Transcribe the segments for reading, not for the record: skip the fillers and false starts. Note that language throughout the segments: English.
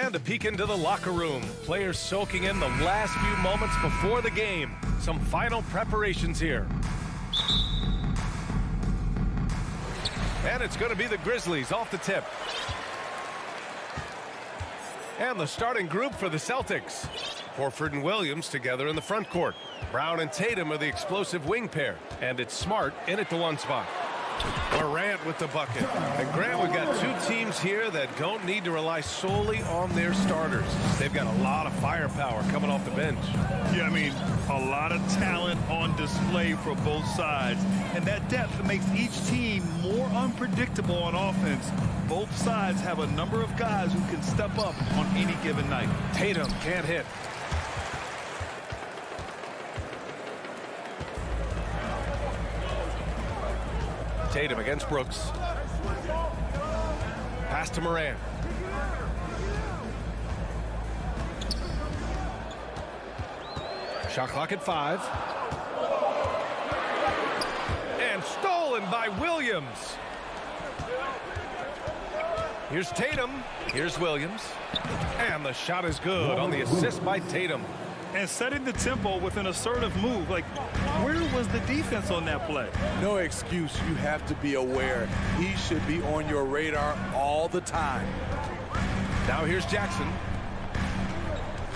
And a peek into the locker room. Players soaking in the last few moments before the game. Some final preparations here. And it's going to be the Grizzlies off the tip. And the starting group for the Celtics. Horford and Williams together in the front court. Brown and Tatum are the explosive wing pair. And it's Smart in at the one spot. Morant with the bucket. And Grant, we've got two teams here that don't need to rely solely on their starters. They've got a lot of firepower coming off the bench. Yeah, I mean, a lot of talent on display for both sides. And that depth makes each team more unpredictable on offense. Both sides have a number of guys who can step up on any given night. Tatum can't hit. Tatum against Brooks. Pass to Morant. Shot clock at 5. And stolen by Williams. Here's Tatum. Here's Williams. And the shot is good on the assist by Tatum. And setting the tempo with an assertive move. Like, where was the defense on that play? No excuse. You have to be aware. He should be on your radar all the time. Now here's Jackson.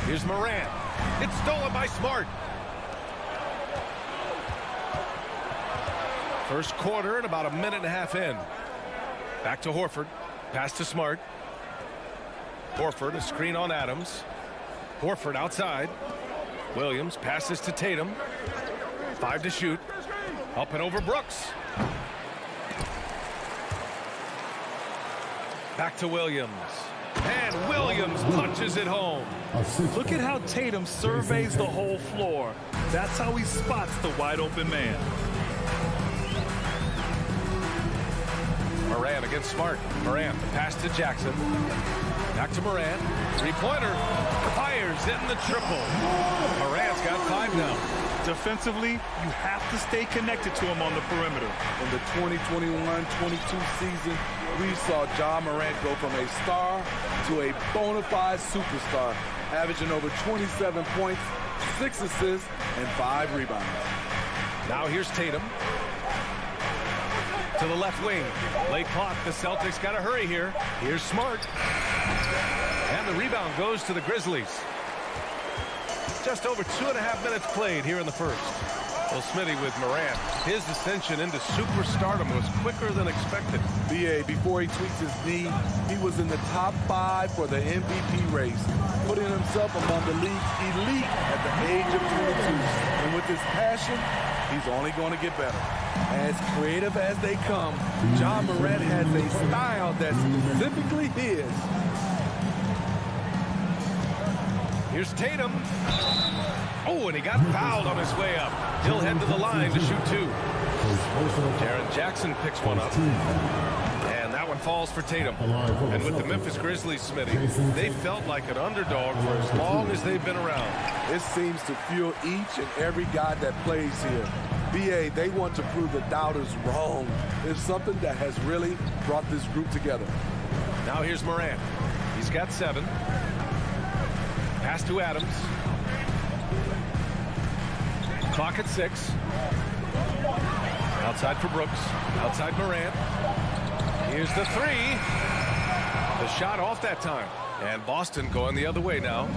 Here's Morant. It's stolen by Smart. First quarter and about a minute and a half in. Back to Horford. Pass to Smart. Horford, a screen on Adams. Horford outside. Williams passes to Tatum. 5 to shoot. Up and over Brooks. Back to Williams. And Williams punches it home. Look at how Tatum surveys the whole floor. That's how he spots the wide open man. Morant against Smart. Morant, the pass to Jackson. Back to Morant. Three-pointer. Fires in the triple. Morant's got 5 now. Defensively, you have to stay connected to him on the perimeter. In the 2021-22 season, we saw Ja Morant go from a star to a bona fide superstar, averaging over 27 points, 6 assists, and 5 rebounds. Now here's Tatum. To the left wing. Late clock. The Celtics got to hurry here. Here's Smart. And the rebound goes to the Grizzlies. Just over 2.5 minutes played here in the first. Well, Smitty with Morant. His ascension into superstardom was quicker than expected. B.A., before he tweaked his knee, he was in the top 5 for the MVP race, putting himself among the league's elite at the age of 22. And with his passion, he's only going to get better. As creative as they come, Ja Morant has a style that's specifically his. Here's Tatum. Oh, and he got fouled on his way up. He'll head to the line to shoot 2. Jaren Jackson picks one up. And that one falls for Tatum. And with the Memphis Grizzlies, Smitty, they felt like an underdog for as long as they've been around. It seems to fuel each and every guy that plays here. B.A., they want to prove the doubters wrong. It's something that has really brought this group together. Now here's Morant. He's got 7. Pass to Adams. Clock at 6. Outside for Brooks. Outside Morant. Here's the 3. The shot off that time. And Boston going the other way now.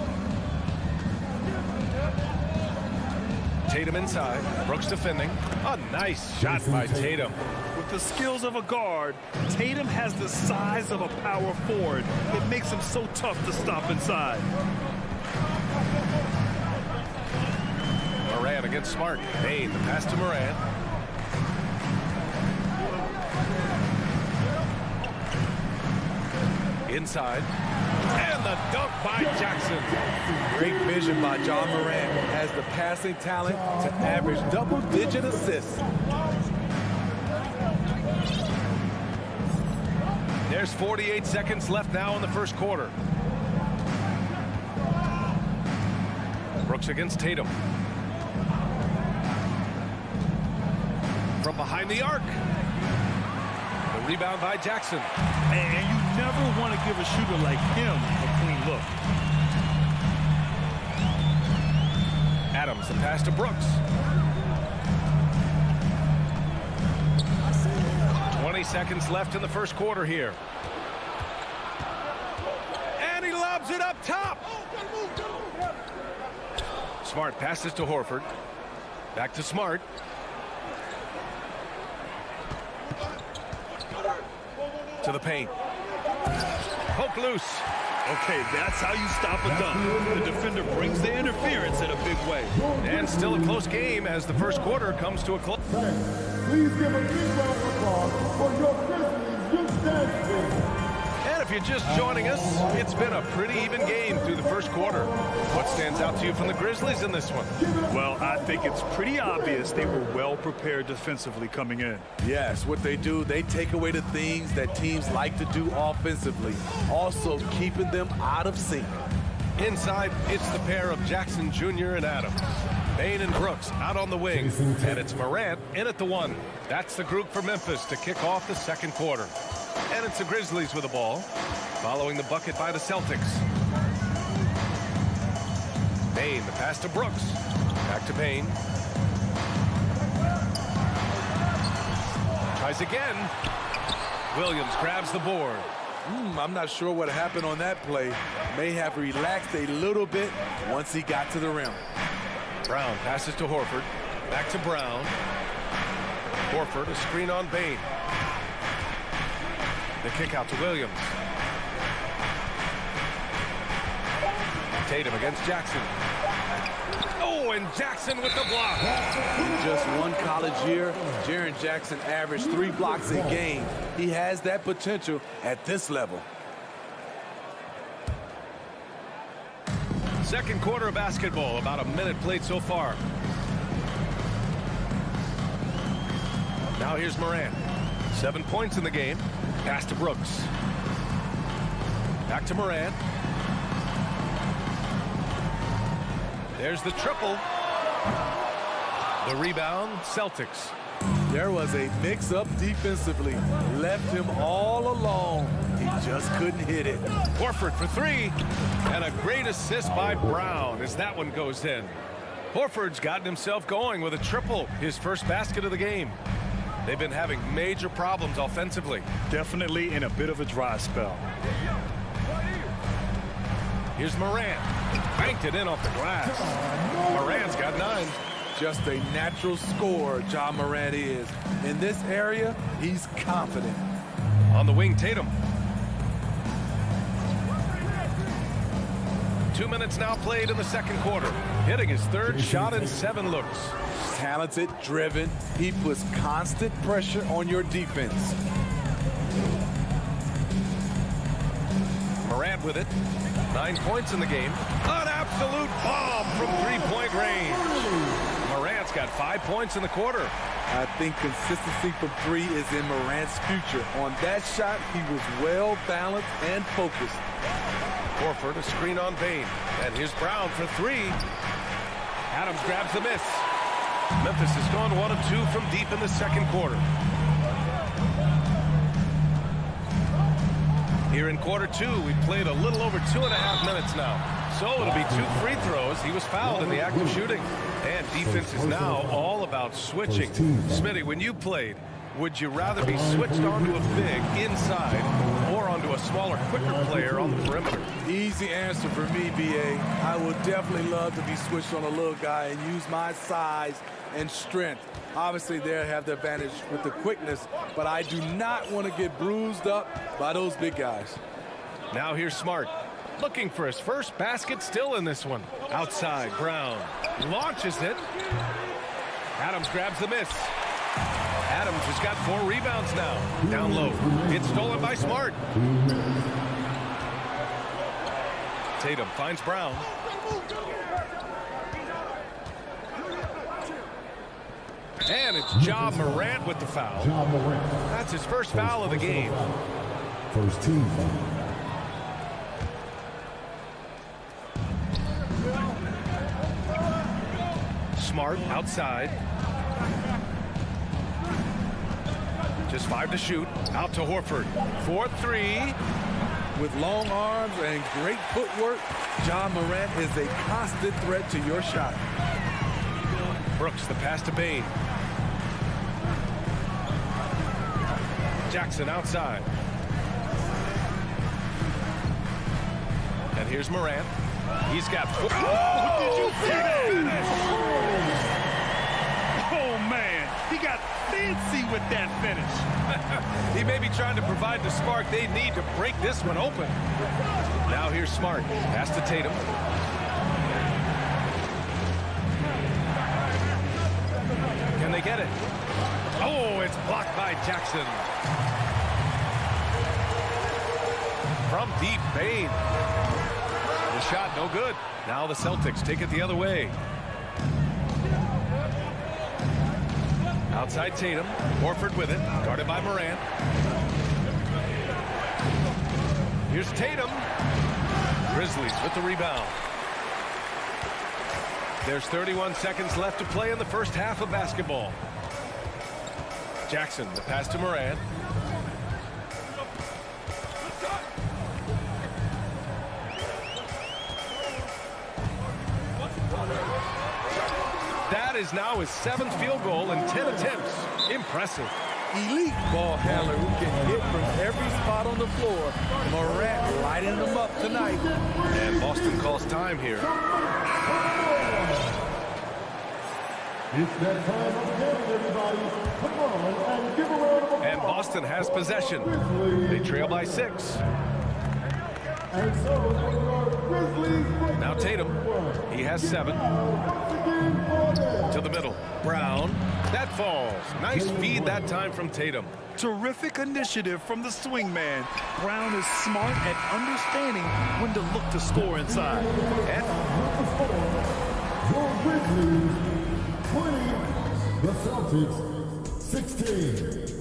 Tatum inside. Brooks defending. A nice shot by Tatum. With the skills of a guard, Tatum has the size of a power forward. It makes him so tough to stop inside. Morant against Smart. Bain, the pass to Morant. Inside. And the dunk by Jackson. Great vision by Ja Morant. Has the passing talent to average double-digit assists. There's 48 seconds left now in the first quarter. Brooks against Tatum. From behind the arc. The rebound by Jackson. And you never want to give a shooter like him a clean look. Adams, the pass to Brooks. 20 seconds left in the first quarter here. And he lobs it up top. Smart passes to Horford. Back to Smart. To the paint. Poke loose. Okay, that's how you stop a dunk. The defender brings the interference in a big way. And still a close game as the first quarter comes to a close. Please give a big round of applause for your Grizzlies youth dance team. And if you're just joining us, it's been a pretty even game through the first quarter. What stands out to you from the Grizzlies in this one? Well, I think it's pretty obvious they were well prepared defensively coming in. Yes, what they do, they take away the things that teams like to do offensively, also keeping them out of sync. Inside, it's the pair of Jackson Jr. and Adams. Bane and Brooks out on the wing, and it's Morant in at the one. That's the group for Memphis to kick off the second quarter. And it's the Grizzlies with the ball, following the bucket by the Celtics. Bane, the pass to Brooks. Back to Bane. Tries again. Williams grabs the board. I'm not sure what happened on that play. May have relaxed a little bit once he got to the rim. Brown passes to Horford. Back to Brown. Horford, a screen on Bane. The kick out to Williams. Tatum against Jackson. Oh, and Jackson with the block. In just one college year, Jaren Jackson averaged 3 blocks a game. He has that potential at this level. Second quarter of basketball, about a minute played so far. Now here's Morant. 7 points in the game. Pass to Brooks. Back to Morant. There's the triple. The rebound, Celtics. There was a mix-up defensively. Left him all alone. He just couldn't hit it. Horford for 3. And a great assist by Brown as that one goes in. Horford's gotten himself going with a triple, his first basket of the game. They've been having major problems offensively. Definitely in a bit of a dry spell. Here's Morant. Banked it in off the glass. Morant's got 9. Just a natural scorer, Ja Morant is. In this area, he's confident. On the wing, Tatum. 2 minutes now played in the second quarter. Hitting his third shot in 7 looks. Talented, driven. He puts constant pressure on your defense. Morant with it. 9 points in the game. An absolute bomb from three-point range. Morant's got 5 points in the quarter. I think consistency from 3 is in Morant's future. On that shot, he was well balanced and focused. Horford, a screen on Bane. And here's Brown for 3. Adams grabs the miss. Memphis has gone 1 of 2 from deep in the second quarter. Here in quarter 2, we played a little over 2.5 minutes now. So it'll be 2 free throws. He was fouled in the act of shooting. And defense is now all about switching. Smitty, when you played, would you rather be switched onto a big inside or onto a smaller, quicker player on the perimeter? Easy answer for me, B.A. I would definitely love to be switched on a little guy and use my size and strength. Obviously, they'll have the advantage with the quickness, but I do not want to get bruised up by those big guys. Now here's Smart. Looking for his first basket still in this one. Outside, Brown launches it. Adams grabs the miss. Adams has got 4 rebounds now. Down low. It's stolen by Smart. Tatum finds Brown. And it's Ja Morant with the foul. That's his first foul of the game. First team foul. Smart outside. Just 5 to shoot. Out to Horford. 4-3. With long arms and great footwork, Ja Morant is a constant threat to your shot. Brooks, the pass to Bane. Jackson outside. And here's Morant. He's got... Oh, did you see that? Oh, man. He got fancy with that finish. He may be trying to provide the spark they need to break this one open. Now here's Smart. Pass to Tatum. Can they get it? Oh, it's blocked by Jackson. From deep, Bane. The shot, no good. Now the Celtics take it the other way. Outside Tatum. Horford with it. Guarded by Morant. Here's Tatum. Grizzlies with the rebound. There's 31 seconds left to play in the first half of basketball. Jackson, the pass to Morant. That is now his 7th field goal in 10 attempts. Impressive. Elite ball handler who can hit from every spot on the floor. Morant lighting them up tonight. And Boston calls time here. It's that time again, everybody. Come on and give a round of applause. And Boston has possession. They trail by 6. And so, for your Grizzlies, Now Tatum. He has 7. To the middle. Brown. That falls. Nice feed that time from Tatum. Terrific initiative from the swing man. Brown is smart at understanding when to look to score inside. And your Grizzlies 20, the Celtics 16.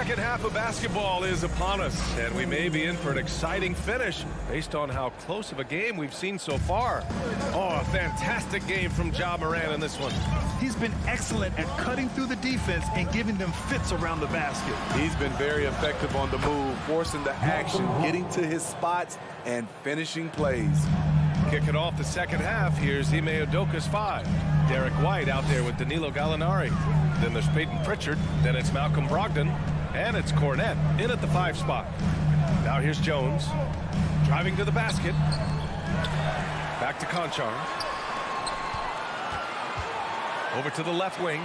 second half of basketball is upon us, and we may be in for an exciting finish based on how close of a game we've seen so far. Oh, a fantastic game from Ja Morant in this one. He's been excellent at cutting through the defense and giving them fits around the basket. He's been very effective on the move, forcing the action, getting to his spots, and finishing plays. Kicking off the second half, here's Ime Udoka's 5. Derek White out there with Danilo Gallinari. Then there's Peyton Pritchard. Then it's Malcolm Brogdon. And it's Cornette in at the 5 spot. Now here's Jones. Driving to the basket. Back to Conchar. Over to the left wing.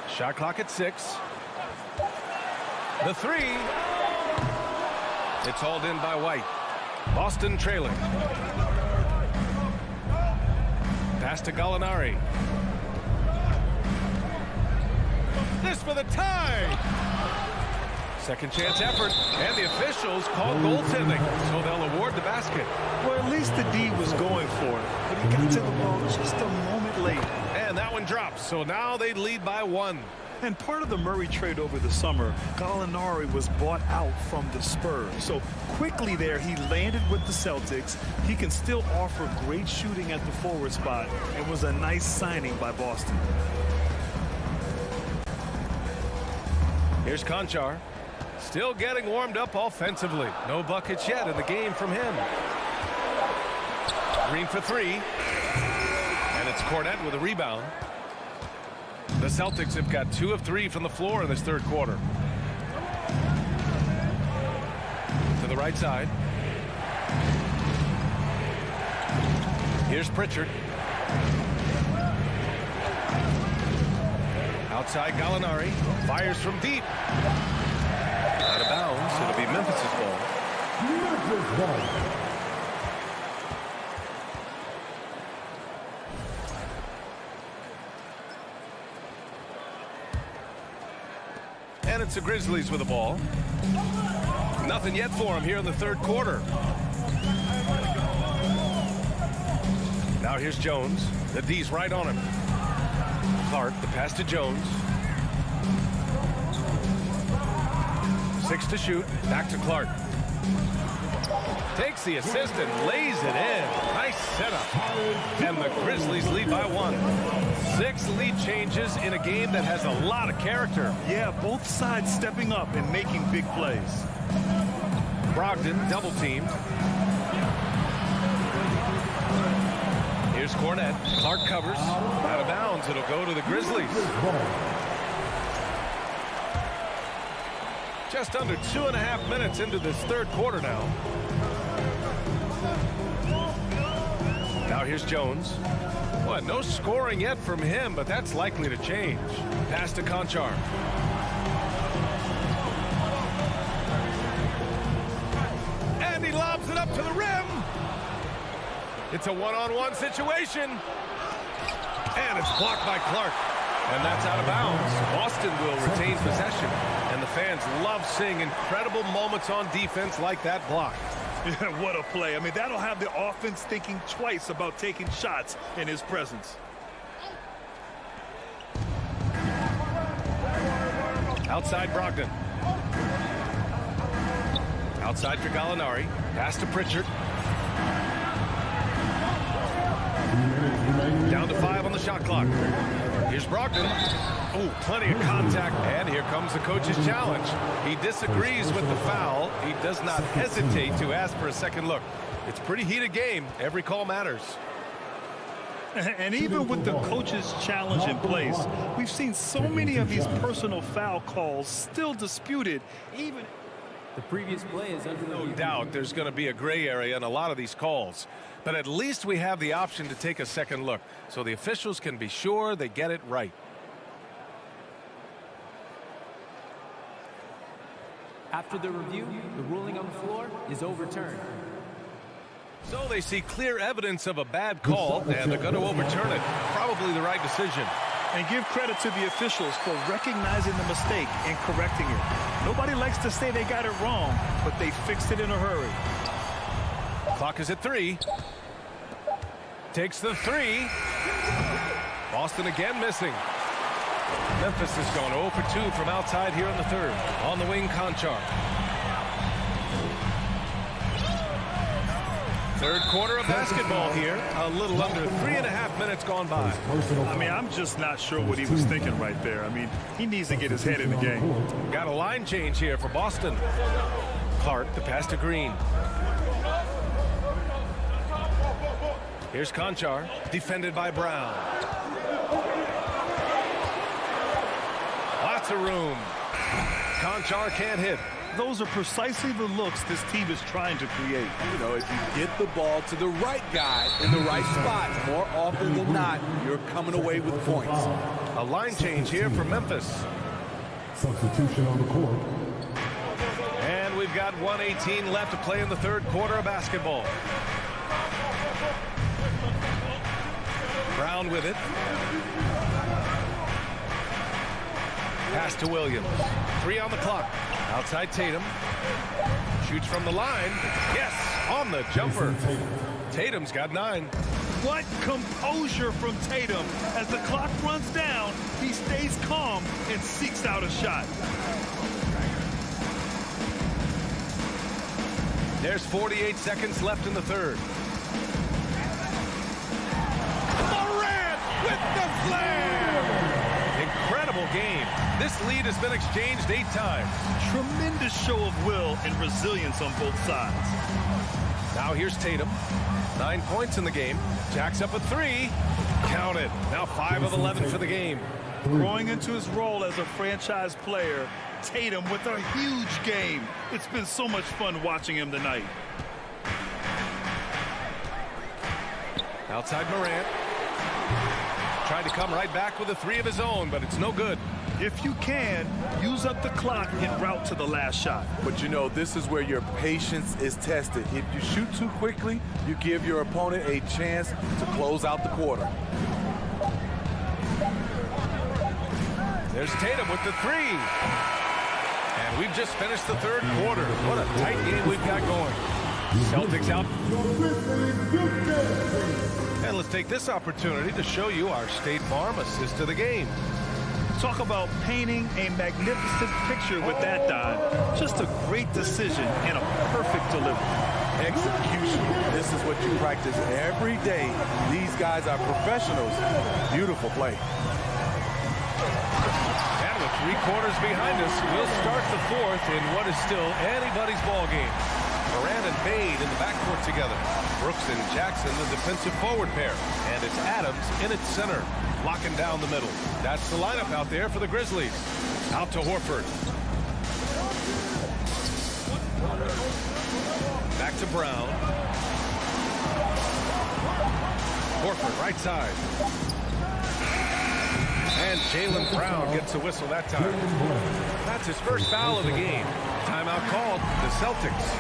Shot clock at 6. The 3. It's hauled in by White. Boston trailing. Pass to Gallinari. This for the tie. Second chance effort, and the officials call goaltending, so they'll award the basket. Well, at least the D was going for it, but he got to the ball just a moment late. And that one drops, so now they lead by 1. And part of the Murray trade over the summer, Gallinari was bought out from the Spurs. So quickly there, he landed with the Celtics. He can still offer great shooting at the forward spot, and was a nice signing by Boston. Here's Conchar. Still getting warmed up offensively. No buckets yet in the game from him. Green for 3. And it's Cornette with a rebound. The Celtics have got 2 of 3 from the floor in this third quarter. To the right side. Here's Pritchard. Outside Gallinari. Fires from deep. Out of bounds. It'll be Memphis' ball. Memphis ball. And it's the Grizzlies with the ball. Nothing yet for him here in the third quarter. Now here's Jones. The D's right on him. Clark, the pass to Jones. 6 to shoot. Back to Clark. Takes the assist and lays it in. Nice setup. And the Grizzlies lead by 1. 6 lead changes in a game that has a lot of character. Yeah, both sides stepping up and making big plays. Brogdon double teamed. Here's Cornette. Clark covers. Out of bounds. It'll go to the Grizzlies. Just under 2.5 minutes into this third quarter now. Now here's Jones. Well, no scoring yet from him, but that's likely to change. Pass to Conchar. And he lobs it up to the rim. It's a one-on-one situation. And it's blocked by Clark. And that's out of bounds. Boston will retain possession. And the fans love seeing incredible moments on defense like that block. Yeah, what a play. I mean, that'll have the offense thinking twice about taking shots in his presence. Outside Brogdon. Outside for Gallinari. Pass to Pritchard. Down to 5 on the shot clock. Here's Brogdon. Oh, plenty of contact. And here comes the coach's challenge. He disagrees with the foul. He does not hesitate to ask for a second look. It's a pretty heated game. Every call matters. And even with the coach's challenge in place, we've seen so many of these personal foul calls still disputed. Even the previous play is under no doubt there's going to be a gray area in a lot of these calls. But at least we have the option to take a second look, so the officials can be sure they get it right. After the review, the ruling on the floor is overturned. So they see clear evidence of a bad call, and they're going to overturn it. Probably the right decision. And give credit to the officials for recognizing the mistake and correcting it. Nobody likes to say they got it wrong, but they fixed it in a hurry. Clock is at 3. Takes the 3. Boston again missing. Memphis is going 0 for 2 from outside here in the third. On the wing, Conchar. Third quarter of basketball here. A little under 3.5 minutes gone by. I mean, I'm just not sure what he was thinking right there. I mean, he needs to get his head in the game. Got a line change here for Boston. Clark, the pass to Green. Here's Conchar, defended by Brown. Lots of room. Conchar can't hit. Those are precisely the looks this team is trying to create. You know, if you get the ball to the right guy in the right spot, more often than not, you're coming away with points. A line change here for Memphis. Substitution on the court. And we've got 1:18 left to play in the third quarter of basketball. Brown with it. Pass to Williams. 3 on the clock. Outside Tatum. Shoots from the line. Yes, on the jumper. Tatum's got 9. What composure from Tatum. As the clock runs down, he stays calm and seeks out a shot. There's 48 seconds left in the third. Morant with the slam! Incredible game. This lead has been exchanged 8 times. Tremendous show of will and resilience on both sides. Now here's Tatum. 9 points in the game. Jacks up a 3. Count it. Now 5 of 11 for the game. Growing into his role as a franchise player, Tatum with a huge game. It's been so much fun watching him tonight. Outside Morant. Tried to come right back with a 3 of his own, but it's no good. If you can, use up the clock en route to the last shot. But you know, this is where your patience is tested. If you shoot too quickly, you give your opponent a chance to close out the quarter. There's Tatum with the 3. And we've just finished the third quarter. What a tight game we've got going. Celtics out. And let's take this opportunity to show you our State Farm assist to the game. Talk about painting a magnificent picture with that dive. Just a great decision and a perfect delivery. execution. This is what you practice every day. These guys are professionals. Beautiful play. And with 3 quarters behind us, we'll start the 4th in what is still anybody's ball game. Morant and Bade in the backcourt together. Brooks and Jackson, the defensive forward pair. And it's Adams in its center, locking down the middle. That's the lineup out there for the Grizzlies. Out to Horford. Back to Brown. Horford, right side. And Jaylen Brown gets a whistle that time. That's his first foul of the game. Timeout called, the Celtics.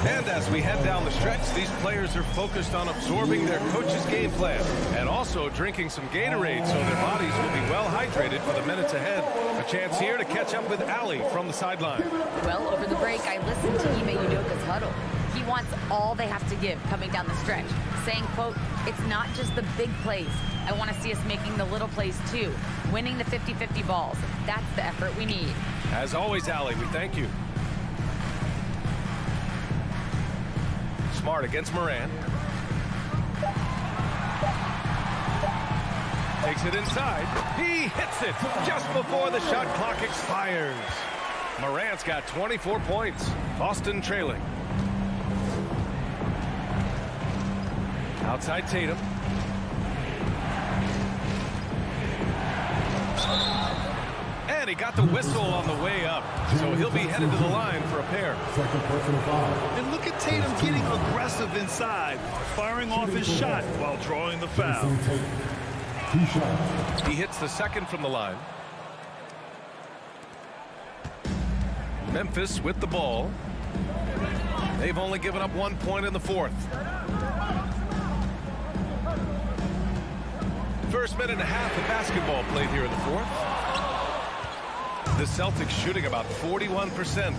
And as we head down the stretch, these players are focused on absorbing their coach's game plan and also drinking some Gatorade so their bodies will be well hydrated for the minutes ahead. A chance here to catch up with Allie from the sideline. Well, over the break, I listened to Ime Udoka's huddle. He wants all they have to give coming down the stretch, saying, quote, "It's not just the big plays. I want to see us making the little plays too, winning the 50-50 balls. That's the effort we need." As always, Allie, we thank you. Smart against Morant. Takes it inside. He hits it just before the shot clock expires. Morant's got 24 points. Boston trailing. Outside Tatum. And he got the whistle on the way up, so he'll be headed to the line for a pair. Second personal foul. And look at Tatum getting aggressive inside, firing off his shot while drawing the foul. Jason Tatum. 2 shots. He hits the second from the line. Memphis with the ball. They've only given up 1 point in the 4th. First minute and a half of basketball played here in the 4th. The Celtics shooting about 41%.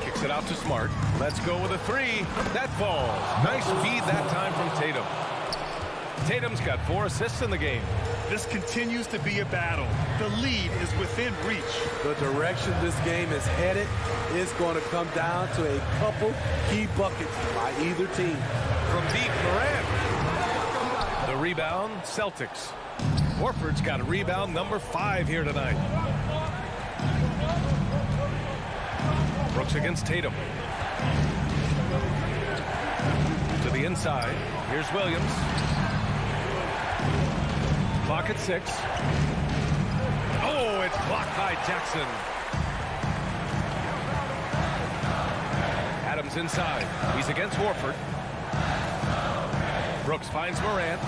Kicks it out to Smart. Let's go with a 3. That falls. Nice feed that time from Tatum. Tatum's got 4 assists in the game. This continues to be a battle. The lead is within reach. The direction this game is headed is going to come down to a couple key buckets by either team. From deep, Morant. The rebound, Celtics. Horford's got a rebound number 5 here tonight. Brooks against Tatum. To the inside. Here's Williams. Clock at 6. Oh, it's blocked by Jackson. Adams inside. He's against Horford. Brooks finds Morant.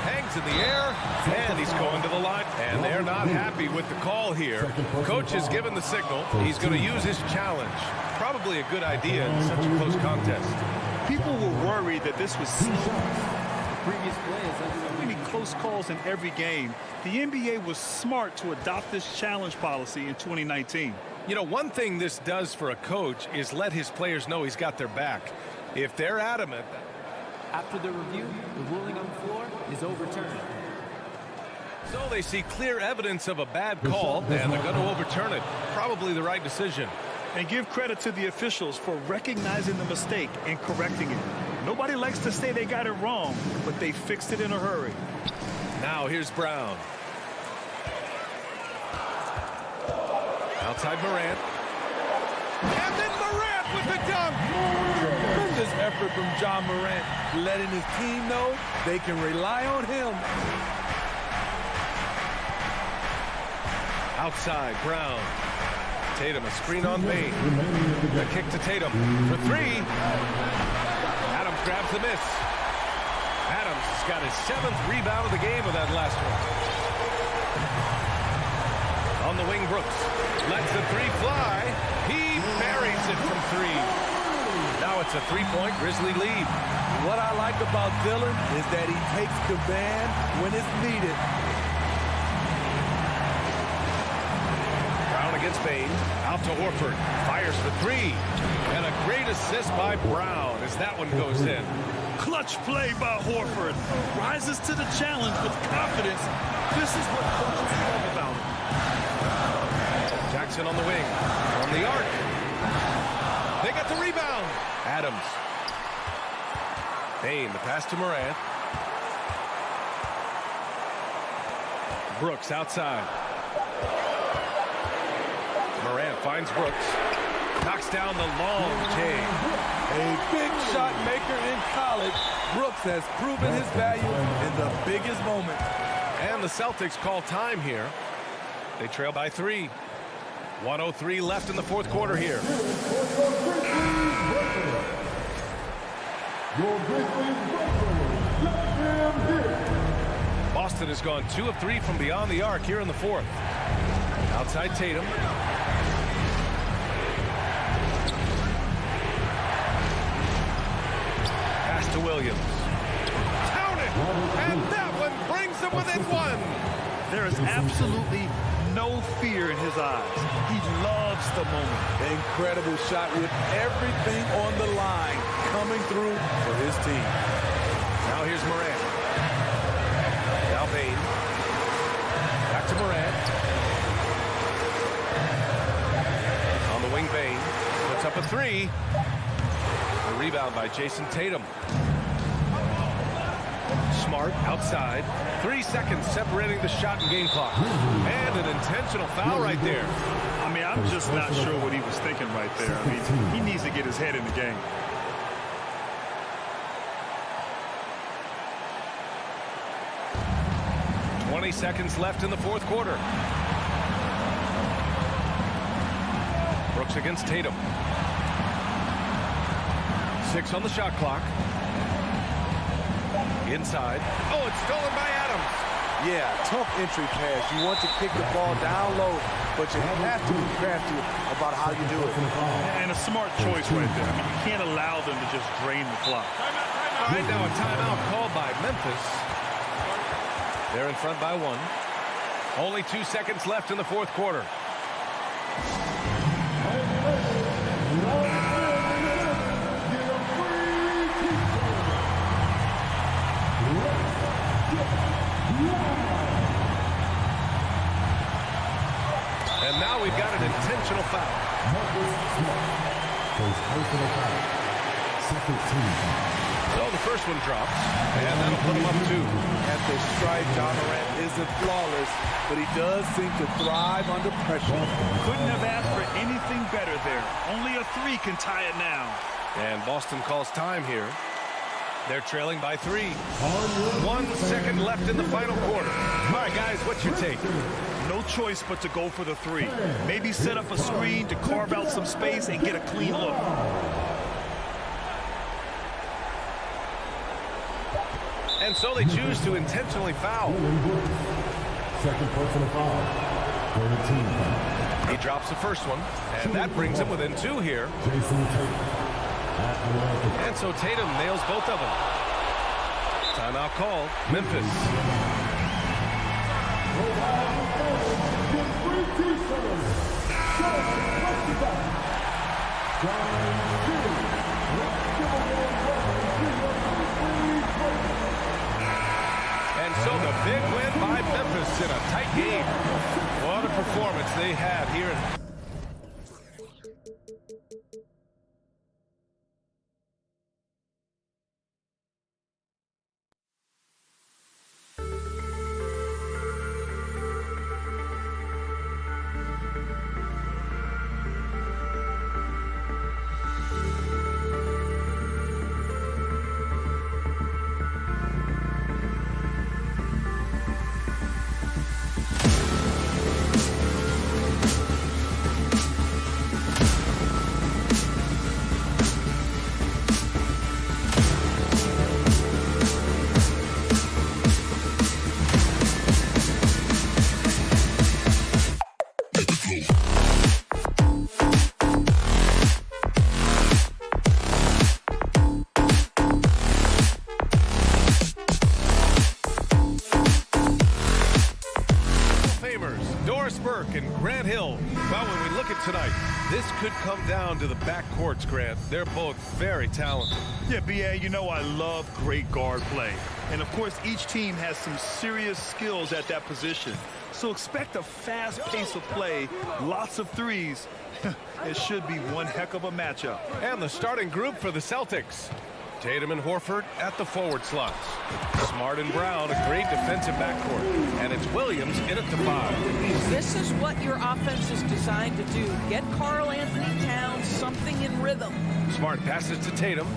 Hangs in the air, and he's going to the line. And they're not happy with the call here. Coach has given the signal. He's going to use his challenge. Probably a good idea in such a close contest. People were worried that this was Previous play is so many close calls in every game. The NBA was smart to adopt this challenge policy in 2019. You know, one thing this does for a coach is let his players know he's got their back. If they're adamant. After the review, the ruling on the floor is overturned. So they see clear evidence of a bad call, and they're going to overturn it. Probably the right decision. And give credit to the officials for recognizing the mistake and correcting it. Nobody likes to say they got it wrong, but they fixed it in a hurry. Now here's Brown. Outside Morant. And then Morant with the dunk. Tremendous effort from John Morant, letting his team know they can rely on him. Outside Brown. Tatum, a screen on Bade. A kick to Tatum for 3. Adams grabs the miss. Adams has got his 7th rebound of the game with that last one. On the wing, Brooks lets the 3 fly. He buries it from 3. Now it's a 3-point Grizzly lead. What I like about Dillon is that he takes command when it's needed. Against Bade, out to Horford, fires for 3, and a great assist by Brown as that one goes in. Clutch play by Horford. Rises to the challenge with confidence. This is what coaches love about him. Jackson on the wing. From the arc. They got the rebound. Adams. Payne, the pass to Morant. Brooks outside. Morant finds Brooks. Knocks down the long J. A big shot maker in college. Brooks has proven his value in the biggest moment. And the Celtics call time here. They trail by 3. 1:03 left in the fourth quarter here. Boston has gone 2 of 3 from beyond the arc here in the fourth. Outside Tatum. Pass to Williams. Counted! And that one brings them within 1. There is absolutely no fear in his eyes. He loves the moment. Incredible shot with everything on the line coming through for his team. Now here's Morant. Now Payne. Back to Morant. On the wing, Payne. Puts up a 3. The rebound by Jason Tatum. Smart outside. 3 seconds separating the shot and game clock. And an intentional foul right there. I mean, I'm just not sure what he was thinking right there. I mean, he needs to get his head in the game. Seconds left in the fourth quarter. Brooks against Tatum. 6 on the shot clock. Inside. Oh, it's stolen by Adams. Yeah, tough entry pass. You want to kick the ball down low, but you have to be crafty about how you do it. And a smart choice right there. I mean, you can't allow them to just drain the clock. All right, now a timeout called by Memphis. They're in front by 1. Only 2 seconds left in the fourth quarter. And now we've got an intentional foul. So the first one drops, and that'll put him up 2. At the stripe, John Morant isn't flawless, but he does seem to thrive under pressure. Couldn't have asked for anything better there. Only a 3 can tie it now. And Boston calls time here. They're trailing by 3. 1 second left in the final quarter. All right, guys, what's your take? No choice but to go for the 3. Maybe set up a screen to carve out some space and get a clean look. And so they choose to intentionally foul. Second personal foul for the team. He drops the first one, and that brings him within 2 here. Jason Tatum. And so Tatum nails both of them. Timeout call, Memphis. And so the big win by Memphis in a tight game. What a performance they had here. Well, when we look at tonight, this could come down to the backcourts, Grant. They're both very talented. Yeah, B.A., you know I love great guard play. And, of course, each team has some serious skills at that position. So expect a fast pace of play, lots of threes. It should be one heck of a matchup. And the starting group for the Celtics. Tatum and Horford at the forward slots. Smart and Brown, a great defensive backcourt. And it's Williams in at the 5. This is what your offense is designed to do. Get Karl Anthony Towns something in rhythm. Smart passes to Tatum.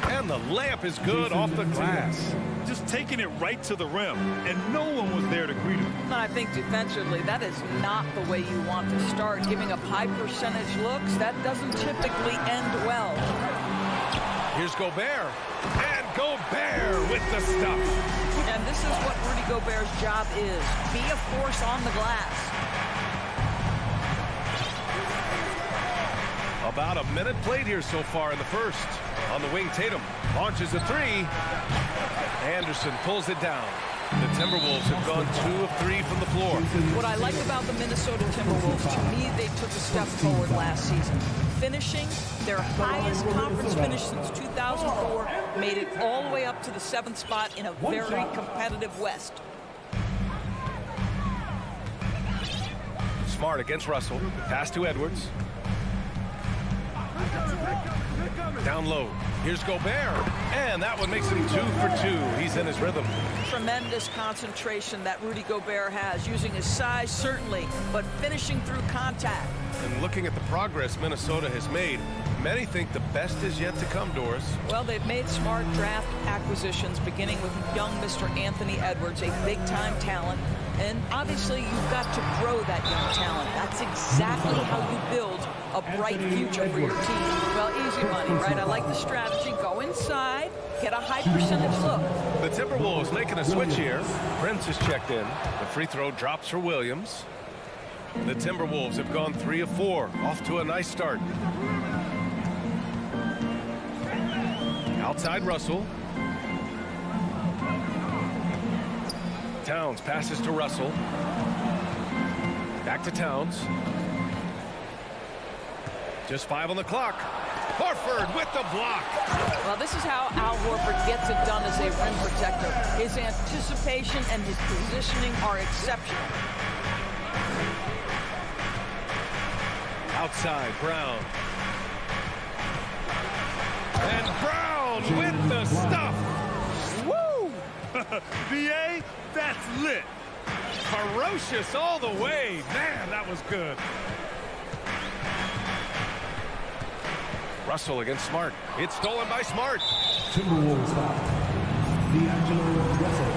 And the layup is good off the glass. Just taking it right to the rim, and no one was there to greet him. And I think defensively, that is not the way you want to start. Giving up high percentage looks, that doesn't typically end well. Here's Gobert. And Gobert with the stuff. And this is what Rudy Gobert's job is. Be a force on the glass. About a minute played here so far in the first. On the wing, Tatum launches a 3. Anderson pulls it down. The Timberwolves have gone 2 of 3 from the floor. What I like about the Minnesota Timberwolves, to me, they took a step forward last season. Finishing their highest conference finish since 2004, made it all the way up to the 7th spot in a very competitive West. Smart against Russell. Pass to Edwards. Down low. Here's Gobert. And that one makes him 2 for 2. He's in his rhythm. Tremendous concentration that Rudy Gobert has, using his size, certainly, but finishing through contact. And looking at the progress Minnesota has made, many think the best is yet to come, Doris. Well, they've made smart draft acquisitions, beginning with young Mr. Anthony Edwards, a big-time talent. And obviously, you've got to grow that young talent. That's exactly how you build a bright future for your team. Well, easy money, right? I like the strategy. Go inside, get a high percentage look. The Timberwolves making a switch here. Prince is checked in. The free throw drops for Williams. The Timberwolves have gone 3 of 4. Off to a nice start. Outside Russell. Towns passes to Russell. Back to Towns. Just 5 on the clock. Horford with the block. Well, this is how Al Horford gets it done as a rim protector. His anticipation and his positioning are exceptional. Outside, Brown. And Brown with the stuff. Woo! B.A., that's lit. Ferocious all the way. Man, that was good. Russell against Smart. It's stolen by Smart. Timberwolves foul. D'Angelo Russell.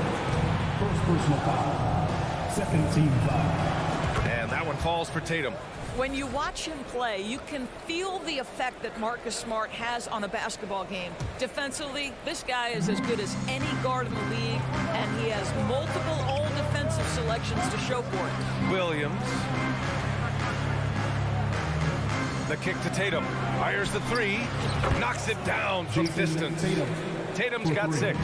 First personal foul. Second team foul. And that one falls for Tatum. When you watch him play, you can feel the effect that Marcus Smart has on a basketball game. Defensively, this guy is as good as any guard in the league, and he has multiple all-defensive selections to show for it. Williams. The kick to Tatum. Fires the 3. Knocks it down from distance. Tatum's got 6.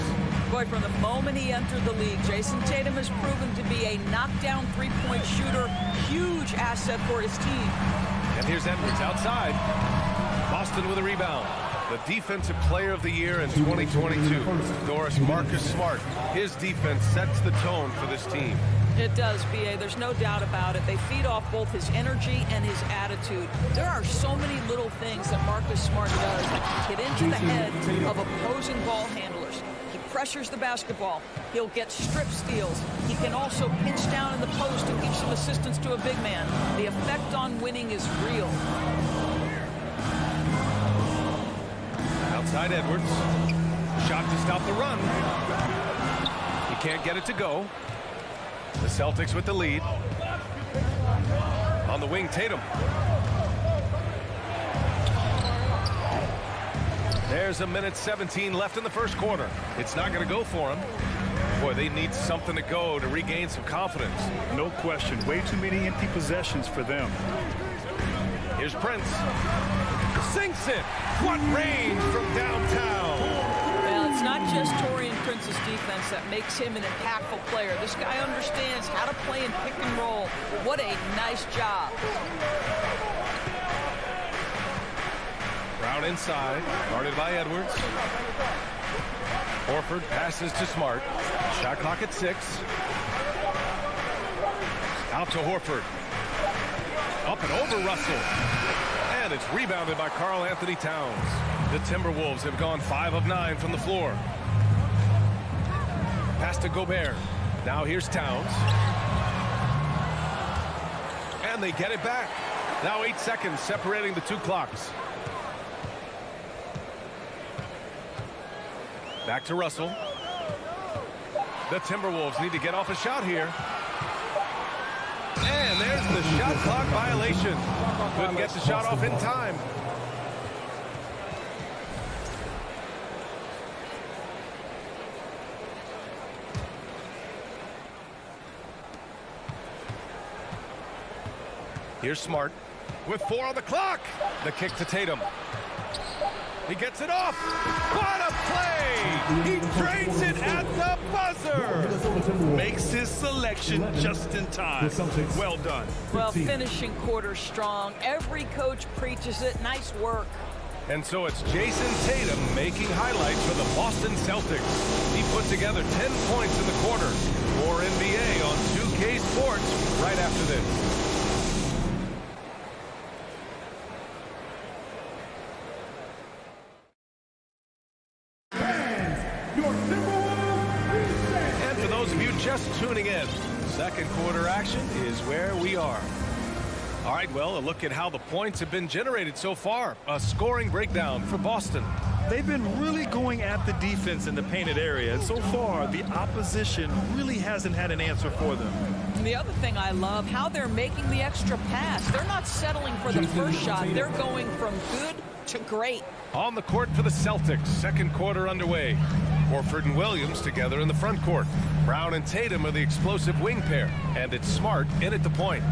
Boy, from the moment he entered the league, Jason Tatum has proven to be a knockdown three-point shooter. Huge asset for his team. And here's Edwards outside. Boston with a rebound. The defensive player of the year in 2022. Doris, Marcus Smart. His defense sets the tone for this team. It does, B.A. There's no doubt about it. They feed off both his energy and his attitude. There are so many little things that Marcus Smart does that can get into the head of opposing ball handlers. He pressures the basketball. He'll get strip steals. He can also pinch down in the post and give some assistance to a big man. The effect on winning is real. Outside Edwards. Shot to stop the run. He can't get it to go. The Celtics with the lead. On the wing, Tatum. There's a minute 17 left in the first quarter. It's not going to go for him. Boy, they need something to go to regain some confidence. No question. Way too many empty possessions for them. Here's Prince. Sinks it. What range from downtown. Well, it's It's not just Taurean Prince's defense that makes him an impactful player. This guy understands how to play in pick and roll. What a nice job. Brown inside, guarded by Edwards. Horford passes to Smart. Shot clock at 6. Out to Horford. Up and over Russell. And it's rebounded by Karl Anthony Towns. The Timberwolves have gone 5 of 9 from the floor. Pass to Gobert. Now here's Towns. And they get it back. Now 8 seconds separating the two clocks. Back to Russell. The Timberwolves need to get off a shot here. And there's the shot clock violation. Couldn't get the shot off in time. Here's Smart with 4 on the clock. The kick to Tatum. He gets it off. What a play! He drains it at the buzzer. Makes his selection just in time. Well done. Well, finishing quarter strong. Every coach preaches it. Nice work. And so it's Jason Tatum making highlights for the Boston Celtics. He put together 10 points in the quarter. More NBA on 2K Sports right after this. And for those of you just tuning in, second quarter action is where we are. All right, well, a look at how the points have been generated so far. A scoring breakdown for Boston. They've been really going at the defense in the painted area, and so far the opposition really hasn't had an answer for them. And the other thing I love, how they're making the extra pass. They're not settling for the first shot. They're going from good to great. On the court for the Celtics, second quarter underway. Horford and Williams together in the front court. Brown and Tatum are the explosive wing pair, and it's Smart in at the point.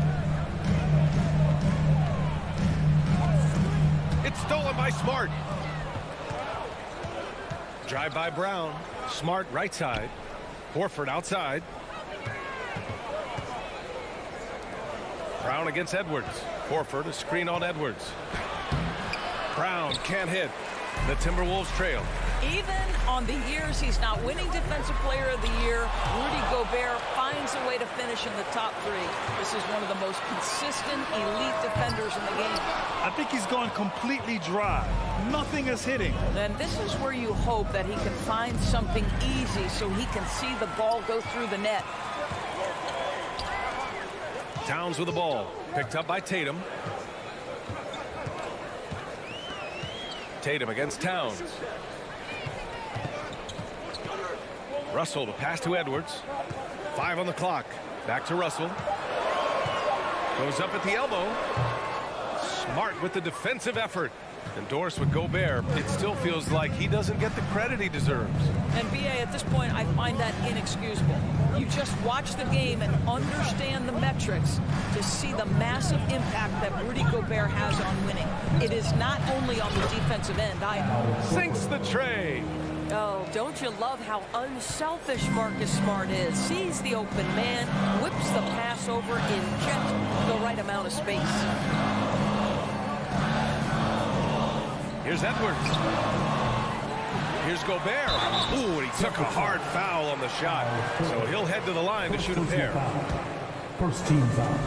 It's stolen by Smart. Drive by Brown. Smart right side. Horford outside. Brown against Edwards. Horford a screen on Edwards. Brown can't hit. The Timberwolves trail. Even on the years he's not winning Defensive Player of the Year, Rudy Gobert finds a way to finish in the top 3. This is one of the most consistent, elite defenders in the game. I think he's gone completely dry. Nothing is hitting. And this is where you hope that he can find something easy so he can see the ball go through the net. Towns with the ball. Picked up by Tatum. Tatum against Towns. Russell, the pass to Edwards. 5 on the clock. Back to Russell. Goes up at the elbow. Smart with the defensive effort. Endorsed with Gobert. It still feels like he doesn't get the credit he deserves. And BA, at this point, I find that inexcusable. You just watch the game and understand the metrics to see the massive impact that Rudy Gobert has on winning. It is not only on the defensive end either. Sinks the tray. Oh, don't you love how unselfish Marcus Smart is? Sees the open man, whips the pass over in just the right amount of space. Here's Edwards. Here's Gobert. Ooh, and he took a hard foul on the shot. So he'll head to the line to shoot a pair. First team foul.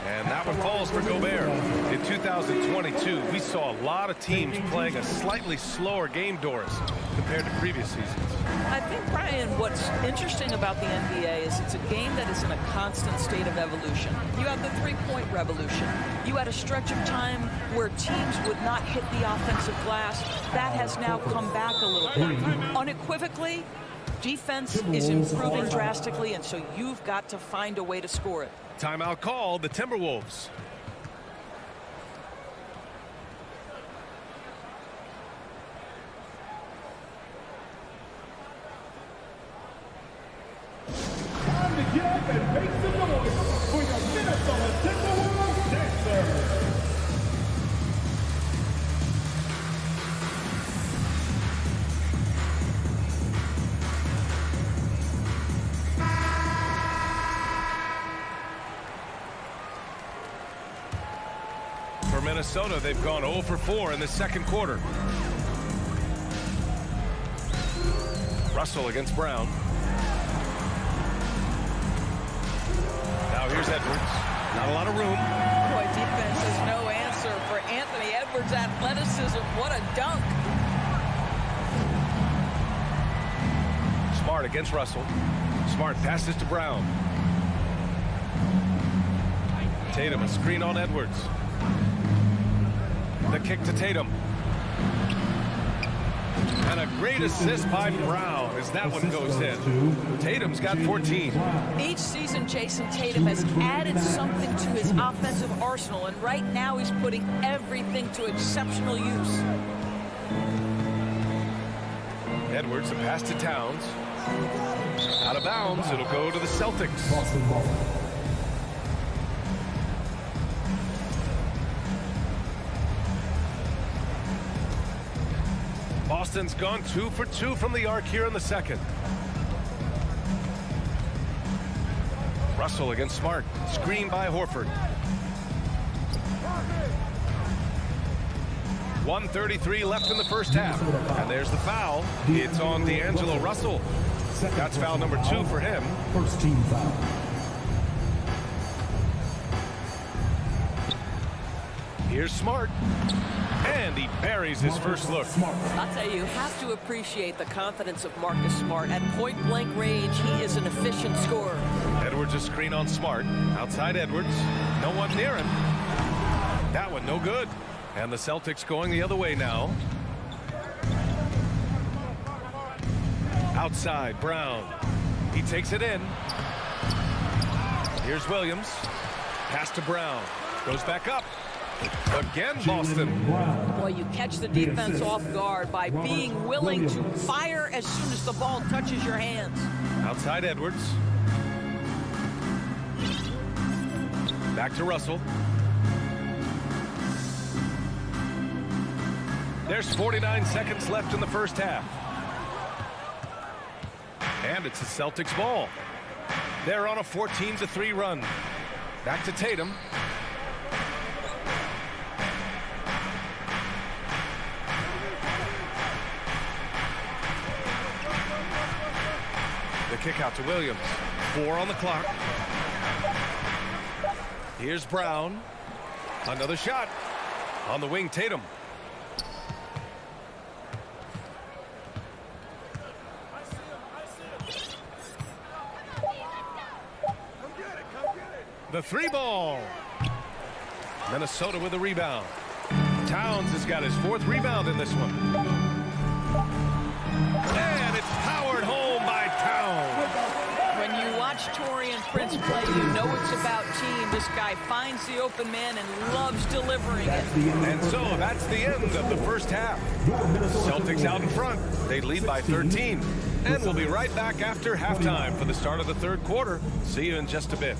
And that one falls for Gobert. In 2022, we saw a lot of teams playing a slightly slower game, Doris, compared to previous seasons. I think, Brian, what's interesting about the NBA is it's a game that is in a constant state of evolution. You had the three-point revolution. You had a stretch of time where teams would not hit the offensive glass. That has now come back a little bit. Unequivocally, defense is improving drastically, and so you've got to find a way to score it. Timeout called, the Timberwolves. Time to get up and make some noise for your Minnesota Timberwolves dancer. Minnesota, they've gone 0 for 4 in the second quarter. Russell against Brown. Now here's Edwards. Not a lot of room. Boy, defense has no answer for Anthony Edwards' athleticism. What a dunk. Smart against Russell. Smart passes to Brown. Tatum, a screen on Edwards. The kick to Tatum. And a great assist by Brown as that one goes in. Tatum's got 14. Each season, Jason Tatum has added something to his offensive arsenal, and right now he's putting everything to exceptional use. Edwards, a pass to Towns. Out of bounds, it'll go to the Celtics. Boston ball. Boston's gone 2 for 2 from the arc here in the second. Russell against Smart. Screen by Horford. 1:33 left in the first half. And there's the foul. It's on D'Angelo Russell. That's foul number 2 for him. First team foul. Here's Smart. And he buries his first look. I'll tell you have to appreciate the confidence of Marcus Smart. At point-blank range, he is an efficient scorer. Edwards a screen on Smart. Outside Edwards. No one near him. That one no good. And the Celtics going the other way now. Outside Brown. He takes it in. Here's Williams. Pass to Brown. Goes back up. Again, Boston. Boy, you catch the defense off guard by being willing to fire as soon as the ball touches your hands. Outside Edwards. Back to Russell. There's 49 seconds left in the first half. And it's the Celtics ball. They're on a 14-3 run. Back to Tatum. The kick out to Williams. 4 on the clock. Here's Brown. Another shot. On the wing, Tatum. The 3 ball. Minnesota with a rebound. Towns has got his 4th rebound in this one. And it's powered home by Towns. When you watch Taurean Prince play, you know it's about team. This guy finds the open man and loves delivering it. And so that's the end of the first half. Celtics out in front. They lead by 13. And we'll be right back after halftime for the start of the third quarter. See you in just a bit.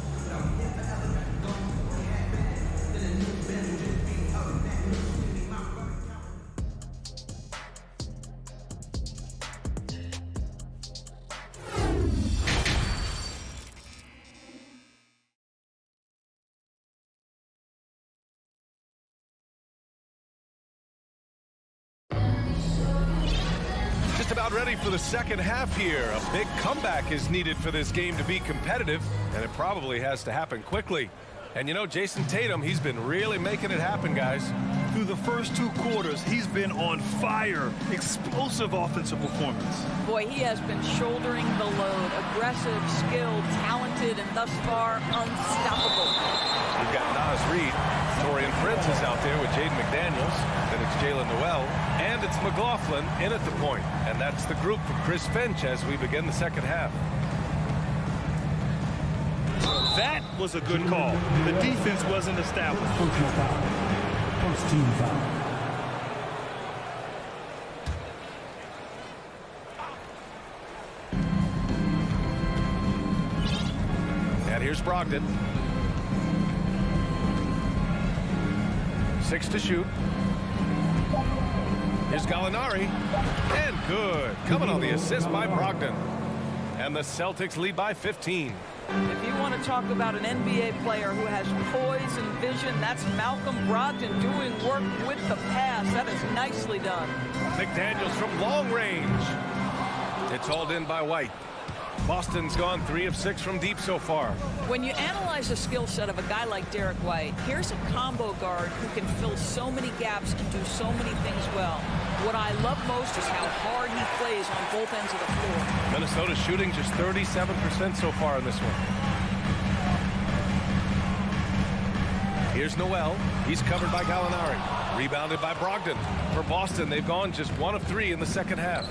About ready for the second half here. A big comeback is needed for this game to be competitive, and it probably has to happen quickly. And you know, Jason Tatum, he's been really making it happen, guys. Through the first 2 quarters, he's been on fire. Explosive offensive performance. Boy, he has been shouldering the load. Aggressive, skilled, talented, and thus far unstoppable. We've got Nas Reed. Taurean Prince is out there with Jaden McDaniels. Then it's Jalen Noel. And it's McLaughlin in at the point. And that's the group for Chris Finch as we begin the second half. That was a good call. The defense wasn't established. Personal foul. First team foul. And here's Brogdon. 6 to shoot. Here's Gallinari. And good. Coming on the assist by Brogdon. And the Celtics lead by 15. If you want to talk about an NBA player who has poise and vision, that's Malcolm Brogdon doing work with the pass. That is nicely done. McDaniels from long range. It's hauled in by White. Boston's gone 3 of 6 from deep so far. When you analyze the skill set of a guy like Derek White, here's a combo guard who can fill so many gaps and do so many things well. What I love most is how hard he plays on both ends of the floor. Minnesota shooting just 37% so far in this one. Here's Noel. He's covered by Gallinari. Rebounded by Brogdon. For Boston, they've gone just 1 of 3 in the second half.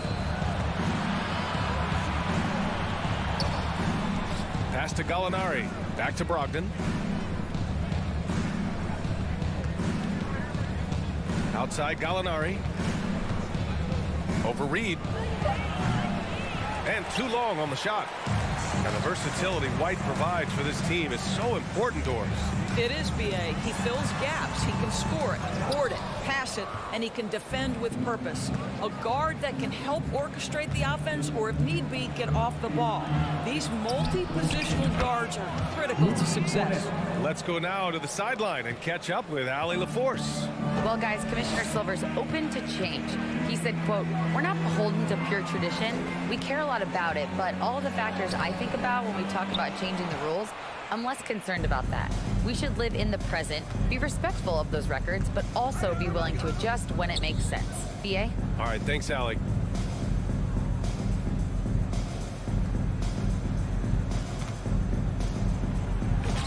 Pass to Gallinari. Back to Brogdon. Outside Gallinari. Over Reed. And too long on the shot. And the versatility White provides for this team is so important to us. It is, B.A. He fills gaps. He can score it, board it, pass it, and he can defend with purpose. A guard that can help orchestrate the offense or, if need be, get off the ball. These multi-positional guards are critical to success. Let's go now to the sideline and catch up with Allie LaForce. Well, guys, Commissioner Silver's open to change. He said, quote, "We're not beholden to pure tradition. We care a lot about it, but all the factors I think about when we talk about changing the rules, I'm less concerned about that. We should live in the present, be respectful of those records, but also be willing to adjust when it makes sense." B.A.? All right, thanks, Allie.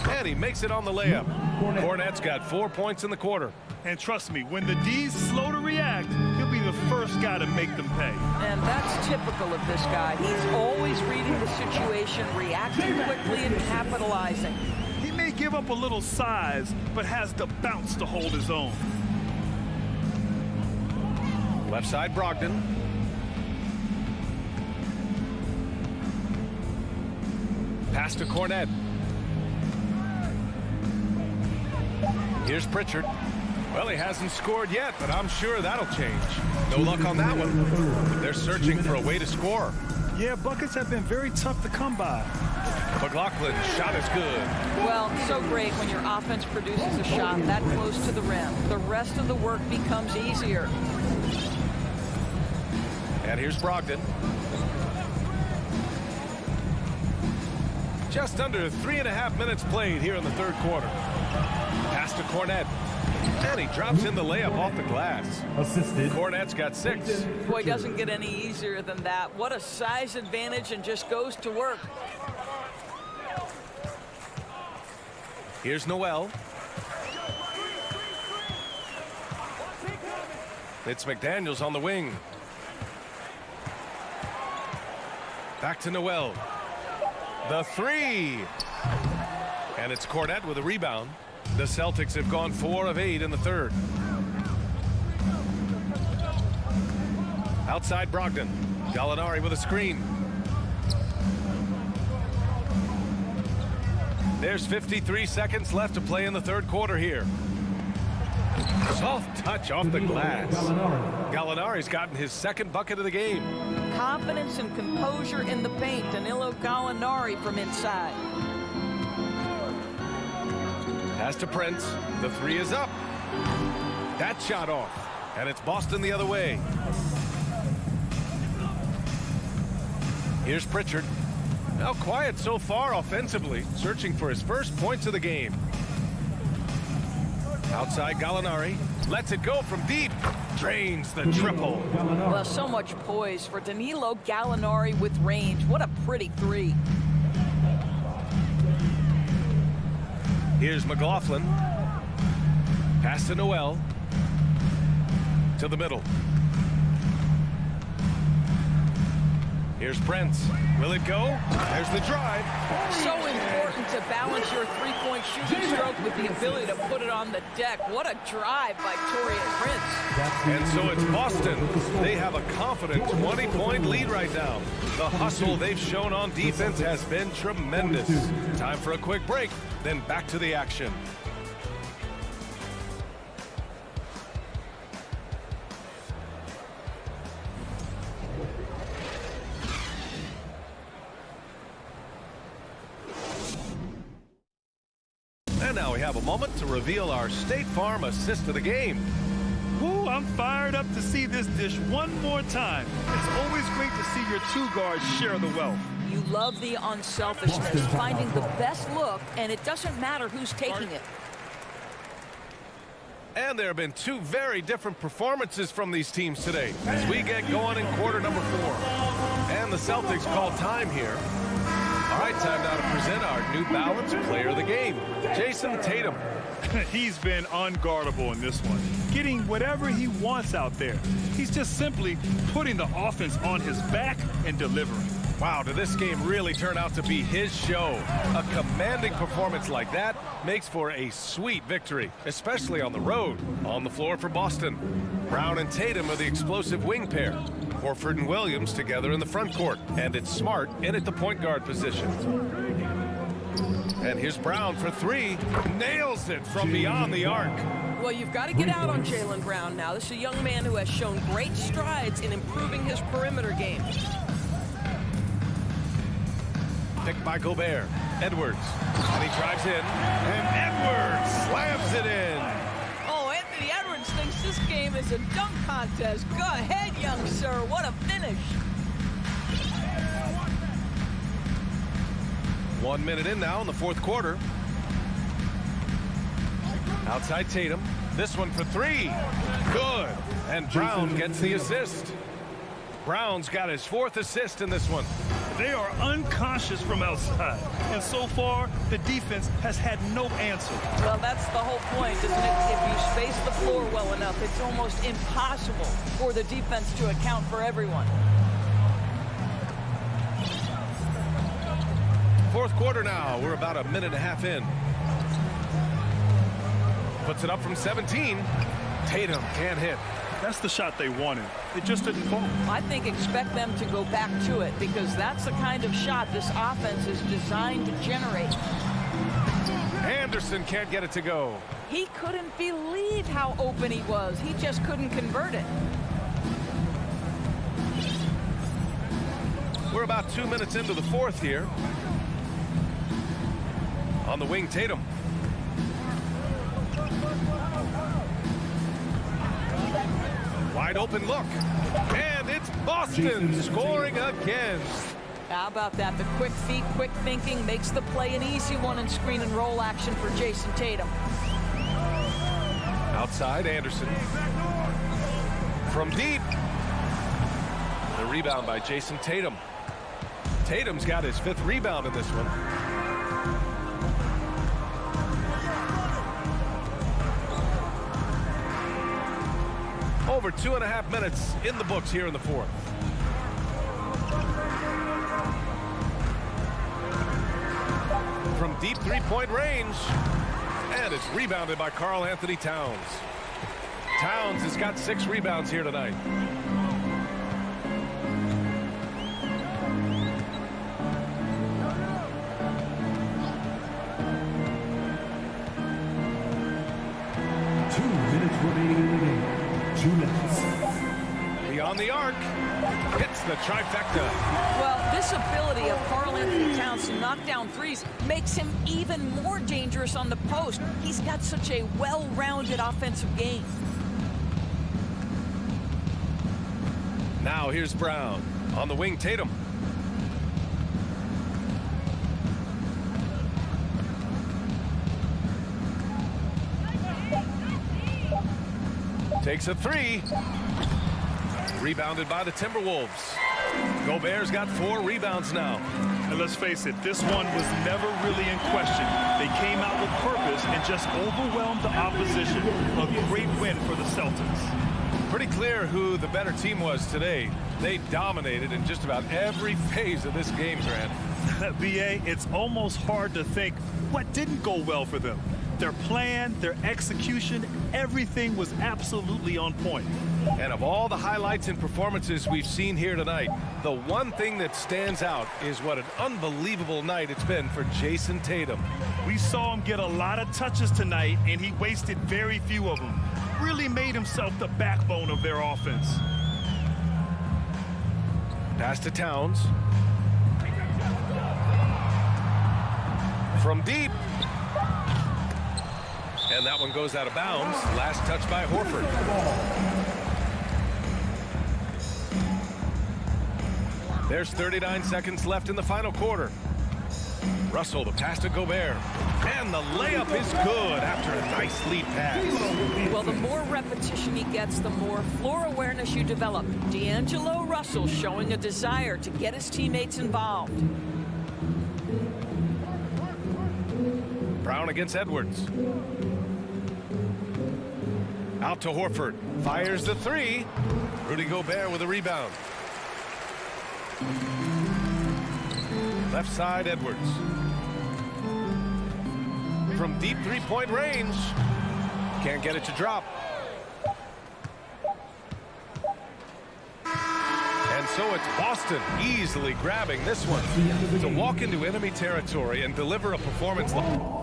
And he makes it on the layup. Cornette's got 4 points in the quarter. And trust me, when the D's slow to react, he'll be the first guy to make them pay. And that's typical of this guy. He's always reading the situation, reacting quickly, and capitalizing. He may give up a little size, but has the bounce to hold his own. Left side, Brogdon. Pass to Cornette. Here's Pritchard. Well, he hasn't scored yet, but I'm sure that'll change. No luck on that one. They're searching for a way to score. Yeah, buckets have been very tough to come by. McLaughlin's shot is good. Well, so great when your offense produces a shot that close to the rim. The rest of the work becomes easier. And here's Brogdon. Just under 3.5 minutes played here in the third quarter. Pass to Cornette. And he drops in the layup off the glass. Assisted. Cornette's got 6. Boy, doesn't get any easier than that. What a size advantage, and just goes to work. Here's Noel. It's McDaniels on the wing. Back to Noel. The 3. And it's Cornette with a rebound. The Celtics have gone 4 of 8 in the third. Outside Brogdon. Gallinari with a screen. There's 53 seconds left to play in the third quarter here. Soft touch off the glass. Gallinari's gotten his second bucket of the game. Confidence and composure in the paint. Danilo Gallinari from inside. Pass to Prince. The 3 is up. That shot off. And it's Boston the other way. Here's Pritchard. Now quiet so far offensively. Searching for his first points of the game. Outside Gallinari. Lets it go from deep. Drains the triple. Well, so much poise for Danilo Gallinari with range. What a pretty 3. Here's McLaughlin. Pass to Noel. To the middle. Here's Prince. Will it go? There's the drive. So important to balance your three-point shooting stroke with the ability to put it on the deck. What a drive by Taurean Prince. And so it's Boston. They have a confident 20-point lead right now. The hustle they've shown on defense has been tremendous. Time for a quick break, then back to the action. And now we have a moment to reveal our State Farm assist of the game. Ooh, I'm fired up to see this dish one more time. It's always great to see your two guards share the wealth. You love the unselfishness, finding the best look, and it doesn't matter who's taking it. And there have been two very different performances from these teams today as we get going in quarter number 4. And the Celtics call time here. All right, time now to present our New Balance player of the game, Jason Tatum. He's been unguardable in this one, getting whatever he wants out there. He's just simply putting the offense on his back and delivering. Wow, did this game really turn out to be his show? A commanding performance like that makes for a sweet victory, especially on the road. On the floor for Boston, Brown and Tatum are the explosive wing pair. Horford and Williams together in the front court, and it's Smart in at the point guard position. And here's Brown for 3. Nails it from beyond the arc. Well, you've got to get out on Jaylen Brown now. This is a young man who has shown great strides in improving his perimeter game. Picked by Gobert. Edwards. And he drives in. And Edwards slams it in. Oh, Anthony Edwards thinks this game is a dunk contest. Go ahead, young sir. What a finish. 1 minute in now in the fourth quarter. Outside Tatum. This one for 3. Good. And Brown gets the assist. Brown's got his 4th assist in this one. They are unconscious from outside, and so far, the defense has had no answer. Well, that's the whole point, isn't it? If you space the floor well enough, it's almost impossible for the defense to account for everyone. Fourth quarter now. We're about a minute and a half in. Puts it up from 17. Tatum can't hit. That's the shot they wanted. It just didn't fall. I think expect them to go back to it because that's the kind of shot this offense is designed to generate. Anderson can't get it to go. He couldn't believe how open he was. He just couldn't convert it. We're about 2 minutes into the fourth here. On the wing, Tatum. Wide open look. And it's Boston scoring again. How about that? The quick feet, quick thinking makes the play an easy one in screen and roll action for Jason Tatum. Outside, Anderson. From deep. The rebound by Jason Tatum. Tatum's got his 5th rebound in this one. Over 2.5 minutes in the books here in the fourth. From deep 3-point range. And it's rebounded by Karl Anthony Towns. Towns has got 6 rebounds here tonight. Beyond the arc, hits the trifecta. Well, this ability of Karl Anthony Towns to knock down threes makes him even more dangerous on the post. He's got such a well-rounded offensive game. Now here's Brown. On the wing, Tatum. Takes a 3. Rebounded by the Timberwolves. Gobert's got 4 rebounds now. And let's face it, this one was never really in question. They came out with purpose and just overwhelmed the opposition. A great win for the Celtics. Pretty clear who the better team was today. They dominated in just about every phase of this game, Grant. BA, it's almost hard to think what didn't go well for them. Their plan, their execution, everything was absolutely on point. And of all the highlights and performances we've seen here tonight, the one thing that stands out is what an unbelievable night it's been for Jason Tatum. We saw him get a lot of touches tonight, and he wasted very few of them. Really made himself the backbone of their offense. Pass to Towns. From deep. And that one goes out of bounds. Last touch by Horford. There's 39 seconds left in the final quarter. Russell, the pass to Gobert. And the layup is good after a nice lead pass. Well, the more repetition he gets, the more floor awareness you develop. D'Angelo Russell showing a desire to get his teammates involved. Brown against Edwards. Out to Horford. Fires the three. Rudy Gobert with a rebound. Left side, Edwards. From deep three-point range. Can't get it to drop. And so it's Boston easily grabbing this one to walk into enemy territory and deliver a performance like...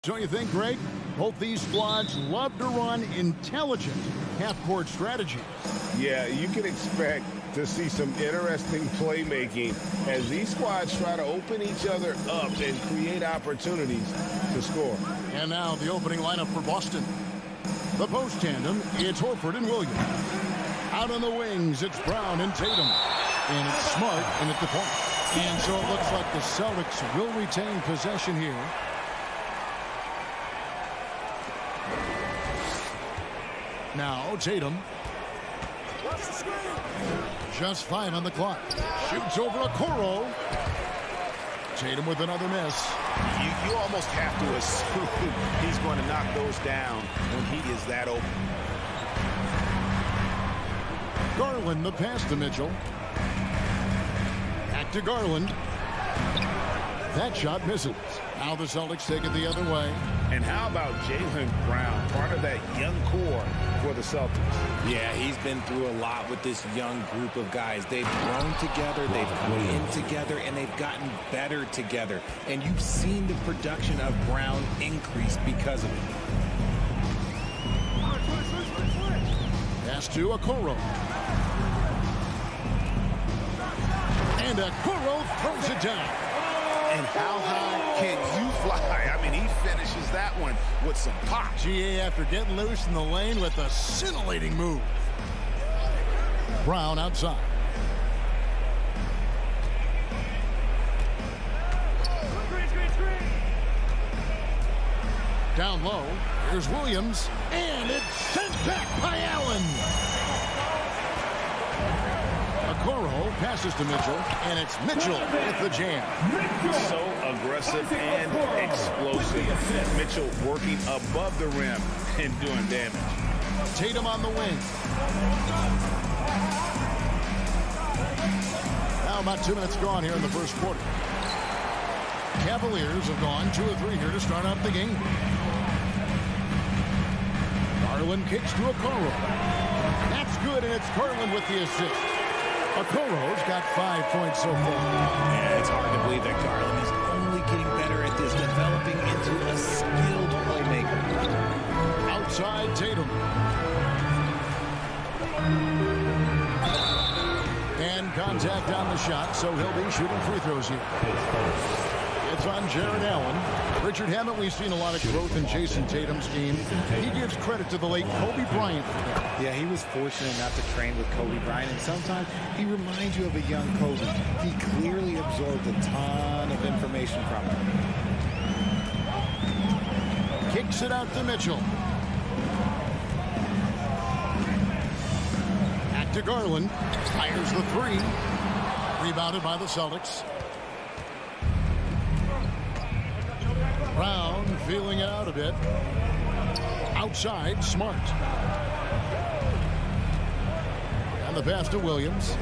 Don't you think, Greg? Both these squads love to run intelligent half-court strategies. Yeah, you can expect to see some interesting playmaking as these squads try to open each other up and create opportunities to score. And now the opening lineup for Boston. The post tandem, it's Horford and Williams. Out on the wings, it's Brown and Tatum. And it's Smart in at the point. And so it looks like the Celtics will retain possession here. Now Tatum. Just 5 on the clock. Shoots over Okoro. Tatum with another miss. You almost have to assume he's going to knock those down when he is that open. Garland the pass to Mitchell. Back to Garland. That shot misses. Now the Celtics take it the other way. And how about Jaylen Brown, part of that young core for the Celtics? Yeah, he's been through a lot with this young group of guys. They've grown together, they've come in together, and they've gotten better together. And you've seen the production of Brown increase because of it. Pass to Okoro. And Okoro throws it down. And how high can you fly? I mean, he finishes that one with some pop. GA after getting loose in the lane with a scintillating move. Brown outside. Down low, here's Williams, and it's sent back by Allen. Okoro passes to Mitchell, and it's Mitchell with the jam. So aggressive and explosive. Mitchell working above the rim and doing damage. Tatum on the wing. Now about 2 minutes gone here in the first quarter. Cavaliers have gone 2 of 3 here to start out the game. Garland kicks to Okoro. That's good, and it's Garland with the assist. Okoro's got 5 points so far. Yeah, it's hard to believe that Garland is only getting better at this, developing into a skilled playmaker. Outside Tatum. And contact on the shot, so he'll be shooting free throws here. It's on Jared Allen. Richard, haven't we seen a lot of growth in Jason Tatum's game? He gives credit to the late Kobe Bryant for that. Yeah, he was fortunate enough to train with Kobe Bryant, and sometimes he reminds you of a young Kobe. He clearly absorbed a ton of information from him. Kicks it out to Mitchell. Back to Garland. Fires the 3. Rebounded by the Celtics. Brown feeling it out a bit. Outside, Smart. And the pass to Williams.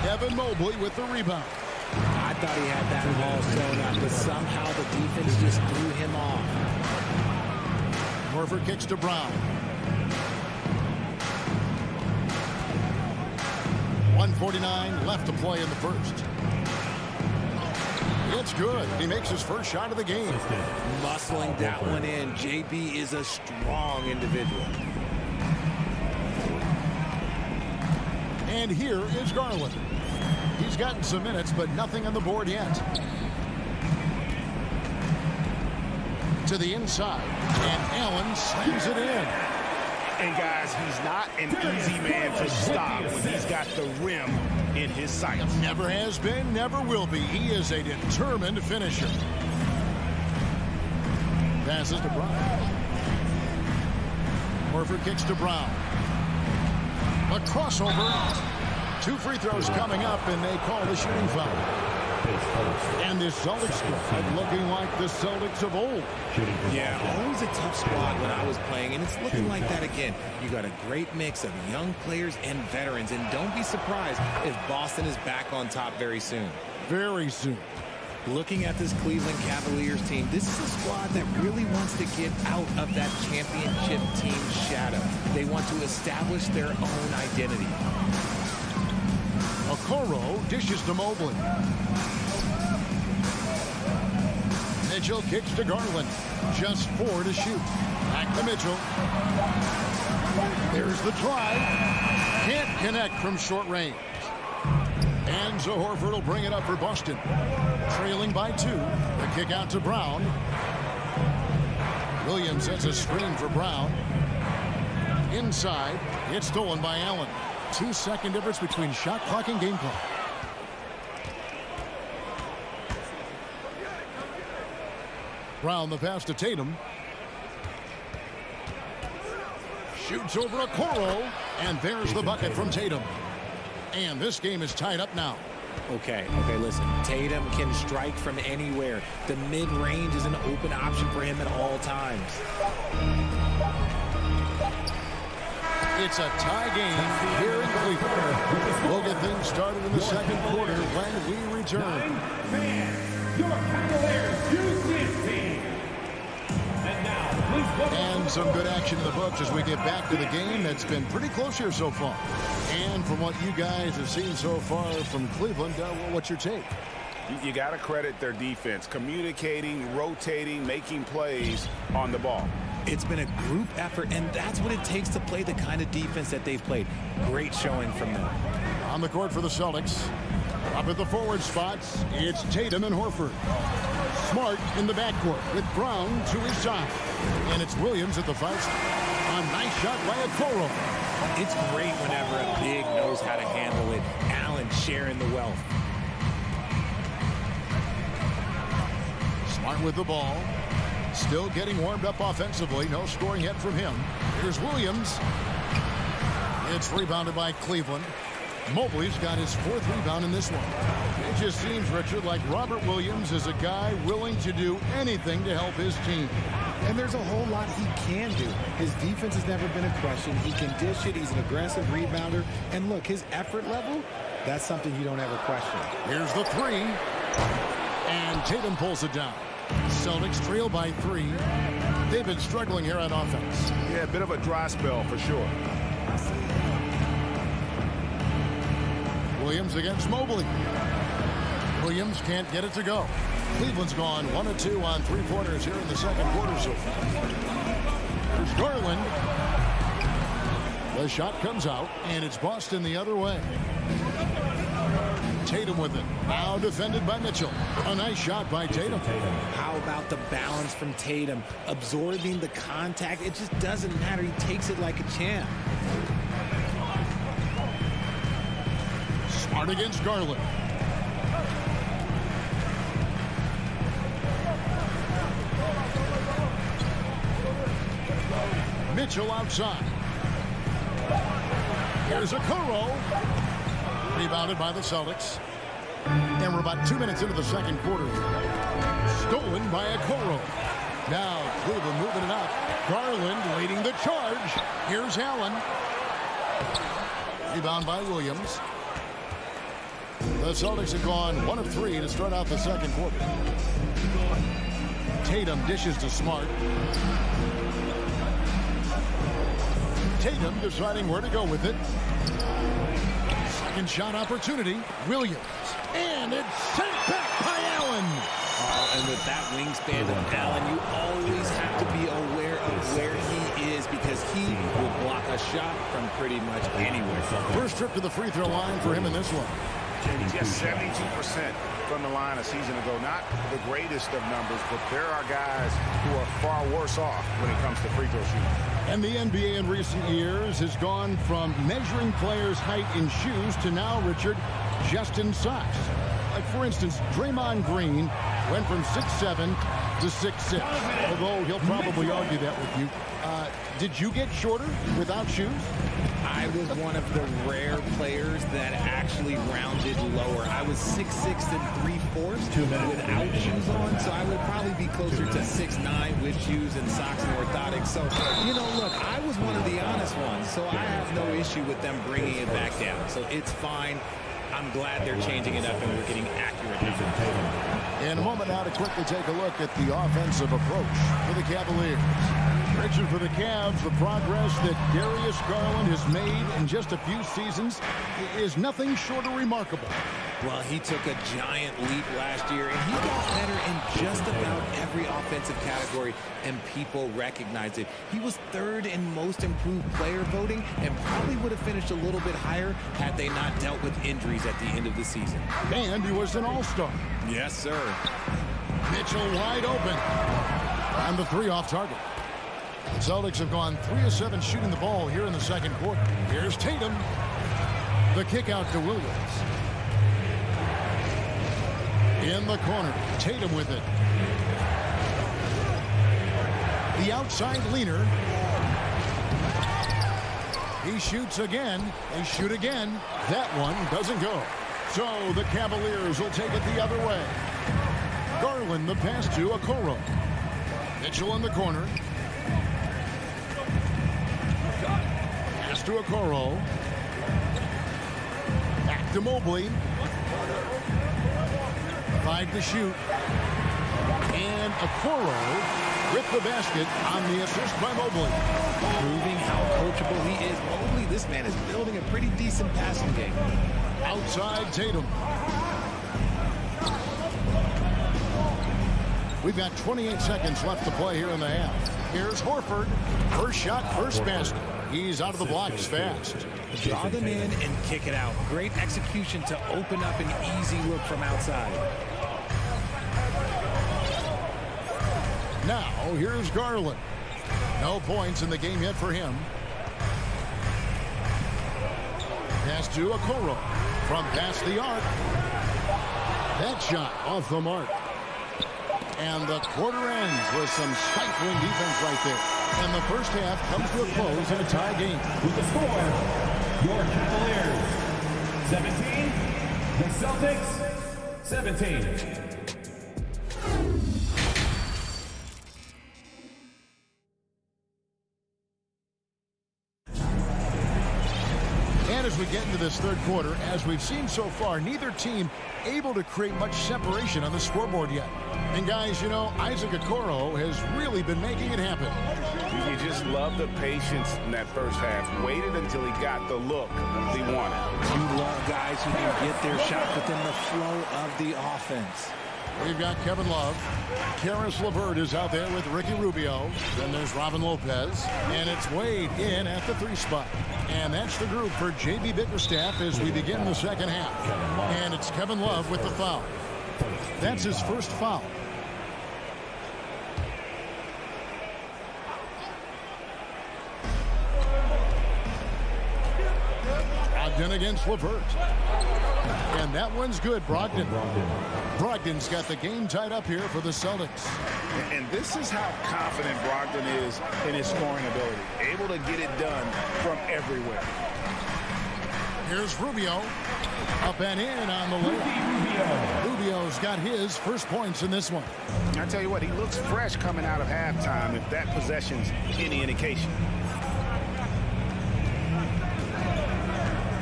Evan Mobley with the rebound. I thought he had that ball sewn up, but somehow the defense just threw him off. Horford kicks to Brown. 1:49 left to play in the first. It's good. He makes his first shot of the game. Muscling that one in. JB is a strong individual. And here is Garland. He's gotten some minutes, but nothing on the board yet. To the inside, and Allen slams it in. And guys, he's not an easy man to stop when he's got the rim in his sights. Never has been, never will be. He is a determined finisher. Passes to Brown. Horford kicks to Brown. A crossover. 2 free throws coming up, and they call the shooting foul. And this Celtics squad looking like the Celtics of old. Yeah, always a tough squad when I was playing, and it's looking like that again. You got a great mix of young players and veterans, and don't be surprised if Boston is back on top very soon. Very soon. Looking at this Cleveland Cavaliers team, this is a squad that really wants to get out of that championship team shadow. They want to establish their own identity. Okoro dishes to Mobley. Mitchell kicks to Garland. Just 4 to shoot. Back to Mitchell. There's the drive. Can't connect from short range. And so Horford will bring it up for Boston. Trailing by 2. The kick out to Brown. Williams sets a screen for Brown. Inside. It's stolen by Allen. 2-second difference between shot clock and game clock. Brown the pass to Tatum. Shoots over a Okoro. And there's the bucket from Tatum. And this game is tied up now. Okay, listen. Tatum can strike from anywhere. The mid-range is an open option for him at all times. It's a tie game here in Cleveland. We'll get things started in the second quarter when we return. Your Cavaliers Houston team. And now, please welcome. And some good action in the books as we get back to the game that's been pretty close here so far. And from what you guys have seen so far from Cleveland, what's your take? You got to credit their defense, communicating, rotating, making plays on the ball. It's been a group effort, and that's what it takes to play the kind of defense that they've played. Great showing from them. On the court for the Celtics. Up at the forward spots, it's Tatum and Horford. Smart in the backcourt with Brown to his side. And it's Williams at the 5 spot. A nice shot by Okoro. It's great whenever a big knows how to handle it. Allen sharing the wealth. Smart with the ball. Still getting warmed up offensively. No scoring yet from him. Here's Williams. It's rebounded by Cleveland. Mobley's got his 4th rebound in this one. It just seems, Richard, like Robert Williams is a guy willing to do anything to help his team. And there's a whole lot he can do. His defense has never been a question. He can dish it. He's an aggressive rebounder. And look, his effort level, that's something you don't ever question. Here's the 3. And Tatum pulls it down. Celtics trail by 3. They've been struggling here on offense. Yeah, a bit of a dry spell for sure. Williams against Mobley. Williams can't get it to go. Cleveland's gone 1 of 2 on 3-pointers here in the second quarter so far. There's Garland. The shot comes out, and it's Boston the other way. Tatum with it. Now defended by Mitchell. A nice shot by Tatum. How about the balance from Tatum? Absorbing the contact. It just doesn't matter. He takes it like a champ. Smart against Garland. Mitchell outside. Here's Okoro. Rebounded by the Celtics. And we're about 2 minutes into the second quarter. Stolen by Okoro. Now Cleveland moving it up. Garland leading the charge. Here's Allen. Rebound by Williams. The Celtics have gone 1 of 3 to start out the second quarter. Tatum dishes to Smart. Tatum deciding where to go with it. Second shot opportunity. Williams. And it's sent back by Allen. And with that wingspan of Allen, you always have to be aware of where he is because he will block a shot from pretty much anywhere. First trip to the free throw line for him in this one. Just 72% from the line a season ago. Not the greatest of numbers, but there are guys who are far worse off when it comes to free throw shooting. And the NBA in recent years has gone from measuring players' height in shoes to now, Richard, just in socks. Like, for instance, Draymond Green went from 6'7" to 6'6", although he'll probably argue that with you. Did you get shorter without shoes? I was one of the rare players that actually rounded lower. I was 6'6" and 3/4 without shoes on, so I would probably be closer to 6'9" with shoes and socks and orthotics. So, you know, look, I was one of the honest ones, so I have no issue with them bringing it back down. So it's fine. I'm glad they're changing it up and we're getting accurate numbers. In a moment now to quickly take a look at the offensive approach for the Cavaliers. Richard, for the Cavs, the progress that Darius Garland has made in just a few seasons is nothing short of remarkable. Well, he took a giant leap last year, and he got better in just about every offensive category, and people recognized it. He was third in most improved player voting and probably would have finished a little bit higher had they not dealt with injuries at the end of the season. And he was an all-star. Yes, sir. Mitchell wide open. And the three off target. The Celtics have gone 3 of 7 shooting the ball here in the second quarter. Here's Tatum. The kick out to Williams. In the corner, Tatum with it. The outside leaner. He shoots again. They shoot again. That one doesn't go. So the Cavaliers will take it the other way. Garland the pass to Okoro. Mitchell in the corner. Pass to Okoro. Back to Mobley. 5 to shoot. And Okoro with the basket on the assist by Mobley. Proving how coachable he is. Mobley, this man is building a pretty decent passing game. Outside Tatum. We've got 28 seconds left to play here in the half. Here's Horford. First shot, first basket. He's out of the blocks fast. Draw them in and kick it out. Great execution to open up an easy look from outside. Now, here's Garland. No points in the game yet for him. Pass to Okoro. From past the arc. That shot off the mark. And the quarter ends with some stifling defense right there. And the first half comes to a close in a tie game. With the score, your Cavaliers 17, the Celtics 17. And as we get into this third quarter, as we've seen so far, neither team able to create much separation on the scoreboard yet. And guys, you know, Isaac Okoro has really been making it happen. You just love the patience in that first half. Waited until he got the look he wanted. You love guys who can get their shot within the flow of the offense. We've got Kevin Love. Karis LeVert is out there with Ricky Rubio. Then there's Robin Lopez. And it's Wade in at the 3 spot. And that's the group for J.B. Bickerstaff as we begin the second half. And it's Kevin Love with the foul. That's his first foul. Brogdon against LeVert. And that one's good, Brogdon. Brogdon's got the game tied up here for the Celtics. And this is how confident Brogdon is in his scoring ability. Able to get it done from everywhere. Here's Rubio. Up and in on the layup. Rubio's got his first points in this one. I tell you what, he looks fresh coming out of halftime if that possession's any indication.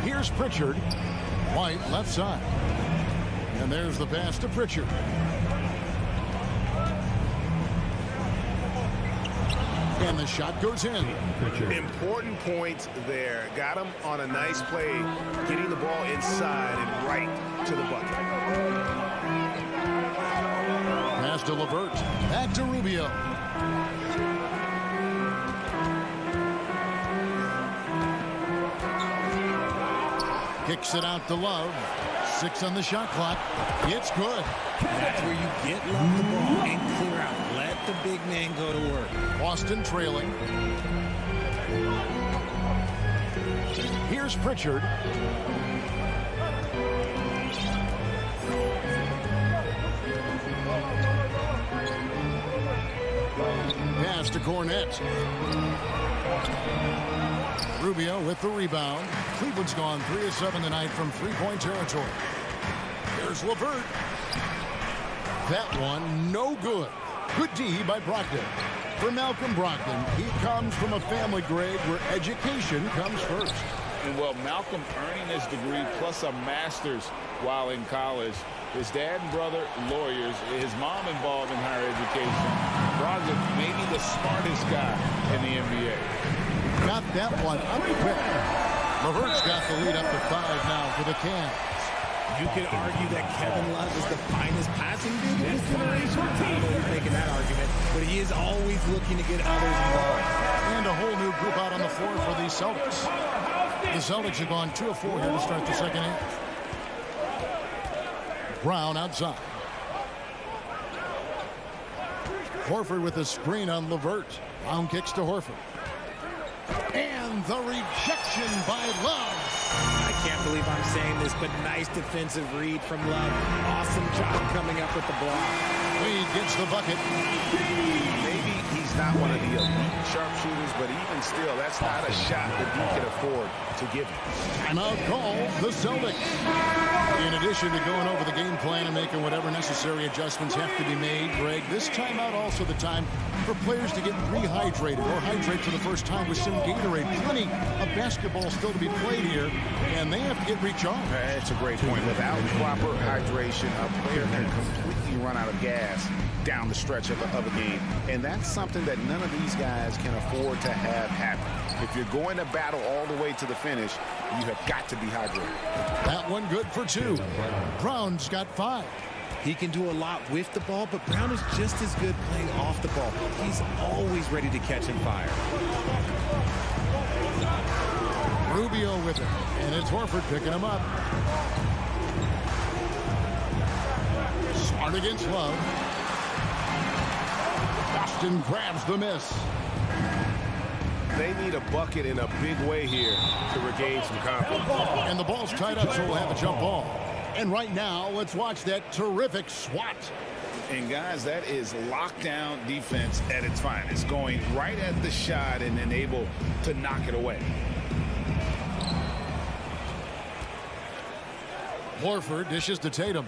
Here's Pritchard. White left side. And there's the pass to Pritchard. And the shot goes in. Important points there. Got him on a nice play, getting the ball inside and right to the bucket. Pass to LeVert. Back to Rubio. Kicks it out to Love. 6 on the shot clock. It's good. That's where you get Love the ball and clear out. Let the big man go to work. Boston trailing. Here's Pritchard. Pass to Cornette. Rubio with the rebound. Cleveland's gone 3 of 7 tonight from three-point territory. Here's LeVert. That one, no good. Good D by Brogdon. For Malcolm Brogdon, he comes from a family, Greg, where education comes first. And well, Malcolm earning his degree plus a master's while in college. His dad and brother, lawyers. His mom involved in higher education. Brogdon, maybe the smartest guy in the NBA. Got that one up quick. LeVert's got the lead up to 5 now for the Cavs. You could argue that Kevin Love is the finest passing big in this generation. I don't know who's making that argument, but he is always looking to get others involved. And a whole new group out on the floor for the Celtics. The Celtics have gone 2 of 4 here to start the second half. Brown outside. Horford with a screen on LeVert. Brown kicks to Horford. And the rejection by Love. I can't believe I'm saying this, but nice defensive read from Love. Awesome job coming up with the block. Reed gets the bucket. Maybe he's not one of the elite sharpshooters, but even still, that's not a shot that he can afford to give him. Timeout call, the Celtics. In addition to going over the game plan and making whatever necessary adjustments have to be made, Greg, this timeout also the time for players to get rehydrated or hydrate for the first time with some Gatorade. Plenty of basketball still to be played here, and they have to get recharged. That's a great point. Without proper hydration, a player can completely run out of gas down the stretch of a game, and that's something that none of these guys can afford to have happen. If you're going to battle all the way to the finish, you have got to be hydrated. That one good for 2. Brown's got 5. He can do a lot with the ball, but Brown is just as good playing off the ball. He's always ready to catch and fire. Rubio with it, and it's Horford picking him up. Smart against Love. Boston grabs the miss. They need a bucket in a big way here to regain some confidence. And the ball's tied up, so we'll have a jump ball. And right now, let's watch that terrific swat. And guys, that is lockdown defense at its finest, going right at the shot and then able to knock it away. Horford dishes to Tatum.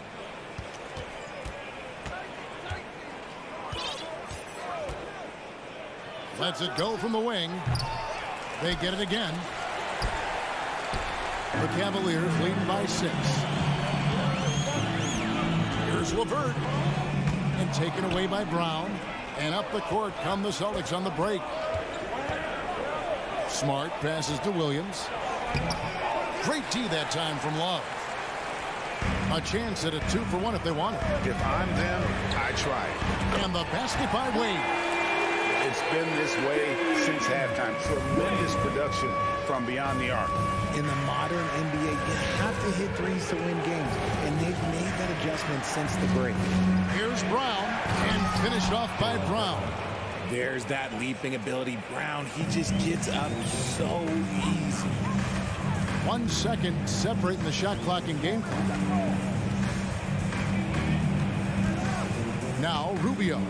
Lets it go from the wing. They get it again. The Cavaliers leading by 6. Here's LeVert. And taken away by Brown. And up the court come the Celtics on the break. Smart passes to Williams. Great D that time from Love. A chance at a 2-for-1 if they want it. If I'm them, I try it. And the basket by Wade. It's been this way since halftime. Tremendous production from beyond the arc. In the modern NBA, you have to hit threes to win games, and they've made that adjustment since the break. Here's Brown, and finished off by Brown. There's that leaping ability. Brown, he just gets up so easy. 1 second separating the shot clock and game clock. Now Rubio.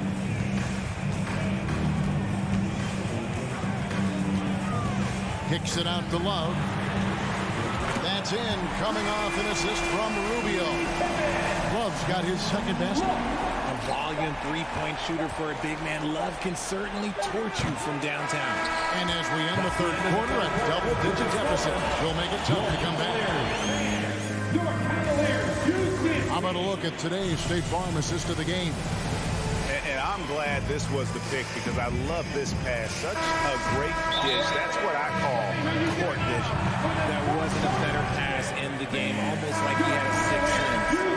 Kicks it out to Love. That's in, coming off an assist from Rubio. Love's got his second basket. A volume three-point shooter for a big man. Love can certainly torch you from downtown. And as we end the third quarter, a double-digit deficit will make it tough to come back. How about a look at today's State Farm assist of the game? And I'm glad this was the pick because I love this pass. Such a great dish. That's what I call court vision. There wasn't a better pass in the game, almost like he had a sixth sense.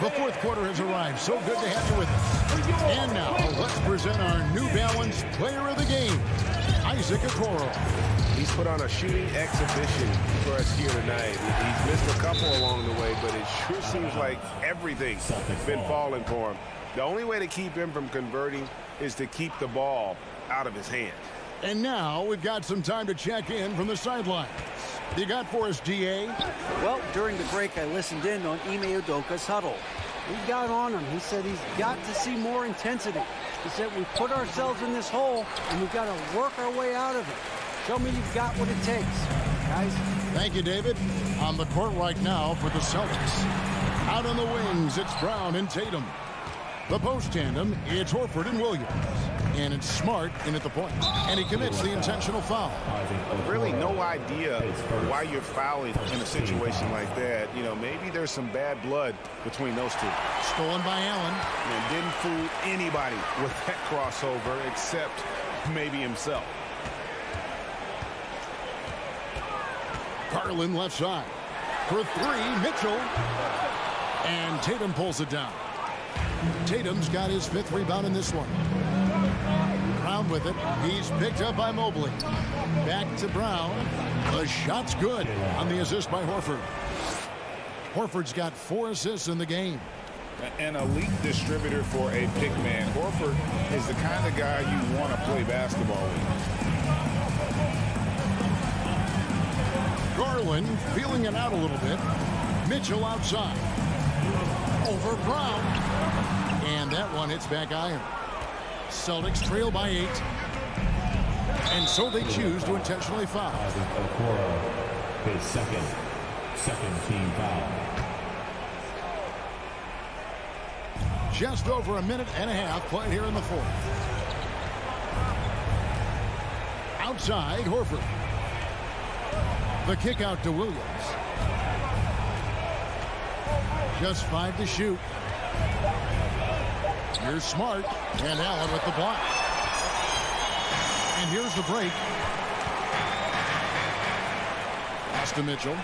The fourth quarter has arrived. So good to have you with us. And now, let's present our New Balance Player of the Game, Isaac Okoro. He's put on a shooting exhibition for us here tonight. He's missed a couple along the way, but it sure seems like everything's been falling for him. The only way to keep him from converting is to keep the ball out of his hand. And now we've got some time to check in from the sidelines. You got for us, DA? Well, during the break, I listened in on Ime Udoka's huddle. We got on him. He said he's got to see more intensity. He said we've put ourselves in this hole, and we've got to work our way out of it. Show me you've got what it takes, guys. Thank you, David. On the court right now for the Celtics. Out on the wings, it's Brown and Tatum. The post tandem, it's Horford and Williams. And it's Smart in at the point. And he commits the intentional foul. Really no idea why you're fouling in a situation like that. You know, maybe there's some bad blood between those two. Stolen by Allen. And didn't fool anybody with that crossover except maybe himself. Garland left side. For three, Mitchell. And Tatum pulls it down. Tatum's got his 5th rebound in this one. Brown with it. He's picked up by Mobley. Back to Brown. The shot's good on the assist by Horford. Horford's got 4 assists in the game. An elite distributor for a big man. Horford is the kind of guy you want to play basketball with. Garland feeling it out a little bit. Mitchell outside. Over Brown. And that one hits back iron. Celtics trail by 8. And so they choose to intentionally foul. His second team foul. Just over a minute and a half played here in the 4th. Outside, Horford. The kick out to Williams. Just 5 to shoot. Here's Smart, and Allen with the block. And here's the break. Pass to Mitchell.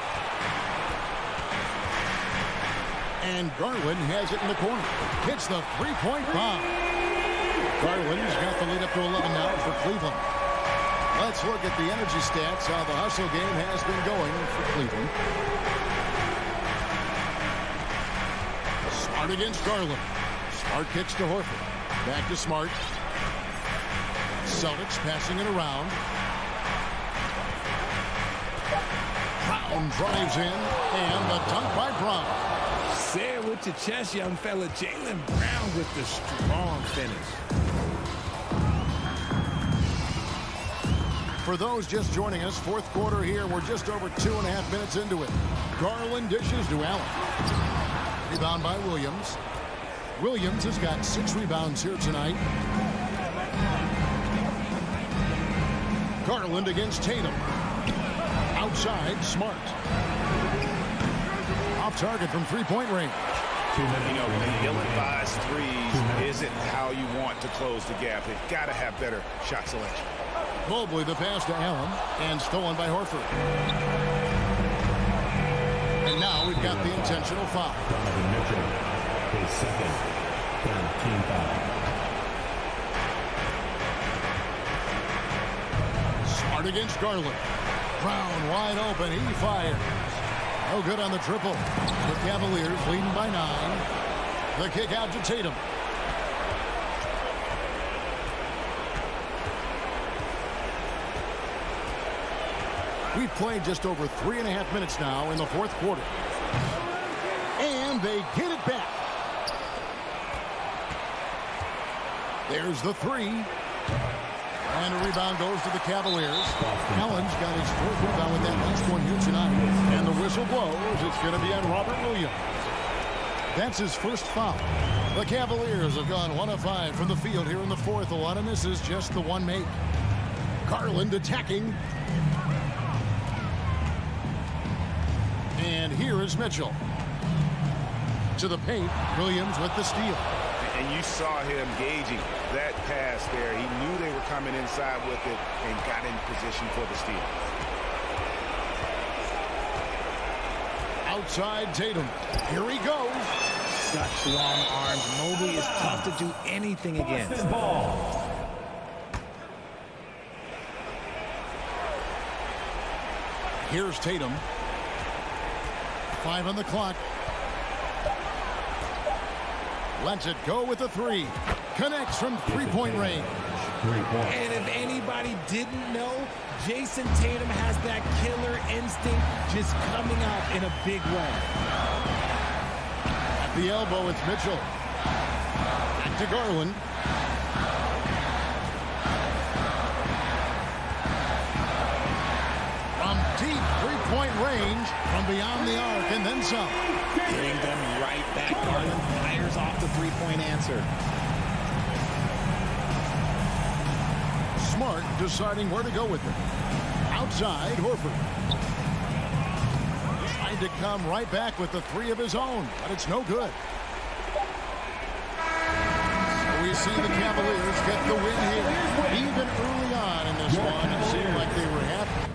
And Garland has it in the corner. Hits the 3-point bomb. Garland's got the lead up to 11 now for Cleveland. Let's look at the energy stats, how the hustle game has been going for Cleveland. Smart against Garland. Smart kicks to Horford. Back to Smart. Celtics passing it around. Brown drives in, and the dunk by Brown. Say it with your chest, young fella. Jaylen Brown with the strong finish. For those just joining us, 4th quarter here. We're just over 2.5 minutes into it. Garland dishes to Allen. Rebound by Williams. Williams has got 6 rebounds here tonight. Garland against Tatum. Outside, Smart. Off target from 3-point range. You know, ill-advised threes isn't how you want to close the gap. They've got to have better shot selection. Mobley the pass to Allen, and stolen by Horford. And now we've got the intentional foul. Mitchell, his third team foul. Smart against Garland. Brown wide open. He fires. No good on the triple. The Cavaliers leading by 9. The kick out to Tatum. We've played just over 3.5 minutes now in the 4th quarter. And they get it back. There's the 3. And a rebound goes to the Cavaliers. Allen's got his 4th rebound with that last one here tonight. And the whistle blows. It's going to be on Robert Williams. That's his first foul. The Cavaliers have gone 1 of 5 from the field here in the 4th. A lot of misses, just the one make. Garland attacking. And here is Mitchell. To the paint, Williams with the steal. And you saw him gauging that pass there. He knew they were coming inside with it and got in position for the steal. Outside Tatum. Here he goes. Such long arms. Mobley is tough to do anything against. Here's Tatum. 5 on the clock. Lets it go with the 3. Connects from 3-point range. And if anybody didn't know, Jason Tatum has that killer instinct just coming out in a big way. At the elbow, it's Mitchell. Back to Garland. From deep 3-point range, from beyond the arc, and then some. Getting them right back. Garland fires off the 3-point answer. Smart deciding where to go with it. Outside, Horford. Trying to come right back with the 3 of his own, but it's no good. So we see the Cavaliers get the win here. Even early on in this one, it seemed like they were happy.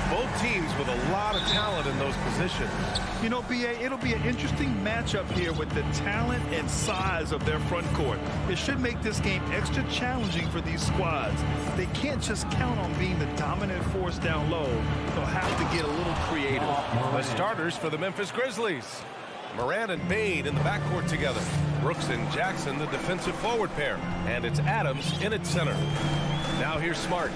Both teams with a lot of talent in those positions. You know, B.A., it'll be an interesting matchup here with the talent and size of their front court. It should make this game extra challenging for these squads. They can't just count on being the dominant force down low. They'll have to get a little creative. The starters for the Memphis Grizzlies. Morant and Bane in the backcourt together. Brooks and Jackson, the defensive forward pair. And it's Adams in at center. Now here's Smart.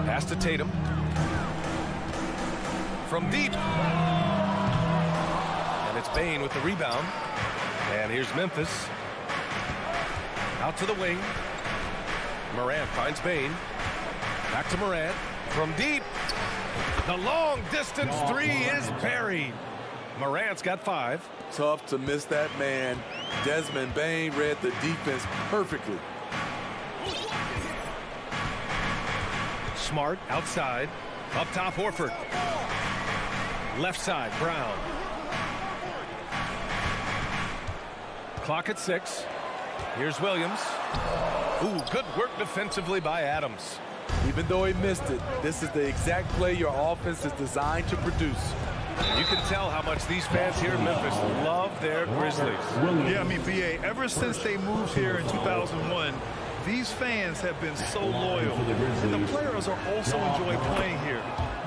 Pass to Tatum. From deep. And it's Bane with the rebound. And here's Memphis. Out to the wing. Morant finds Bane. Back to Morant. From deep. The long distance three is buried. Morant's got 5. Tough to miss that man. Desmond Bane read the defense perfectly. Smart outside. Up top, Horford. Left side, Brown. Clock at 6. Here's Williams. Ooh, good work defensively by Adams. Even though he missed it, this is the exact play your offense is designed to produce. You can tell how much these fans here in Memphis love their Grizzlies. Yeah, I mean, B.A., ever since they moved here in 2001, these fans have been so loyal. And the players are also enjoying playing here.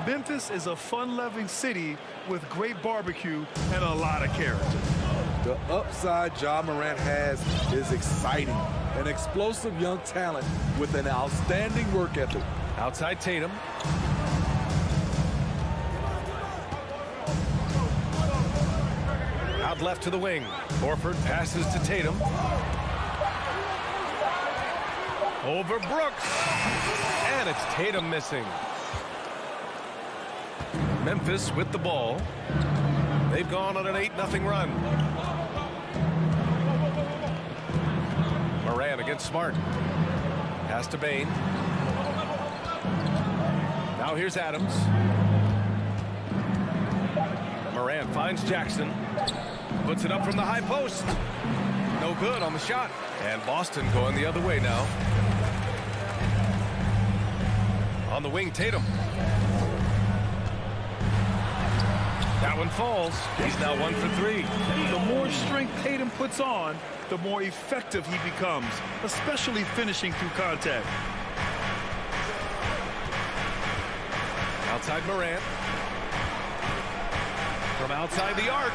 Memphis is a fun-loving city with great barbecue and a lot of character. The upside Ja Morant has is exciting. An explosive young talent with an outstanding work ethic. Outside Tatum. Out left to the wing. Horford passes to Tatum. Over Brooks. And it's Tatum missing. Memphis with the ball. They've gone on an 8-0 run. Morant against Smart. Pass to Bane. Now here's Adams. Morant finds Jackson. Puts it up from the high post. No good on the shot. And Boston going the other way now. On the wing, Tatum. That one falls. He's now 1 for 3. The more strength Tatum puts on, the more effective he becomes, especially finishing through contact. Outside Morant. From outside the arc.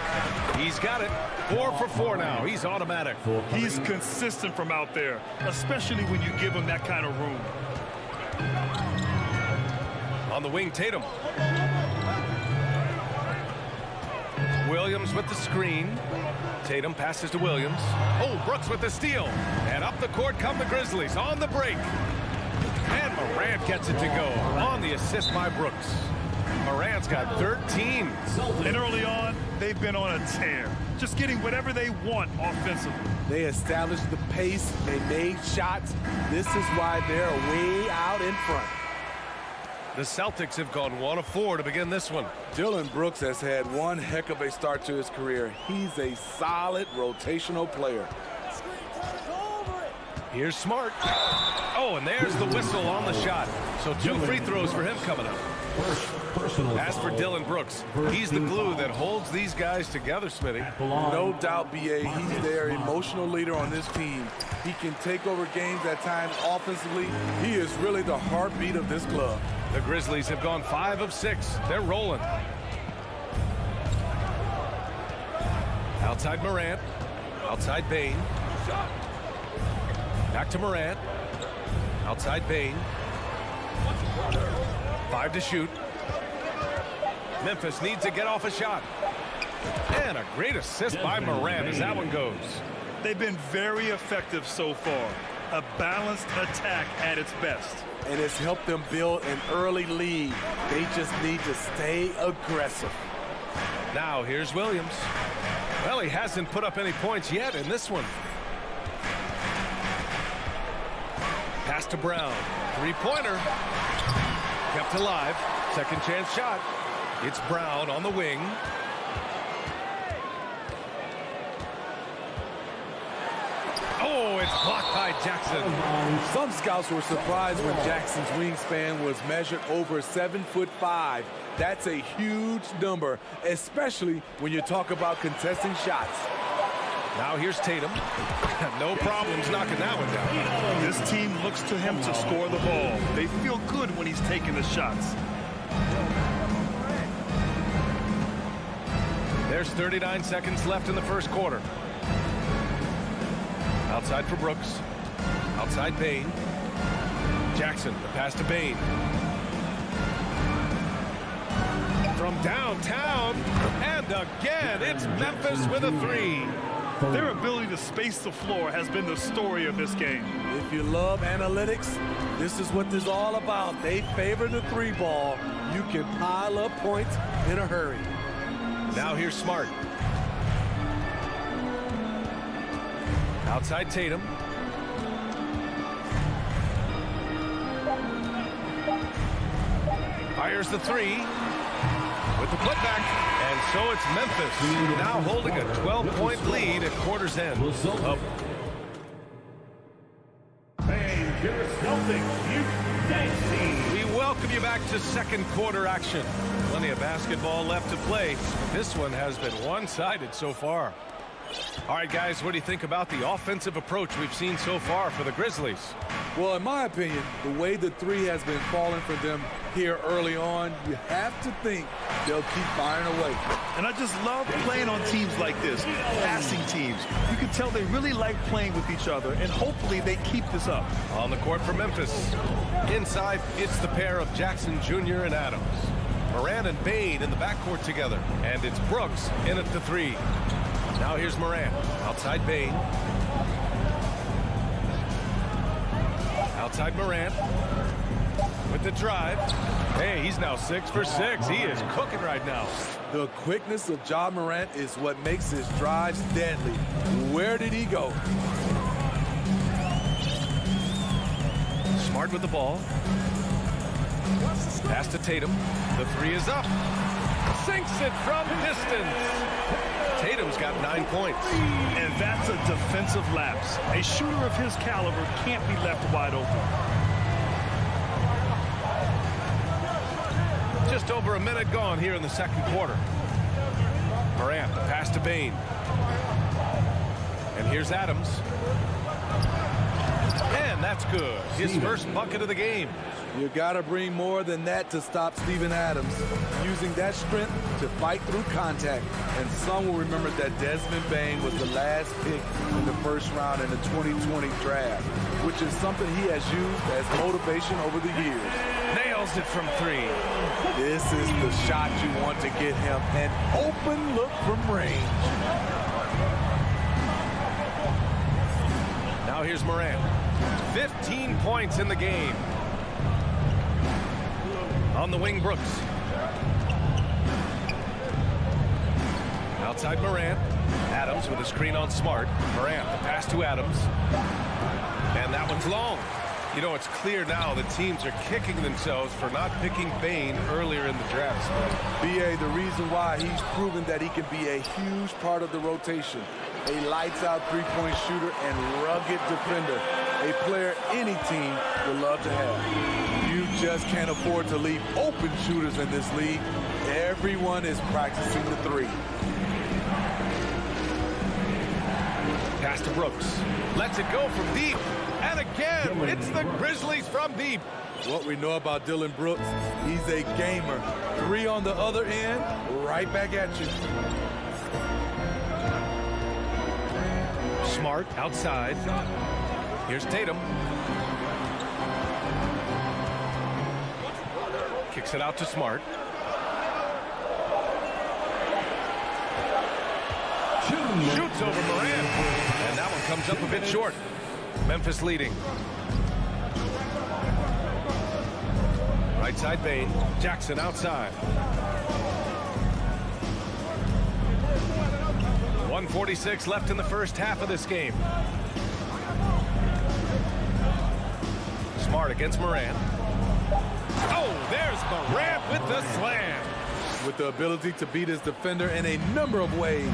He's got it. 4 for 4 now. He's automatic. He's consistent from out there, especially when you give him that kind of room. On the wing, Tatum. Williams with the screen. Tatum passes to Williams. Oh, Brooks with the steal. And up the court come the Grizzlies on the break. And Morant gets it to go on the assist by Brooks. Morant's got 13. And early on, they've been on a tear. Just getting whatever they want offensively. They established the pace. They made shots. This is why they're way out in front. The Celtics have gone 1 of 4 to begin this one. Dillon Brooks has had one heck of a start to his career. He's a solid rotational player. Here's Smart. Oh, and there's the whistle on the shot. So 2 free throws for him coming up. As for Dillon Brooks, he's the glue that holds these guys together, Smitty. No doubt, B.A., he's their emotional leader on this team. He can take over games at times offensively. He is really the heartbeat of this club. The Grizzlies have gone 5 of 6. They're rolling. Outside Morant. Outside Bane. Back to Morant. Outside Bane. 5 to shoot. Memphis needs to get off a shot. And a great assist by Morant as that one goes. They've been very effective so far. A balanced attack at its best. And it's helped them build an early lead. They just need to stay aggressive. Now here's Williams. Well, he hasn't put up any points yet in this one. Pass to Brown. 3-pointer. Kept alive. Second chance shot. It's Brown on the wing. Oh, Oh, it's blocked by Jackson. Some scouts were surprised when Jackson's wingspan was measured over 7'5". That's a huge number, especially when you talk about contesting shots. Now here's Tatum. No problems knocking that one down. This team looks to him to score the ball. They feel good when he's taking the shots. There's 39 seconds left in the first quarter. Outside for Brooks. Outside Bain. Jackson, the pass to Bain. From downtown, and again, it's Memphis with a three. Their ability to space the floor has been the story of this game. If you love analytics, this is what this is all about. They favor the three ball. You can pile up points in a hurry. Now here's Smart. Outside Tatum. Fires the three with the putback. And so it's Memphis now holding a 12-point lead at quarter's end. And your Celtics, Dance Team. We welcome you back to second quarter action. Plenty of basketball left to play. This one has been one-sided so far. All right, guys, what do you think about the offensive approach we've seen so far for the Grizzlies? Well, in my opinion, the way the three has been falling for them here early on, you have to think they'll keep firing away. And I just love playing on teams like this, passing teams. You can tell they really like playing with each other, and hopefully they keep this up. On the court for Memphis. Inside, it's the pair of Jackson Jr. and Adams. Morant and Bain in the backcourt together. And it's Brooks in at the three. Now here's Morant. Outside Bain. Outside Morant. With the drive. Hey, he's now 6 for 6. He is cooking right now. The quickness of Ja Morant is what makes his drives deadly. Where did he go? Smart with the ball. Pass to Tatum. The three is up. Sinks it from distance. Tatum's got 9 points. And that's a defensive lapse. A shooter of his caliber can't be left wide open. Just over a minute gone here in the second quarter. Morant, the pass to Bain. And here's Adams. And that's good. His first bucket of the game. You got to bring more than that to stop Steven Adams. Using that strength to fight through contact. And some will remember that Desmond Bain was the last pick in the first round in the 2020 draft, which is something he has used as motivation over the years. Nails it from three. This is the shot you want to get him. An open look from range. Now here's Morant. 15 points in the game. On the wing, Brooks. Outside Morant. Adams with a screen on Smart. Morant, the pass to Adams. And that one's long. You know, it's clear now that teams are kicking themselves for not picking Bain earlier in the draft. B.A., the reason why he's proven that he can be a huge part of the rotation. A lights-out three-point shooter and rugged defender. A player any team would love to have. You just can't afford to leave open shooters in this league. Everyone is practicing the three. Pass to Brooks. Lets it go from deep. And again, it's the Grizzlies from deep. What we know about Dillon Brooks, he's a gamer. Three on the other end, right back at you. Smart outside. Here's Tatum. Kicks it out to Smart. Shoots over Morant. And that one comes up a bit short. Memphis leading. Right side Bain. Jackson outside. 1:46 left in the first half of this game. Smart against Morant. Oh, there's Morant with the slam. With the ability to beat his defender in a number of ways.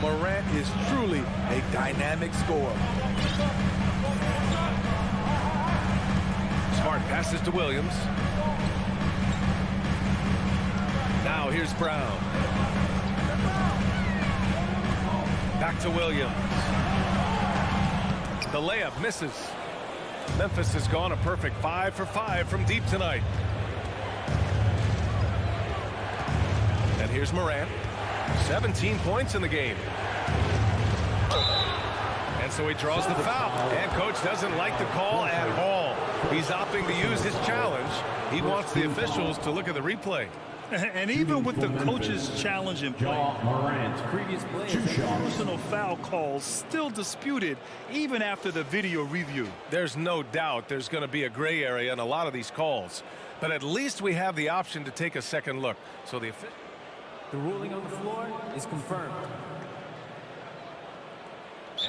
Morant is truly a dynamic scorer. Smart passes to Williams. Now here's Brown. Back to Williams. The layup misses. Memphis has gone a perfect 5 for 5 from deep tonight. And here's Morant. 17 points in the game. And so he draws the foul. And coach doesn't like the call at all. He's opting to use his challenge. He wants the officials to look at the replay. And even with the coach's challenge in play, Previous play. personal foul calls still disputed even after the video review. There's no doubt there's going to be a gray area in a lot of these calls. But at least we have the option to take a second look. So the ruling on the floor is confirmed.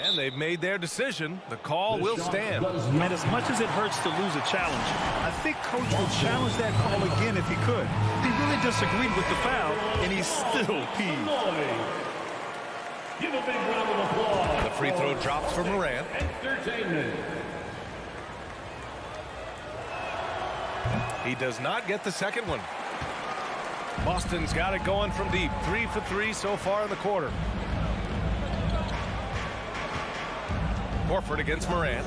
And they've made their decision. The call will stand. And as much as it hurts to lose a challenge, I think coach will challenge that call again if he could. He really disagreed with the foul, and he's still peeved. Give a big round of applause. The free throw drops for Morant. Entertainment. He does not get the second one. Boston's got it going from deep. 3 for 3 so far in the quarter. Horford against Morant.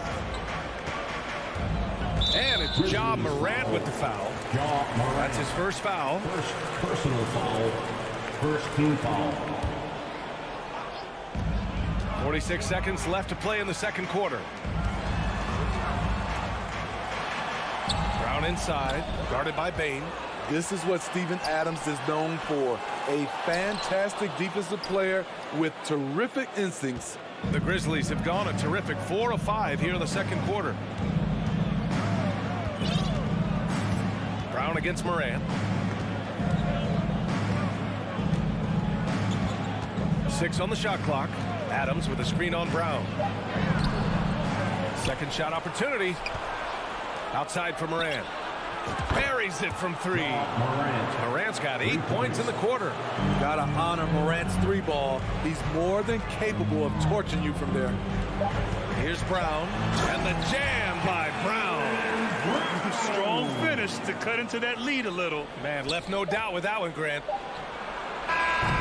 And it's Ja Morant with the foul. That's his first foul. First personal foul. First team foul. 46 seconds left to play in the second quarter. Brown inside, guarded by Bane. This is what Steven Adams is known for. A fantastic defensive player with terrific instincts. The Grizzlies have gone a terrific 4 of 5 here in the second quarter. Brown against Morant. 6 on the shot clock. Adams with a screen on Brown. Second shot opportunity. Outside for Morant. Buries it from 3. Morant's got 8 points in the quarter. Gotta honor Morant's 3-ball. He's more than capable of torching you from there. Here's Brown. And the jam by Brown. Strong finish to cut into that lead a little. Man, left no doubt with that one, Grant.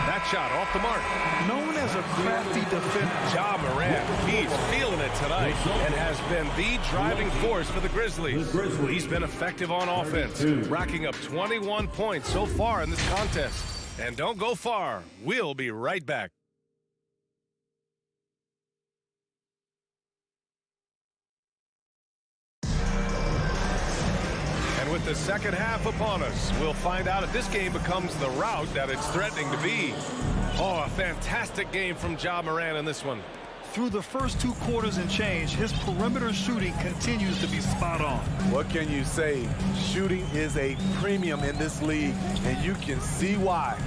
That shot off the mark. Known as a crafty defender, Ja Morant, he's feeling it tonight and has been the driving force for the Grizzlies. He's been effective on offense, racking up 21 points so far in this contest. And don't go far. We'll be right back. With the second half upon us, we'll find out if this game becomes the rout that it's threatening to be. Oh, a fantastic game from Ja Morant in this one. through the first 2 quarters and change, his perimeter shooting continues to be spot on. What can you say? Shooting is a premium in this league, and you can see why.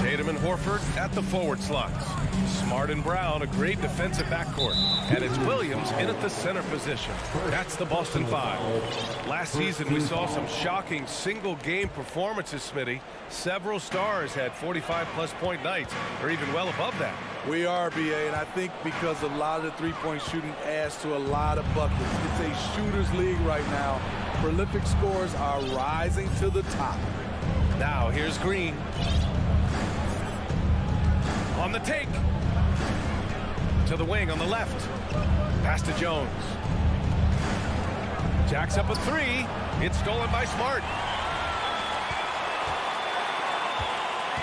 Tatum and Horford at the forward slots. Smart and Brown, a great defensive backcourt. And it's Williams in at the center position. That's the Boston Five. Last season, we saw some shocking single-game performances, Smitty. Several stars had 45-plus point nights, or even well above that. We are, BA, and I think because a lot of the three-point shooting adds to a lot of buckets. It's a shooter's league right now. Prolific scorers are rising to the top. Now, here's Green. On the take. To the wing on the left. Pass to Jones. Jacks up a three. It's stolen by Smart.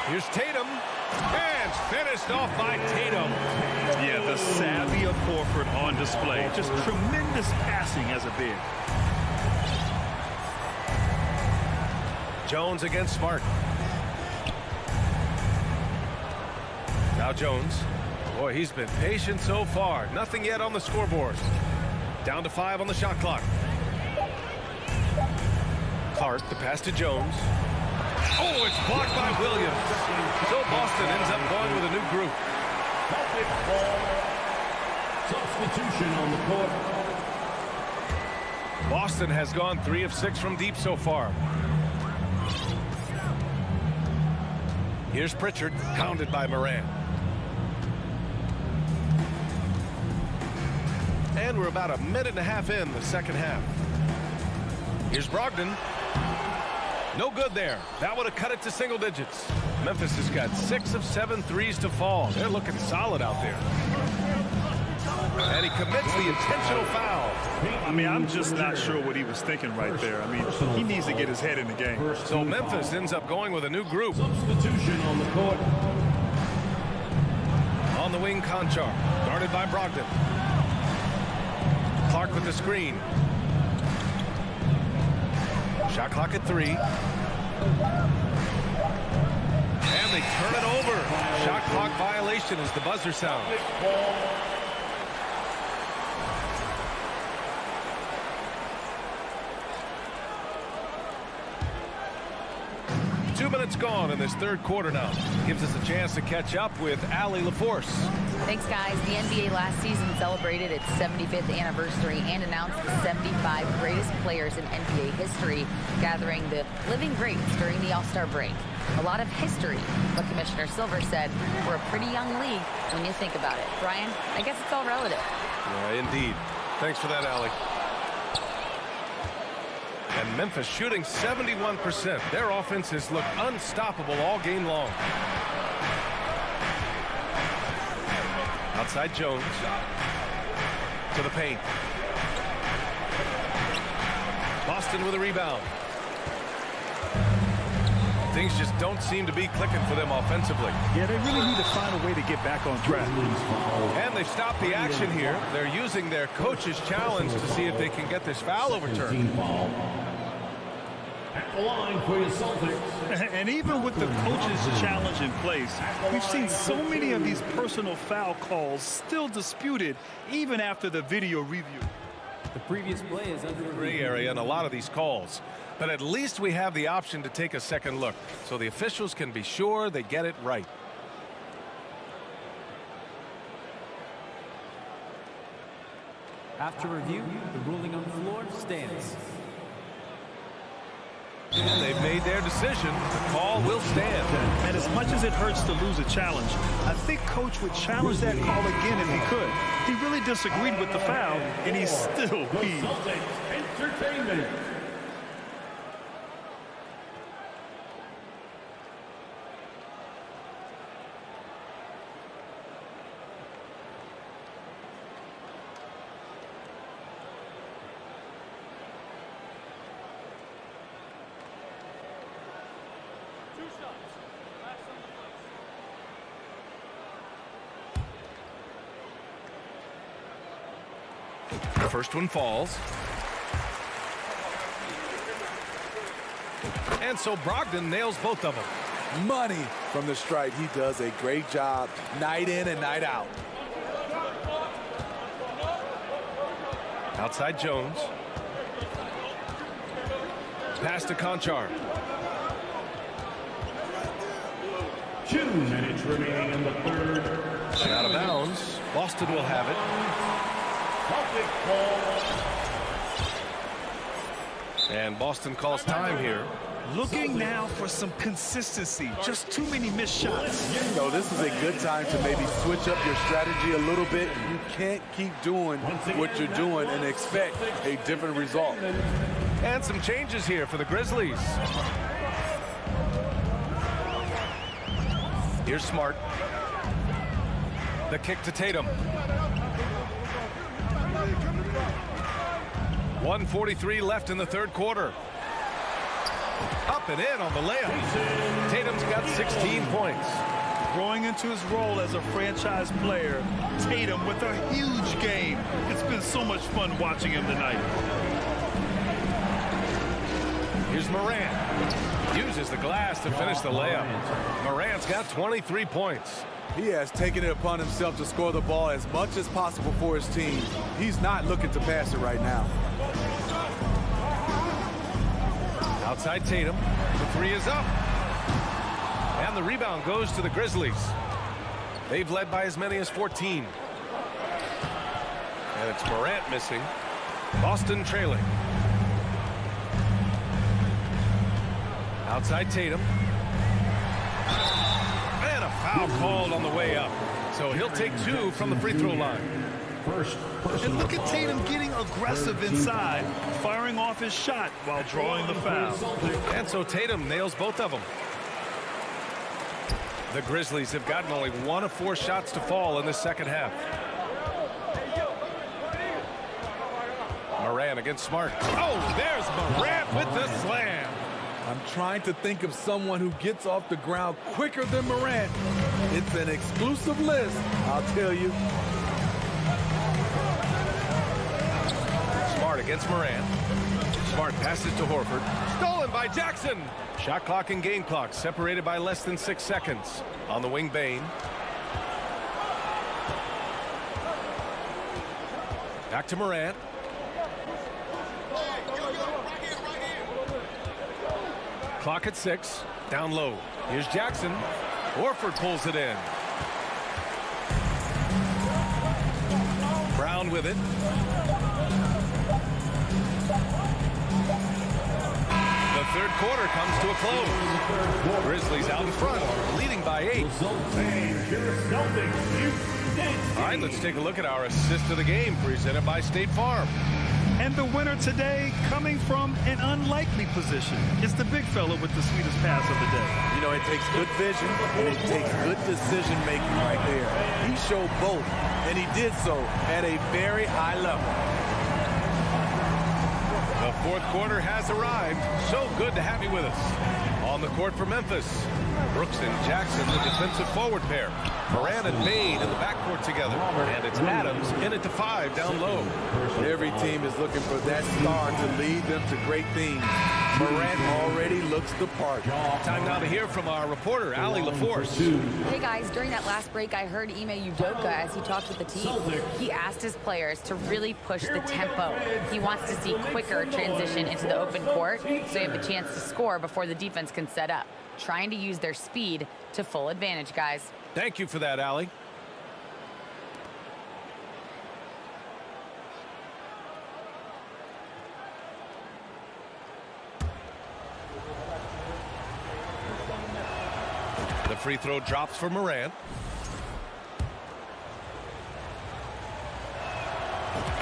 Here's Tatum. And finished off by Tatum. Yeah, the savvy of Horford on display. Just tremendous passing as a big. Jones against Smart. Now Jones. Boy, he's been patient so far. Nothing yet on the scoreboard. Down to 5 on the shot clock. Clark, the pass to Jones. Oh, it's blocked by Williams. So Boston ends up going with a new group. Substitution on the court. Boston has gone 3 of 6 from deep so far. Here's Pritchard, hounded by Morant. And we're about a minute and a half in the second half. Here's Brogdon. No good there. That would have cut it to single digits. Memphis has got 6 of 7 threes to fall. They're looking solid out there. And he commits the intentional foul. I mean, I'm just not sure what he was thinking right there. I mean, he needs to get his head in the game. So Memphis ends up going with a new group. Substitution on the court. On the wing, Conchar, guarded by Brogdon. Clark with the screen. Shot clock at 3. And they turn it over. Shot clock violation as the buzzer sounds. 2 minutes gone in this third quarter now. Gives us a chance to catch up with Allie LaForce. Thanks, guys. The NBA last season celebrated its 75th anniversary and announced the 75 greatest players in NBA history, gathering the living greats during the All-Star break. A lot of history, but Commissioner Silver said we're a pretty young league when you think about it. Brian, I guess it's all relative. Yeah, indeed. Thanks for that, Allie. And Memphis shooting 71%. Their offense has looked unstoppable all game long. Outside Jones. To the paint. Boston with a rebound. Things just don't seem to be clicking for them offensively. Yeah, they really need to find a way to get back on track. And they've stopped the action here. They're using their coach's challenge to see if they can get this foul overturned. At the line for your Celtics. And even with the coach's challenge in place, we've seen so many of these personal foul calls still disputed even after the video review. The previous play is under Gray area in a lot of these calls. But at least we have the option to take a second look, so the officials can be sure they get it right. After review, the ruling on the floor stands. And they've made their decision. The call will stand. And as much as it hurts to lose a challenge, I think Coach would challenge that call again if he could. He really disagreed with the foul, and he's still peeved. Entertainment. The first one falls. And so Brogdon nails both of them. Money from the stripe. He does a great job night in and night out. Outside Jones. Pass to Conchar. 2 minutes remaining in the third. Out of bounds. Boston will have it. And Boston calls time here. Looking now for some consistency. Just too many missed shots. You know, this is a good time to maybe switch up your strategy a little bit. You can't keep doing what you're doing and expect a different result. And some changes here for the Grizzlies. Here's Smart. The kick to Tatum. 1:43 left in the third quarter. Up and in on the layup. Tatum's got 16 points. Growing into his role as a franchise player, Tatum with a huge game. It's been so much fun watching him tonight. Here's Morant. Uses the glass to finish the layup. Morant's got 23 points. He has taken it upon himself to score the ball as much as possible for his team. He's not looking to pass it right now. Outside Tatum. The three is up. And the rebound goes to the Grizzlies. They've led by as many as 14. And it's Morant missing. Boston trailing. Outside Tatum. And a foul called on the way up. So he'll take 2 from the free throw line. And look at Tatum getting aggressive inside, firing off his shot while drawing the foul. And so Tatum nails both of them. The Grizzlies have gotten only 1 of 4 shots to fall in the second half. Morant against Smart. Oh, there's Morant with the slam. I'm trying to think of someone who gets off the ground quicker than Morant. It's an exclusive list, I'll tell you. Smart against Morant. Smart passes to Horford. Stolen by Jackson. Shot clock and game clock separated by less than 6 seconds. On the wing, Bane. Back to Morant. Clock at 6. Down low. Here's Jackson. Horford pulls it in. Brown with it. The third quarter comes to a close. Grizzlies out in front, leading by 8. All right, let's take a look at our assist of the game, presented by State Farm. And the winner today coming from an unlikely position. It's the big fella with the sweetest pass of the day. You know, it takes good vision and it takes good decision making right there. He showed both, and he did so at a very high level. The fourth quarter has arrived. So good to have you with us. On the court for Memphis, Brooks and Jackson, the defensive forward pair. Morant and Bane in the backcourt together. And it's Adams in it to 5 down low. Every team is looking for that star to lead them to great things. Morant already looks the part. Time now to hear from our reporter, Allie LaForce. Hey guys, during that last break, I heard Ime Udoka as he talked with the team. He asked his players to really push the tempo. He wants to see quicker transition into the open court so they have a chance to score before the defense can set up. Trying to use their speed to full advantage, guys. Thank you for that, Allie. The free throw drops for Morant.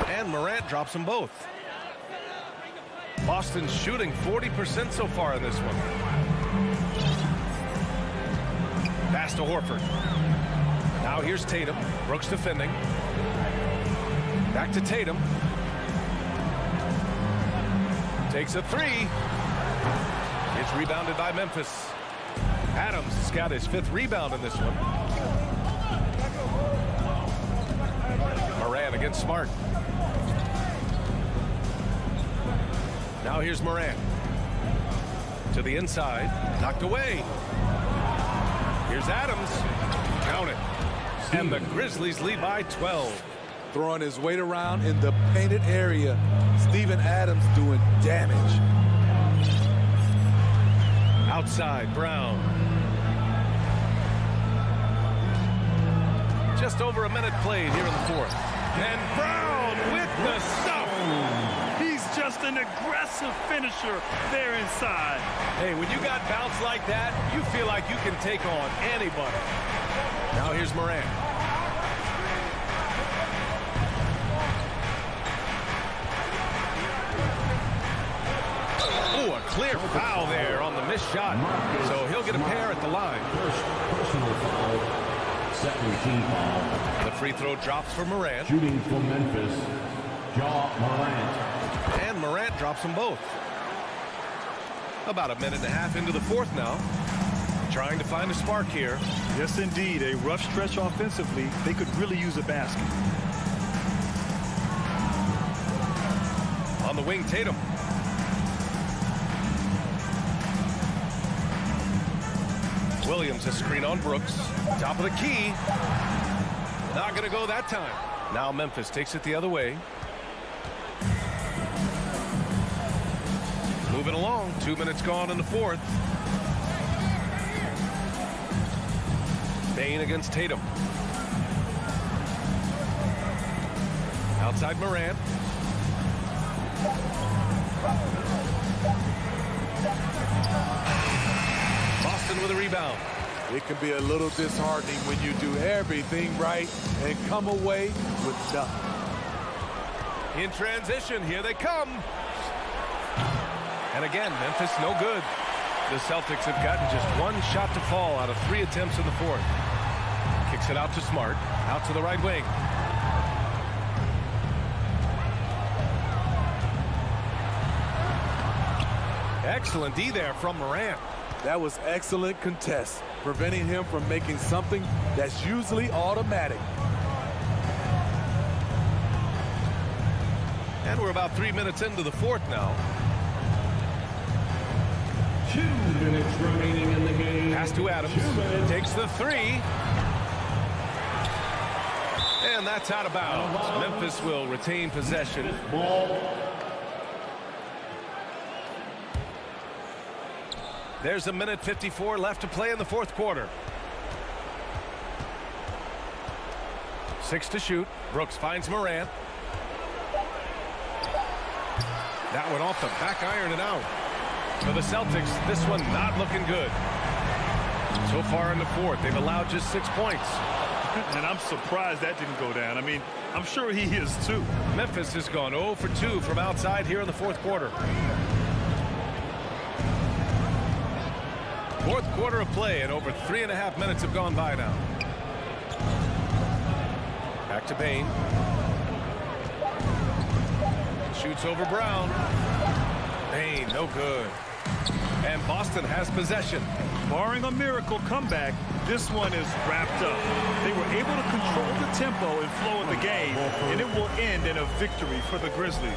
And Morant drops them both. Boston's shooting 40% so far in this one. Pass to Horford. Now here's Tatum. Brooks defending. Back to Tatum. Takes a 3. It's rebounded by Memphis. Adams has got his 5th rebound in this one. Morant against Smart. Now here's Morant. To the inside. Knocked away. Here's Adams. Count it. And the Grizzlies lead by 12. Throwing his weight around in the painted area. Steven Adams doing damage. Outside, Brown. Just over a minute played here in the fourth. And Brown with the stuff. He's just an aggressive finisher there inside. Hey, when you got bounce like that, you feel like you can take on anybody. Now here's Morant. Oh, a clear foul there on the missed shot. So he'll get a pair at the line. Personal foul. Second team foul. The free throw drops for Morant. Shooting for Memphis, Morant. And Morant drops them both. About a minute and a half into the fourth now. Trying to find a spark here. Yes, indeed. A rough stretch offensively. They could really use a basket. On the wing, Tatum. Williams, a screen on Brooks. Top of the key. Not going to go that time. Now Memphis takes it the other way. Moving along. 2 minutes gone in the fourth. Bane against Tatum. Outside Morant. Boston with a rebound. It can be a little disheartening when you do everything right and come away with nothing. In transition, here they come. And again, Memphis no good. The Celtics have gotten just one shot to fall out of 3 attempts in the fourth. Kicks it out to Smart, out to the right wing. Excellent D there from Morant. That was excellent contest, preventing him from making something that's usually automatic. And we're about 3 minutes into the fourth now. 2 minutes remaining in the game. Pass to Adams. Takes the 3. And that's out of bounds. Memphis will retain possession. Ball. There's a minute 54 left to play in the fourth quarter. 6 to shoot. Brooks finds Morant. That one off the back iron and out. For the Celtics, this one not looking good. So far in the fourth, they've allowed just 6 points. And I'm surprised that didn't go down. I mean, I'm sure he is too. Memphis has gone 0 for 2 from outside here in the fourth quarter. Fourth quarter of play, and over 3.5 minutes have gone by now. Back to Payne. Shoots over Brown. Payne, no good. And Boston has possession. Barring a miracle comeback, this one is wrapped up. They were able to control the tempo and flow of the game, and it will end in a victory for the Grizzlies.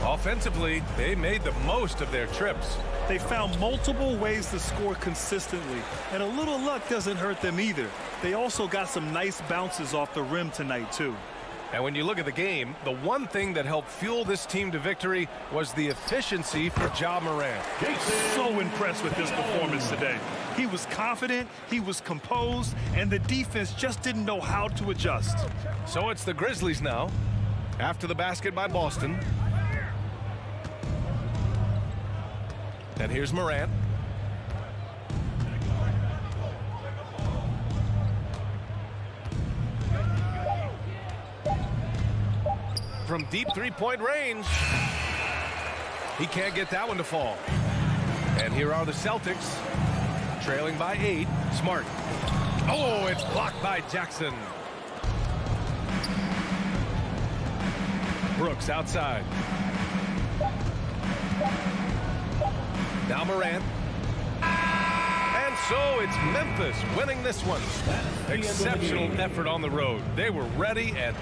Offensively, they made the most of their trips. They found multiple ways to score consistently, and a little luck doesn't hurt them either. They also got some nice bounces off the rim tonight, too. And when you look at the game, the one thing that helped fuel this team to victory was the efficiency for Ja Morant. So impressed with his performance today. He was confident, he was composed, and the defense just didn't know how to adjust. So it's the Grizzlies now, after the basket by Boston. And here's Morant. From deep three-point range. He can't get that one to fall. And here are the Celtics, trailing by 8. Smart. Oh, it's blocked by Jackson. Brooks outside. Now Morant. And so it's Memphis winning this one. Exceptional effort on the road. They were ready and...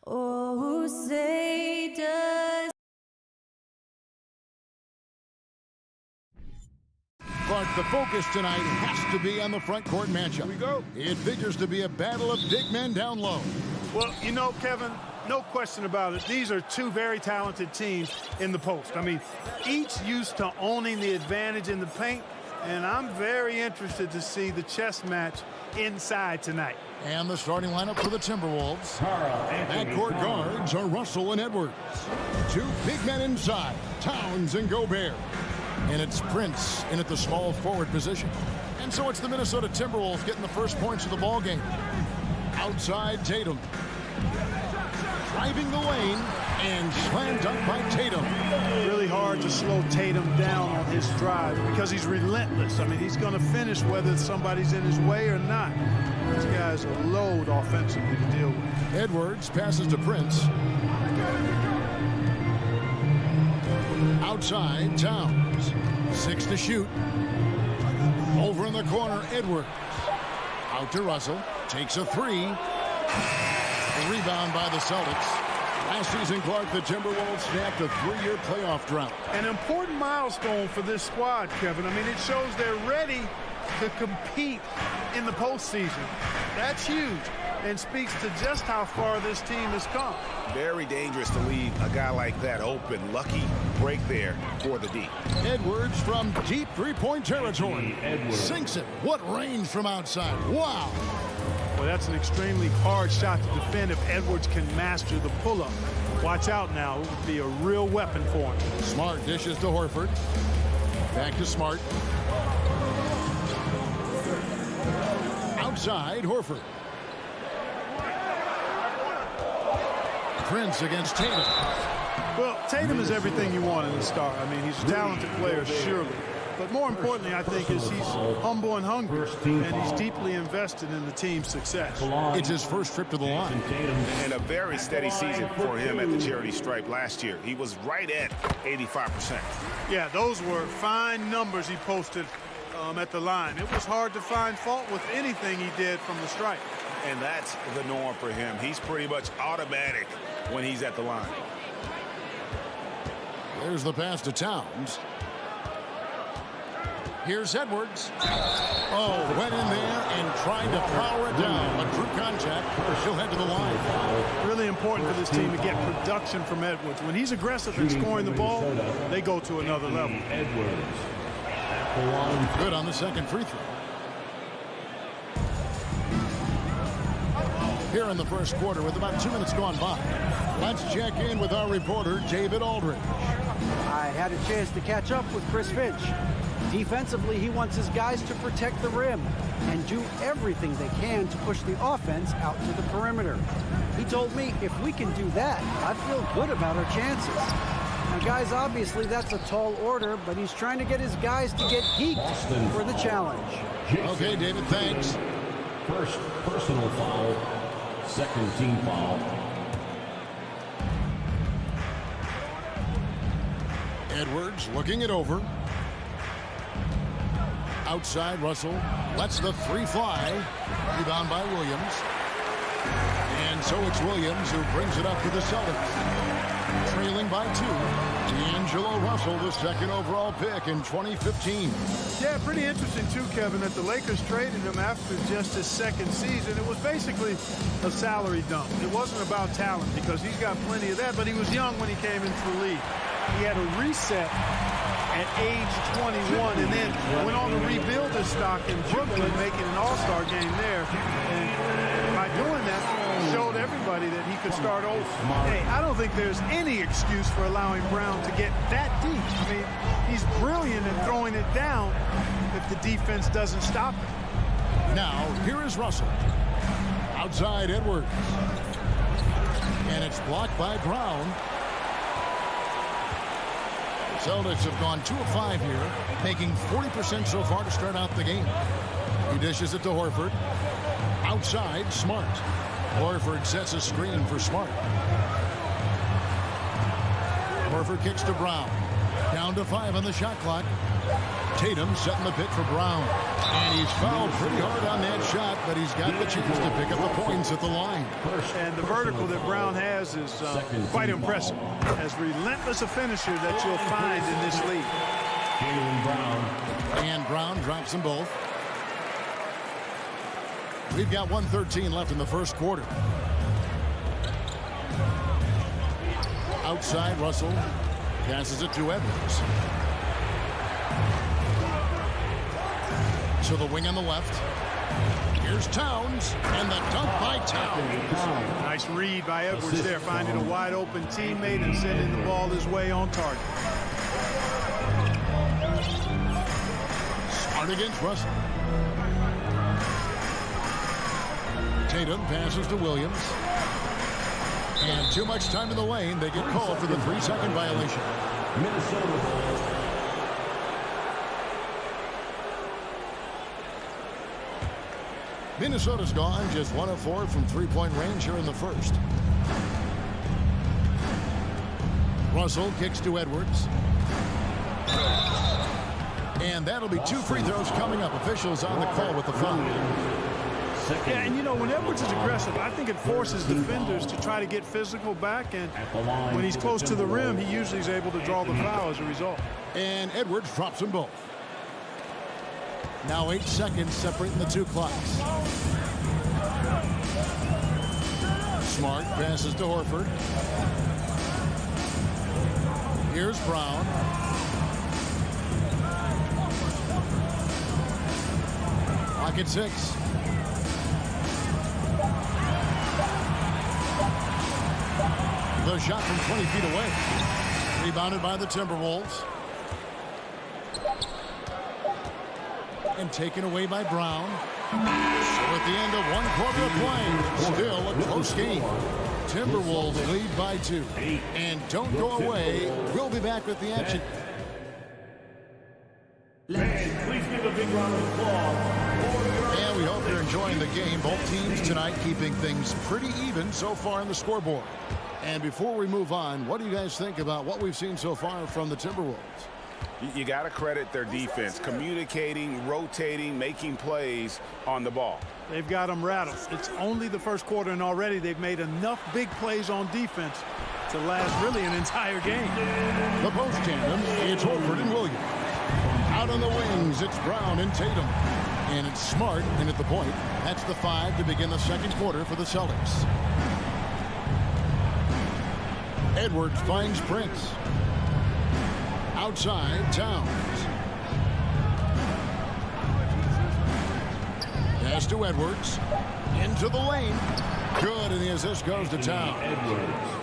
Oh, say does. But the focus tonight has to be on the front court matchup. Here we go. It figures to be a battle of big men down low. Well, you know, Kevin, no question about it. These are two very talented teams in the post. I mean, each used to owning the advantage in the paint, and I'm very interested to see the chess match inside tonight. And the starting lineup for the Timberwolves. Backcourt guards are Russell and Edwards. Two big men inside, Towns and Gobert. And it's Prince in at the small forward position. And so it's the Minnesota Timberwolves getting the first points of the ball game. Outside Tatum. Driving the lane and slam dunk by Tatum. Really hard to slow Tatum down on his drive because he's relentless. I mean, he's going to finish whether somebody's in his way or not. This guy's a load offensively to deal with. Edwards passes to Prince. Outside, Towns. 6 to shoot. Over in the corner, Edwards. Out to Russell. Takes a 3. A rebound by the Celtics. Last season, Clark, the Timberwolves snapped a 3-year playoff drought. An important milestone for this squad, Kevin. I mean, it shows they're ready to compete in the postseason. That's huge and speaks to just how far this team has come. Very dangerous to leave a guy like that open. Lucky break there for the D. Edwards from deep three-point territory. Sinks it. What range from outside. Wow. Well, that's an extremely hard shot to defend if Edwards can master the pull-up. Watch out now. It would be a real weapon for him. Smart dishes to Horford. Back to Smart. Outside, Horford. Prince against Tatum. Well, Tatum is everything you want in a star. I mean, he's a talented player, surely. But more importantly, I think, is he's humble and hungry, and he's deeply invested in the team's success. It's his first trip to the line. And a very steady season for him at the charity stripe last year. He was right at 85%. Yeah, those were fine numbers he posted at the line. It was hard to find fault with anything he did from the stripe. And that's the norm for him. He's pretty much automatic when he's at the line. There's the pass to Towns. Here's Edwards. Oh, went in there and tried to power it down. But true contact, she'll head to the line. Really important for this team to get production from Edwards. When he's aggressive in scoring the ball, they go to another level. Good on the second free throw. Here in the first quarter with about 2 minutes gone by. Let's check in with our reporter, David Aldridge. I had a chance to catch up with Chris Finch. Defensively, he wants his guys to protect the rim and do everything they can to push the offense out to the perimeter. He told me if we can do that, I feel good about our chances. Now, guys, obviously that's a tall order, but he's trying to get his guys to get geeked for the challenge. Okay, David, thanks. First personal foul, second team foul. Edwards looking it over. Outside, Russell lets the 3 fly. Rebound by Williams. And so it's Williams who brings it up to the Celtics. Trailing by 2. D'Angelo Russell, the second overall pick in 2015. Yeah, pretty interesting too, Kevin, that the Lakers traded him after just his second season. It was basically a salary dump. It wasn't about talent because he's got plenty of that, but he was young when he came into the league. He had a reset at age 21 and then went on to rebuild his stock in Brooklyn, making an all-star game there. And by doing that, showed everybody that he could start over. Hey, I don't think there's any excuse for allowing Brown to get that deep. I mean, he's brilliant in throwing it down if the defense doesn't stop him. Now, here is Russell. Outside, Edwards. And it's blocked by Brown. Celtics have gone 2 of 5 here, making 40% so far to start out the game. He dishes it to Horford. Outside, Smart. Horford sets a screen for Smart. Horford kicks to Brown. Down to 5 on the shot clock. Tatum setting the pit for Brown. And he's fouled pretty hard on that shot, but he's got the chance to pick up the points at the line. And the vertical that Brown has is quite impressive. As relentless a finisher that you'll find in this league. And Brown drops them both. We've got 1:13 left in the first quarter. Outside, Russell passes it to Edwards. So the wing on the left. Here's Towns, and the dunk by Towns. Nice read by Edwards there, finding a wide open teammate and sending the ball his way on target. Smart against Russell. Tatum passes to Williams. And too much time in the lane. They get called for the 3-second violation. Minnesota's gone just 1 of 4 from three-point range here in the first. Russell kicks to Edwards. And that'll be 2 free throws coming up. Officials on the call with the foul. Yeah, and you know, when Edwards is aggressive, I think it forces defenders to try to get physical back, and when he's close to the rim, he usually is able to draw the foul as a result. And Edwards drops them both. Now 8 seconds separating the two clocks. Smart passes to Horford. Here's Brown. Clock at 6. The shot from 20 feet away. Rebounded by the Timberwolves. And taken away by Brown. So at the end of 1 quarter of play, still a close game. Timberwolves lead by 2. And don't go away. We'll be back with the action. Please give a big round of applause. And we hope you're enjoying the game. Both teams tonight keeping things pretty even so far on the scoreboard. And before we move on, what do you guys think about what we've seen so far from the Timberwolves? You got to credit their defense, communicating, rotating, making plays on the ball. They've got them rattled. It's only the first quarter, and already they've made enough big plays on defense to last really an entire game. The post tandem, it's Horford and Williams. Out on the wings, it's Brown and Tatum. And it's Smart in at the point. That's the 5 to begin the second quarter for the Celtics. Edwards finds Prince. Outside, Towns. Pass to Edwards. Into the lane. Good, and the assist goes to Towns.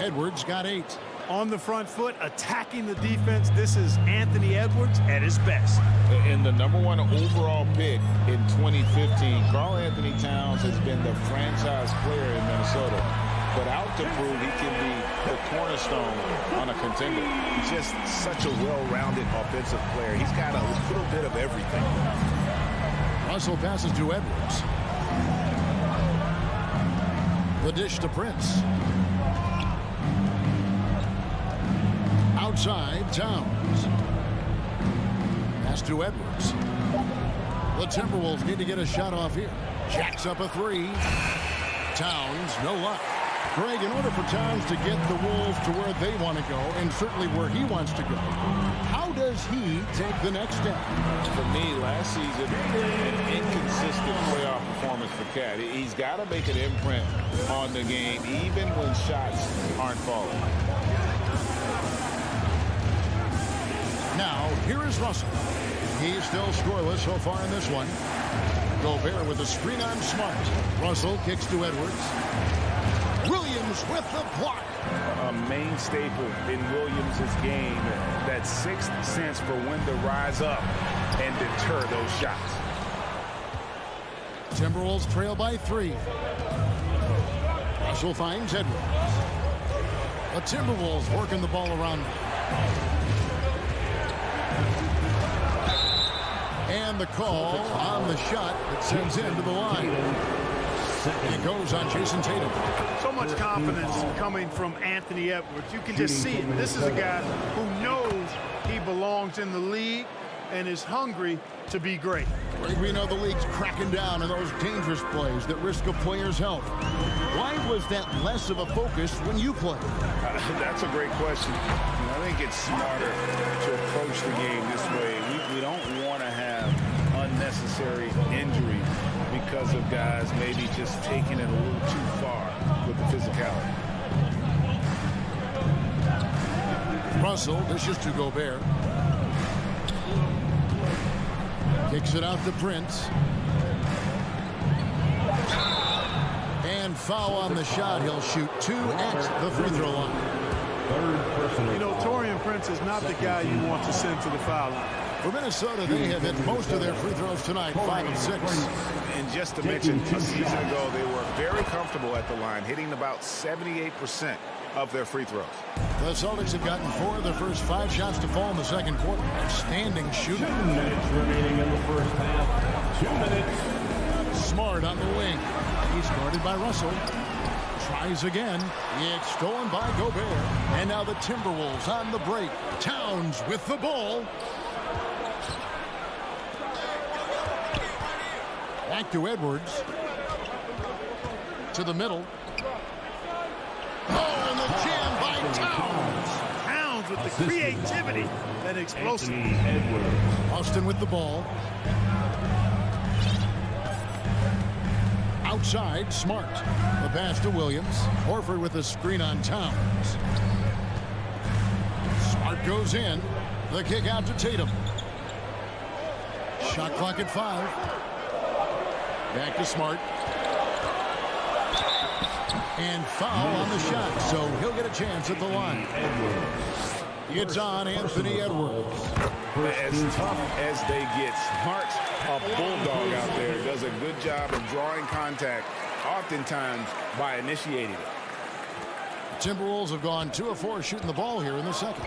Edwards got 8. On the front foot, attacking the defense. This is Anthony Edwards at his best. In the #1 overall pick in 2015, Karl Anthony Towns has been the franchise player in Minnesota. But out to prove he can be the cornerstone on a contender. He's just such a well-rounded offensive player. He's got a little bit of everything. Russell passes to Edwards. The dish to Prince. Outside, Towns. Pass to Edwards. The Timberwolves need to get a shot off here. Jacks up a 3. Towns, no luck. Greg, in order for Towns to get the Wolves to where they want to go, and certainly where he wants to go, how does he take the next step? For me, last season, an inconsistent playoff performance for Cat. He's got to make an imprint on the game, even when shots aren't falling. Now, here is Russell. He's still scoreless so far in this one. Gobert with a screen on Smart. Russell kicks to Edwards. Williams with the block. A main staple in Williams' game, that 6th sense for when to rise up and deter those shots. Timberwolves trail by 3. Russell finds Edwards. The Timberwolves working the ball around. And the call on the shot that sends him to the line. It goes on Jason Tatum. So much confidence coming from Anthony Edwards. You can just see it. This is a guy who knows he belongs in the league. and is hungry to be great. We know the league's cracking down on those dangerous plays that risk a player's health. Why was that less of a focus when you played? That's a great question. I think it's smarter to approach the game this way. We don't want to have unnecessary injuries because of guys maybe just taking it a little too far with the physicality. Russell dishes to Gobert. Kicks it out to Prince. And foul on the shot. He'll shoot 2 at the free throw line. You know, Taurean Prince is not the guy you want to send to the foul line. For Minnesota, they have hit most of their free throws tonight, 5 of 6. And just to mention, a season ago, they were very comfortable at the line, hitting about 78% of their free throws. The Celtics have gotten 4 of their first 5 shots to fall in the second quarter. Outstanding shooting. 2 minutes remaining in the first half. 2 minutes. Smart on the wing. He's guarded by Russell. Tries again. It's stolen by Gobert. And now the Timberwolves on the break. Towns with the ball. Back to Edwards. To the middle. Oh, and the jam by Towns. Towns with the creativity and explosive. Austin with the ball. Outside, Smart. The pass to Williams. Horford with a screen on Towns. Smart goes in. The kick out to Tatum. Shot clock at 5. Back to Smart. And foul on the shot, so he'll get a chance at the line. It's on Anthony Edwards. As tough as they get, Smart's a bulldog out there. Does a good job of drawing contact, oftentimes by initiating it. Timberwolves have gone 2 of 4 shooting the ball here in the second.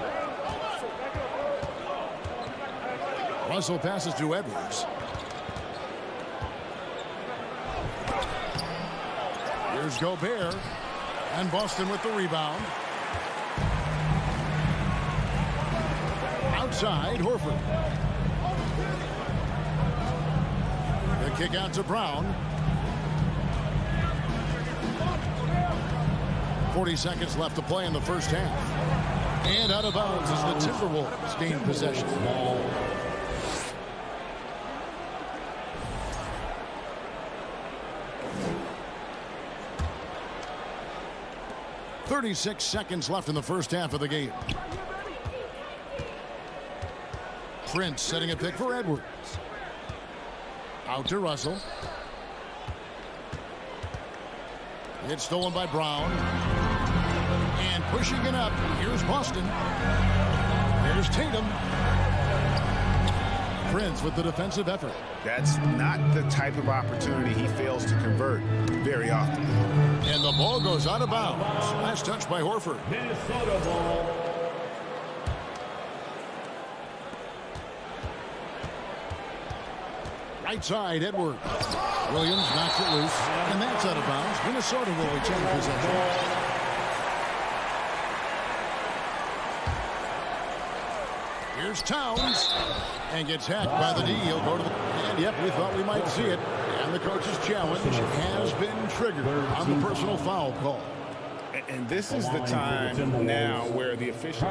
Russell passes to Edwards. Here's Gobert. And Boston with the rebound. Outside, Horford. The kick out to Brown. 40 seconds left to play in the first half. And out of bounds as the Timberwolves gain possession. 36 seconds left in the first half of the game. Prince setting a pick for Edwards. Out to Russell. It's stolen by Brown. And pushing it up. Here's Boston. Here's Tatum. Prince with the defensive effort. That's not the type of opportunity he fails to convert very often. And the ball goes out of bounds. Last touch by Horford. Minnesota ball. Right side, Edwards. Williams knocks it loose. And that's out of bounds. Minnesota will retain possession. Here's Towns. And gets hacked by the D. He'll go to the... And yep, we thought we might see it. And the coach's challenge has been triggered on the personal foul call. And this is the time now where the officials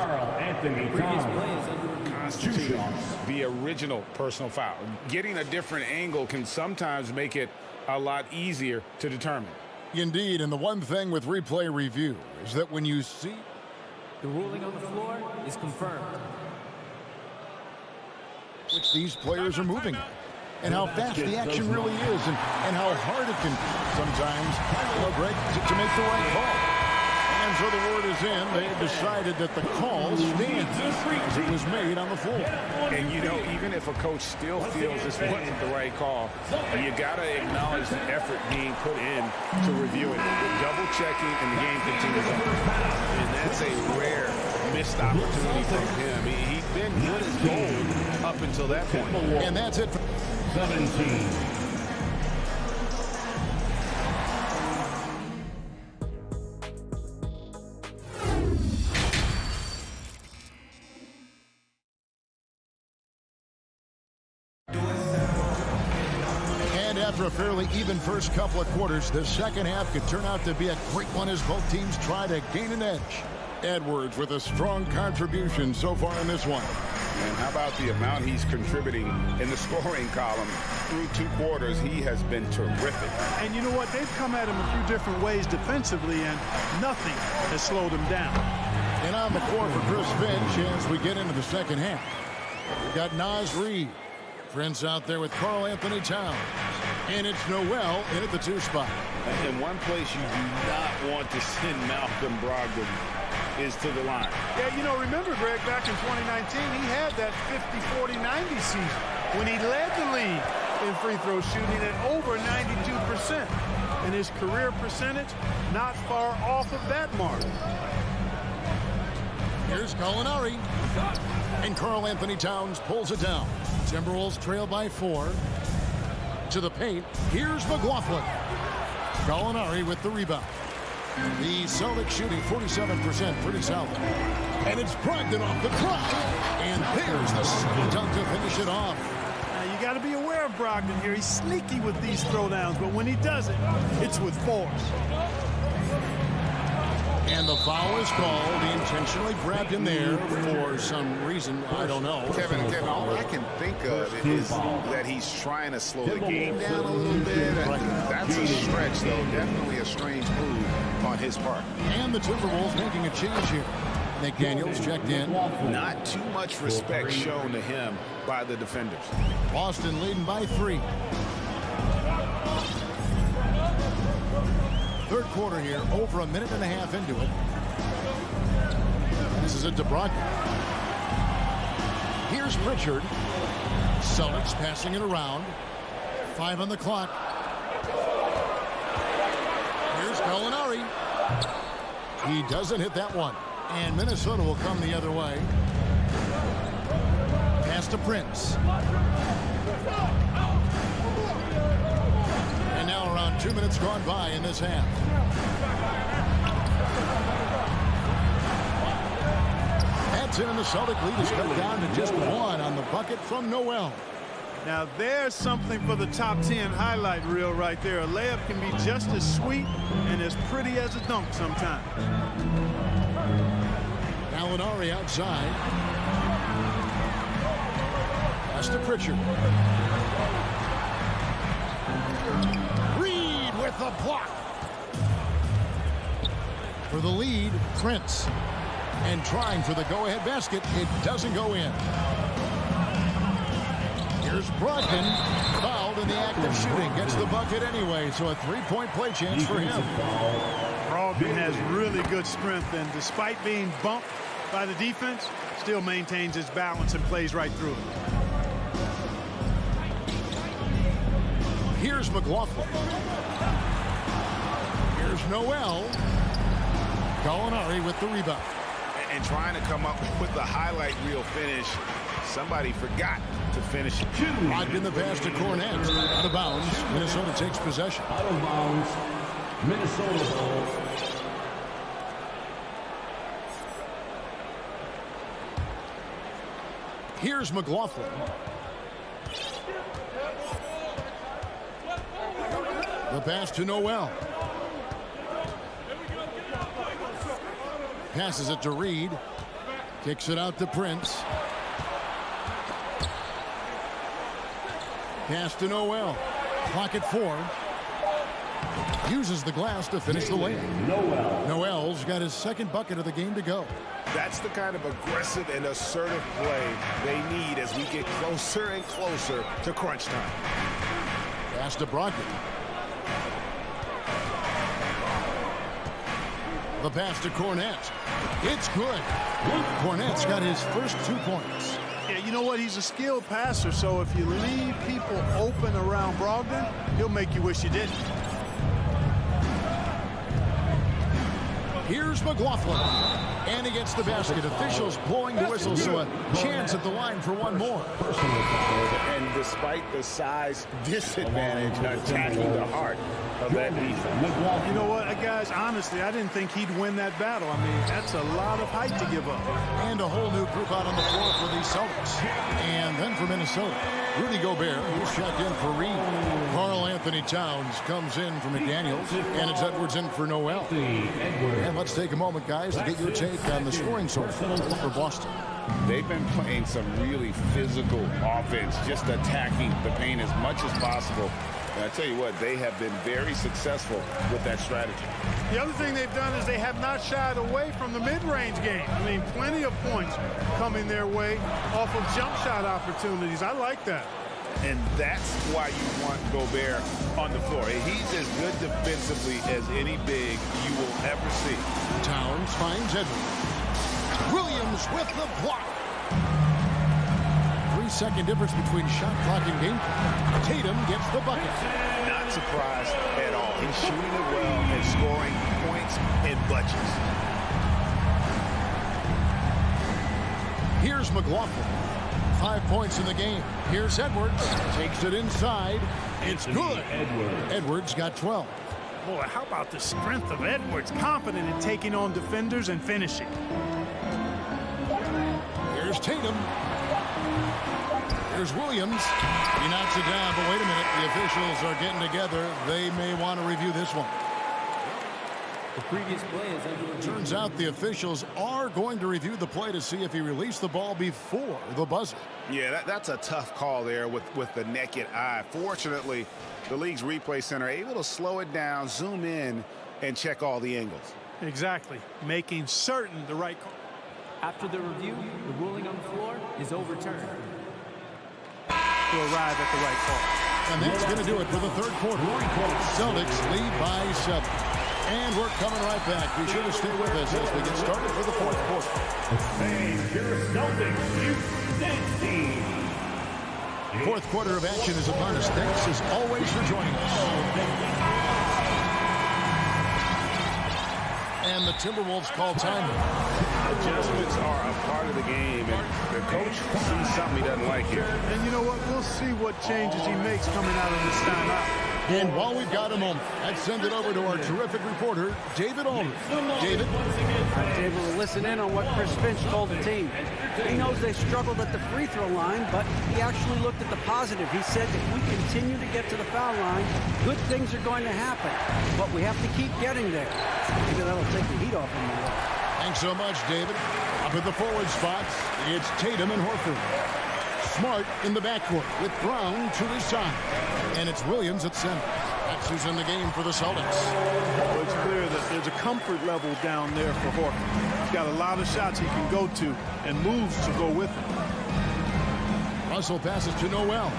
constitute the original personal foul. Getting a different angle can sometimes make it a lot easier to determine. Indeed, and the one thing with replay review is that when you see... The ruling on the floor is confirmed. Which these players are moving at, and how fast the action really is, and how hard it can be sometimes, Greg, to make the right call. And so the word is in. They have decided that the call stands as it was made on the floor. And, you know, even if a coach still feels this wasn't the right call, you got to acknowledge the effort being put in to review it. Double-checking, and the game continues on. And that's a rare missed opportunity from him. He's been good as gold up until that point. And that's it for 17. After a fairly even first couple of quarters, the second half could turn out to be a great one as both teams try to gain an edge. Edwards with a strong contribution so far in this one. And how about the amount he's contributing in the scoring column? Through 2 quarters, he has been terrific. And you know what? They've come at him a few different ways defensively, and nothing has slowed him down. And on the floor for Chris Finch as we get into the second half. We've got Naz Reid. Prince out there with Karl Anthony Towns. And it's Noel in at the 2 spot. In one place you do not want to send Malcolm Brogdon is to the line. Yeah, you know, remember, Greg, back in 2019, he had that 50-40-90 season when he led the league in free throw shooting at over 92%. And his career percentage not far off of that mark. Here's Gallinari. And Karl Anthony Towns pulls it down. Timberwolves trail by 4. To the paint. Here's McLaughlin. Gallinari with the rebound. The Celtics shooting 47%, pretty solid. And it's Brogdon off the drive. And there's the slam dunk to finish it off. Now you got to be aware of Brogdon here. He's sneaky with these throwdowns, but when he does it, it's with force. And the foul is called. He intentionally grabbed him there for some reason. I don't know. Kevin, all I can think of is that he's trying to slow the game down a little bit. That's a stretch, though. Definitely a strange move on his part. And the Timberwolves making a change here. Nick Daniels checked in. Not too much respect shown to him by the defenders. Boston leading by 3. Third quarter here, over a minute and a half into it. This is it to Brogdon. Here's Pritchard. Celtics passing it around. 5 on the clock. Here's Gallinari. He doesn't hit that one. And Minnesota will come the other way. Pass to Prince. And now around 2 minutes gone by in this half. That's it, and the Celtic lead is cut down to just 1 on the bucket from Noel. Now there's something for the top 10 highlight reel right there. A layup can be just as sweet and as pretty as a dunk sometimes. Gallinari outside. Pass to Pritchard. Reed with the block. For the lead, Prince. And trying for the go-ahead basket. It doesn't go in. Here's Brogdon. Fouled in the act of shooting. Gets the bucket anyway, so a 3-point play chance for him. Brogdon has really good strength, and despite being bumped by the defense, still maintains his balance and plays right through it. Here's McLaughlin. Here's Noel. Gallinari with the rebound. And trying to come up with the highlight reel finish. Somebody forgot to finish it. Brogdon the pass to Cornette. Out of bounds. Minnesota takes possession. Out of bounds. Minnesota ball. Here's McLaughlin. The pass to Noel. Passes it to Reed. Kicks it out to Prince. Pass to Noel. Clock at 4. Uses the glass to finish the layup. Noel's got his second bucket of the game to go. That's the kind of aggressive and assertive play they need as we get closer and closer to crunch time. Pass to Brogdon. The pass to Cornette. It's good. Cornette's got his first 2 points. Yeah, you know what? He's a skilled passer, so if you leave people open around Brogdon, he'll make you wish you didn't. Here's McLaughlin. And he gets the basket. Officials blowing the whistle, so a chance at the line for one more. And despite the size disadvantage, attacking the heart of that defense. You know what, guys, honestly, I didn't think he'd win that battle. I mean, that's a lot of height to give up. And a whole new group out on the floor for the Celtics. And then for Minnesota, Rudy Gobert, who's checked in for Reed. Karl Anthony Towns comes in for McDaniels, and it's Edwards in for Noel. And let's take a moment, guys, to get your take on the scoring source for Boston. They've been playing some really physical offense, just attacking the paint as much as possible. And I tell you what, they have been very successful with that strategy. The other thing they've done is they have not shied away from the mid-range game. I mean, plenty of points coming their way off of jump shot opportunities. I like that. And that's why you want Gobert on the floor. He's as good defensively as any big you will ever see. Towns finds Edwards. Williams with the block. 3-second difference between shot clock and game clock. Tatum gets the bucket. Not surprised at all. He's shooting it well and scoring points in bunches. Here's McLaughlin. 5 points in the game. Here's Edwards. Takes it inside. It's good. Edwards got 12. Boy, how about the strength of Edwards? Confident in taking on defenders and finishing. Here's Tatum. Here's Williams. He knocks it down, but wait a minute. The officials are getting together. They may want to review this one. The previous play is under review. Turns out the officials are going to review the play to see if he released the ball before the buzzer. Yeah, that's a tough call there with the naked eye. Fortunately, the league's replay center able to slow it down, zoom in, and check all the angles. Exactly, making certain the right call. After the review, the ruling on the floor is overturned. To arrive at the right call. And that's going to do it for the third quarter. Celtics lead by 7. And we're coming right back. Be sure to stay with us as we get started for the fourth quarter. Your Celtics, you team. Fourth quarter of action is upon us. Thanks as always for joining us. And the Timberwolves call time. Adjustments are a part of the game, and the coach sees something he doesn't like here. And you know what? We'll see what changes he makes coming out of this timeout. And while we've got a moment, let's send it over to our terrific reporter, David Aldridge. David? David will listen in on what Chris Finch told the team. He knows they struggled at the free throw line, but he actually looked at the positive. He said if we continue to get to the foul line, good things are going to happen. But we have to keep getting there. Maybe that'll take the heat off him. Thanks so much, David. Up at the forward spots, it's Tatum and Horford. Smart in the backcourt with Brown to his side. And it's Williams at center. That's who's in the game for the Celtics. Well, it's clear that there's a comfort level down there for Horford. He's got a lot of shots he can go to and moves to go with him. Russell passes to Noel.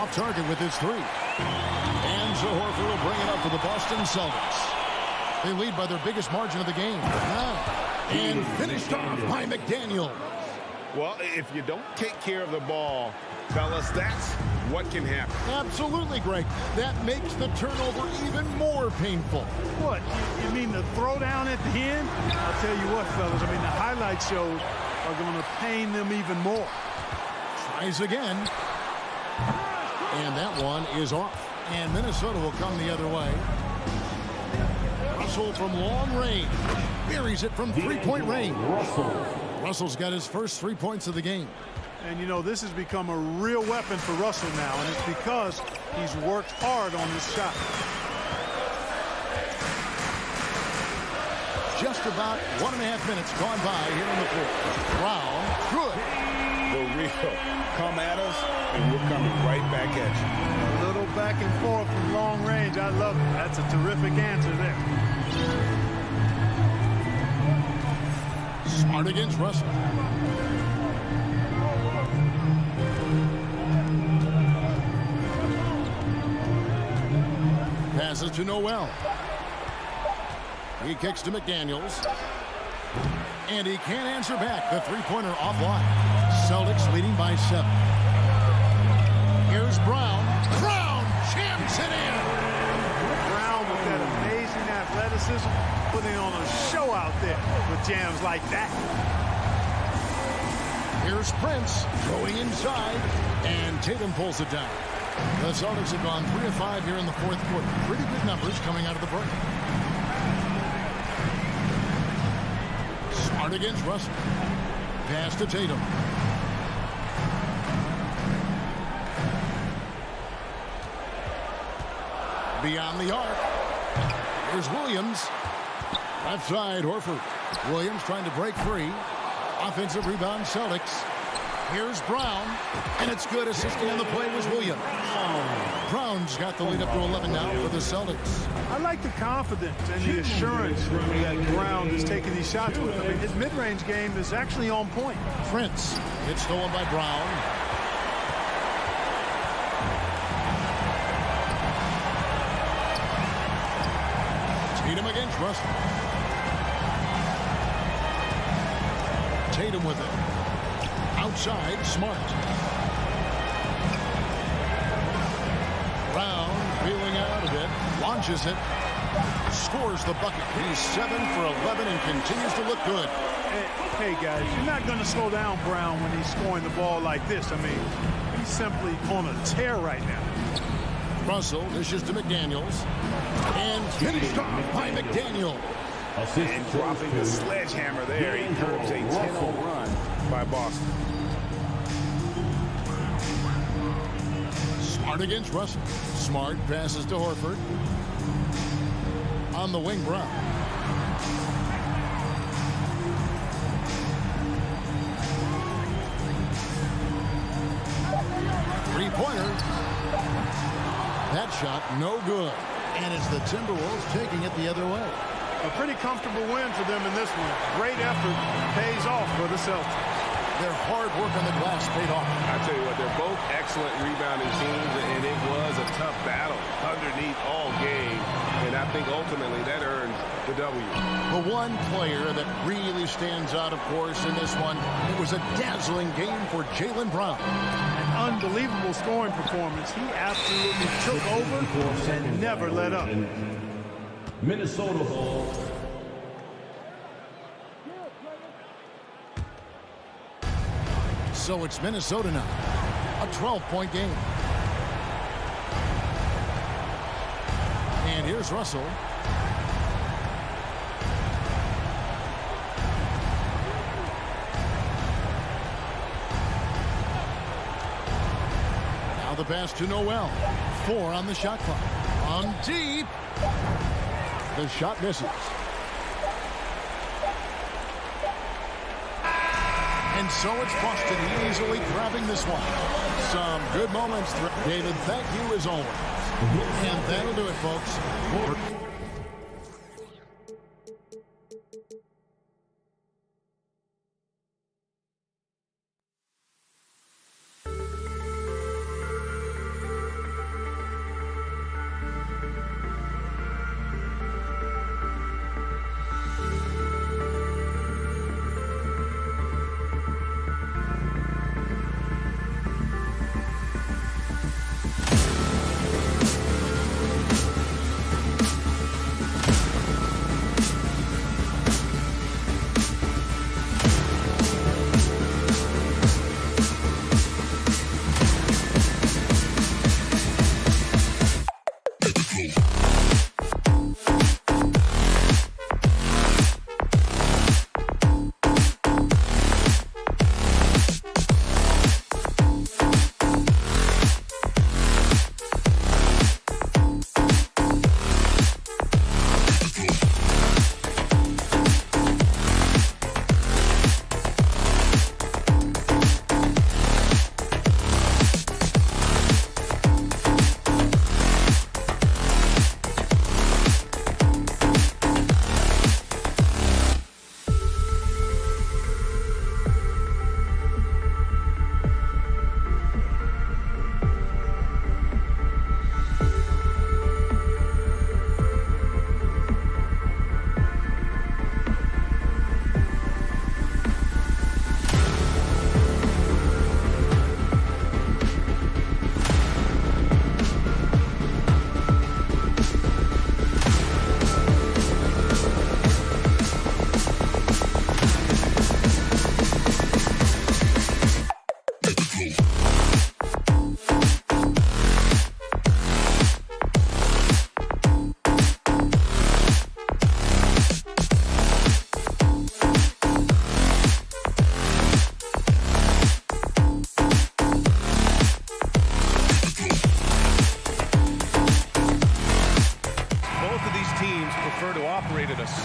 Off target with his three. And so Horford will bring it up for the Boston Celtics. They lead by their biggest margin of the game. And finished off by McDaniels. Well, if you don't take care of the ball, fellas, that's what can happen. Absolutely, Greg. That makes the turnover even more painful. What? You mean the throwdown at the end? I'll tell you what, fellas. I mean, the highlight shows are going to pain them even more. Tries again. And that one is off. And Minnesota will come the other way. Russell from long range. Buries it from three-point range. Russell's got his first 3 points of the game. And, you know, this has become a real weapon for Russell now, and it's because he's worked hard on his shot. Just about 1.5 minutes gone by here in the fourth. Brown, good. The real come at us, and we're coming right back at you. A little back and forth from long range. I love it. That's a terrific answer there. Smart against Russell. Passes to Noel. He kicks to McDaniels. And he can't answer back. The three-pointer offline. Celtics leading by 7. Here's Brown. Brown jams it in. Brown with that amazing athletic athleticism, putting on a show out there with jams like that. Here's Prince going inside, and Tatum pulls it down. The Celtics have gone 3 of 5 here in the fourth quarter. Pretty good numbers coming out of the break. Smart against Russell. Pass to Tatum. Beyond the arc. Here's Williams. Left side, Horford. Williams trying to break free. Offensive rebound, Celtics. Here's Brown, and it's good. Assisting on the play was Williams. Brown's got the lead up to 11 now for the Celtics. I like the confidence and the assurance that Brown is taking these shots with. I mean, his mid-range game is actually on point. Prince, it's stolen by Brown. Tatum against Russell. Tatum with it. Outside, Smart. Brown feeling out of it. Launches it. Scores the bucket. He's 7 for 11 and continues to look good. Hey, guys, you're not going to slow down Brown when he's scoring the ball like this. I mean, he's simply on a tear right now. Russell dishes to McDaniels. And finished off by McDaniel. And dropping the sledgehammer there. He curbs a 10-0 run by Boston. Smart against Russell. Smart passes to Horford. On the wing, Brown. Three-pointer. That shot no good. And it's the Timberwolves taking it the other way. A pretty comfortable win for them in this one. Great effort pays off for the Celtics. Their hard work on the glass paid off. I tell you what, they're both excellent rebounding teams, and it was a tough battle underneath all game. And I think ultimately that earned the W. The one player that really stands out, of course, in this one, it was a dazzling game for Jaylen Brown. An unbelievable scoring performance. He absolutely took over and never let up. Minnesota ball. So it's Minnesota now. A 12-point game. And here's Russell. Now the pass to Noel. 4 on the shot clock. On deep. The shot misses. And so it's Boston easily grabbing this one. Some good moments. David, thank you as always. And that'll do it, folks.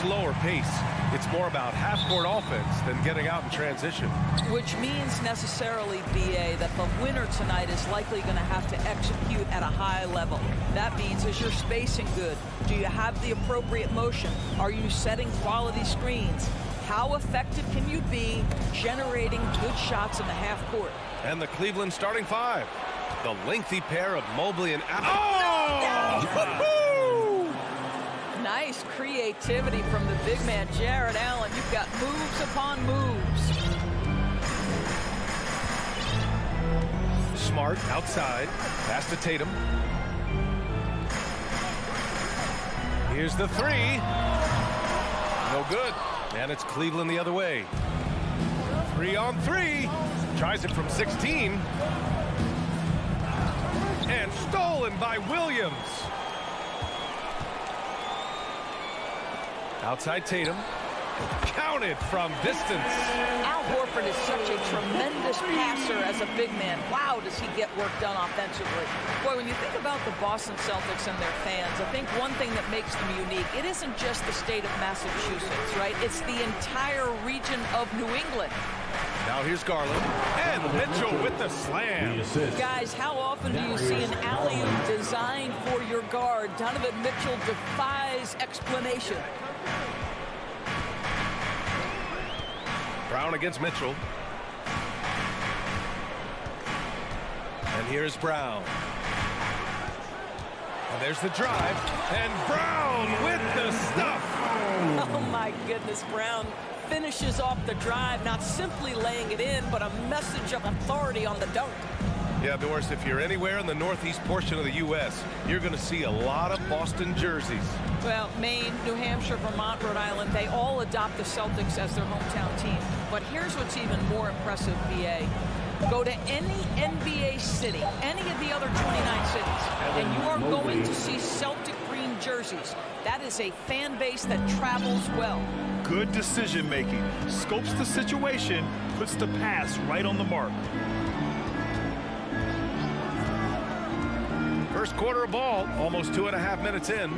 slower pace. It's more about half-court offense than getting out in transition. Which means necessarily, BA, that the winner tonight is likely going to have to execute at a high level. That means, is your spacing good? Do you have the appropriate motion? Are you setting quality screens? How effective can you be generating good shots in the half court? And the Cleveland starting five. The lengthy pair of Mobley and... Nice creativity from the big man, Jarrett Allen. You've got moves upon moves. Smart outside. Pass to Tatum. Here's the three. No good. And it's Cleveland the other way. 3-on-3. Tries it from 16. And stolen by Williams. Outside Tatum. Counted from distance. Al Horford is such a tremendous passer as a big man. Wow, does he get work done offensively. Boy, when you think about the Boston Celtics and their fans, I think one thing that makes them unique, it isn't just the state of Massachusetts, right? It's the entire region of New England. Now here's Garland. And Mitchell with the slam. Guys, how often do you see an alley-oop designed for your guard? Donovan Mitchell defies explanation. Brown against Mitchell. And here's Brown. And there's the drive. And Brown with the stuff. Oh, my goodness, Brown finishes off the drive, not simply laying it in, but a message of authority on the dunk. Yeah, Doris, if you're anywhere in the northeast portion of the U.S., you're going to see a lot of Boston jerseys. Well, Maine, New Hampshire, Vermont, Rhode Island, they all adopt the Celtics as their hometown team. But here's what's even more impressive, BA. Go to any NBA city, any of the other 29 cities, and you are going to see Celtic green jerseys. That is a fan base that travels well. Good decision making. Scopes the situation, puts the pass right on the mark. First quarter of ball, almost 2.5 minutes in.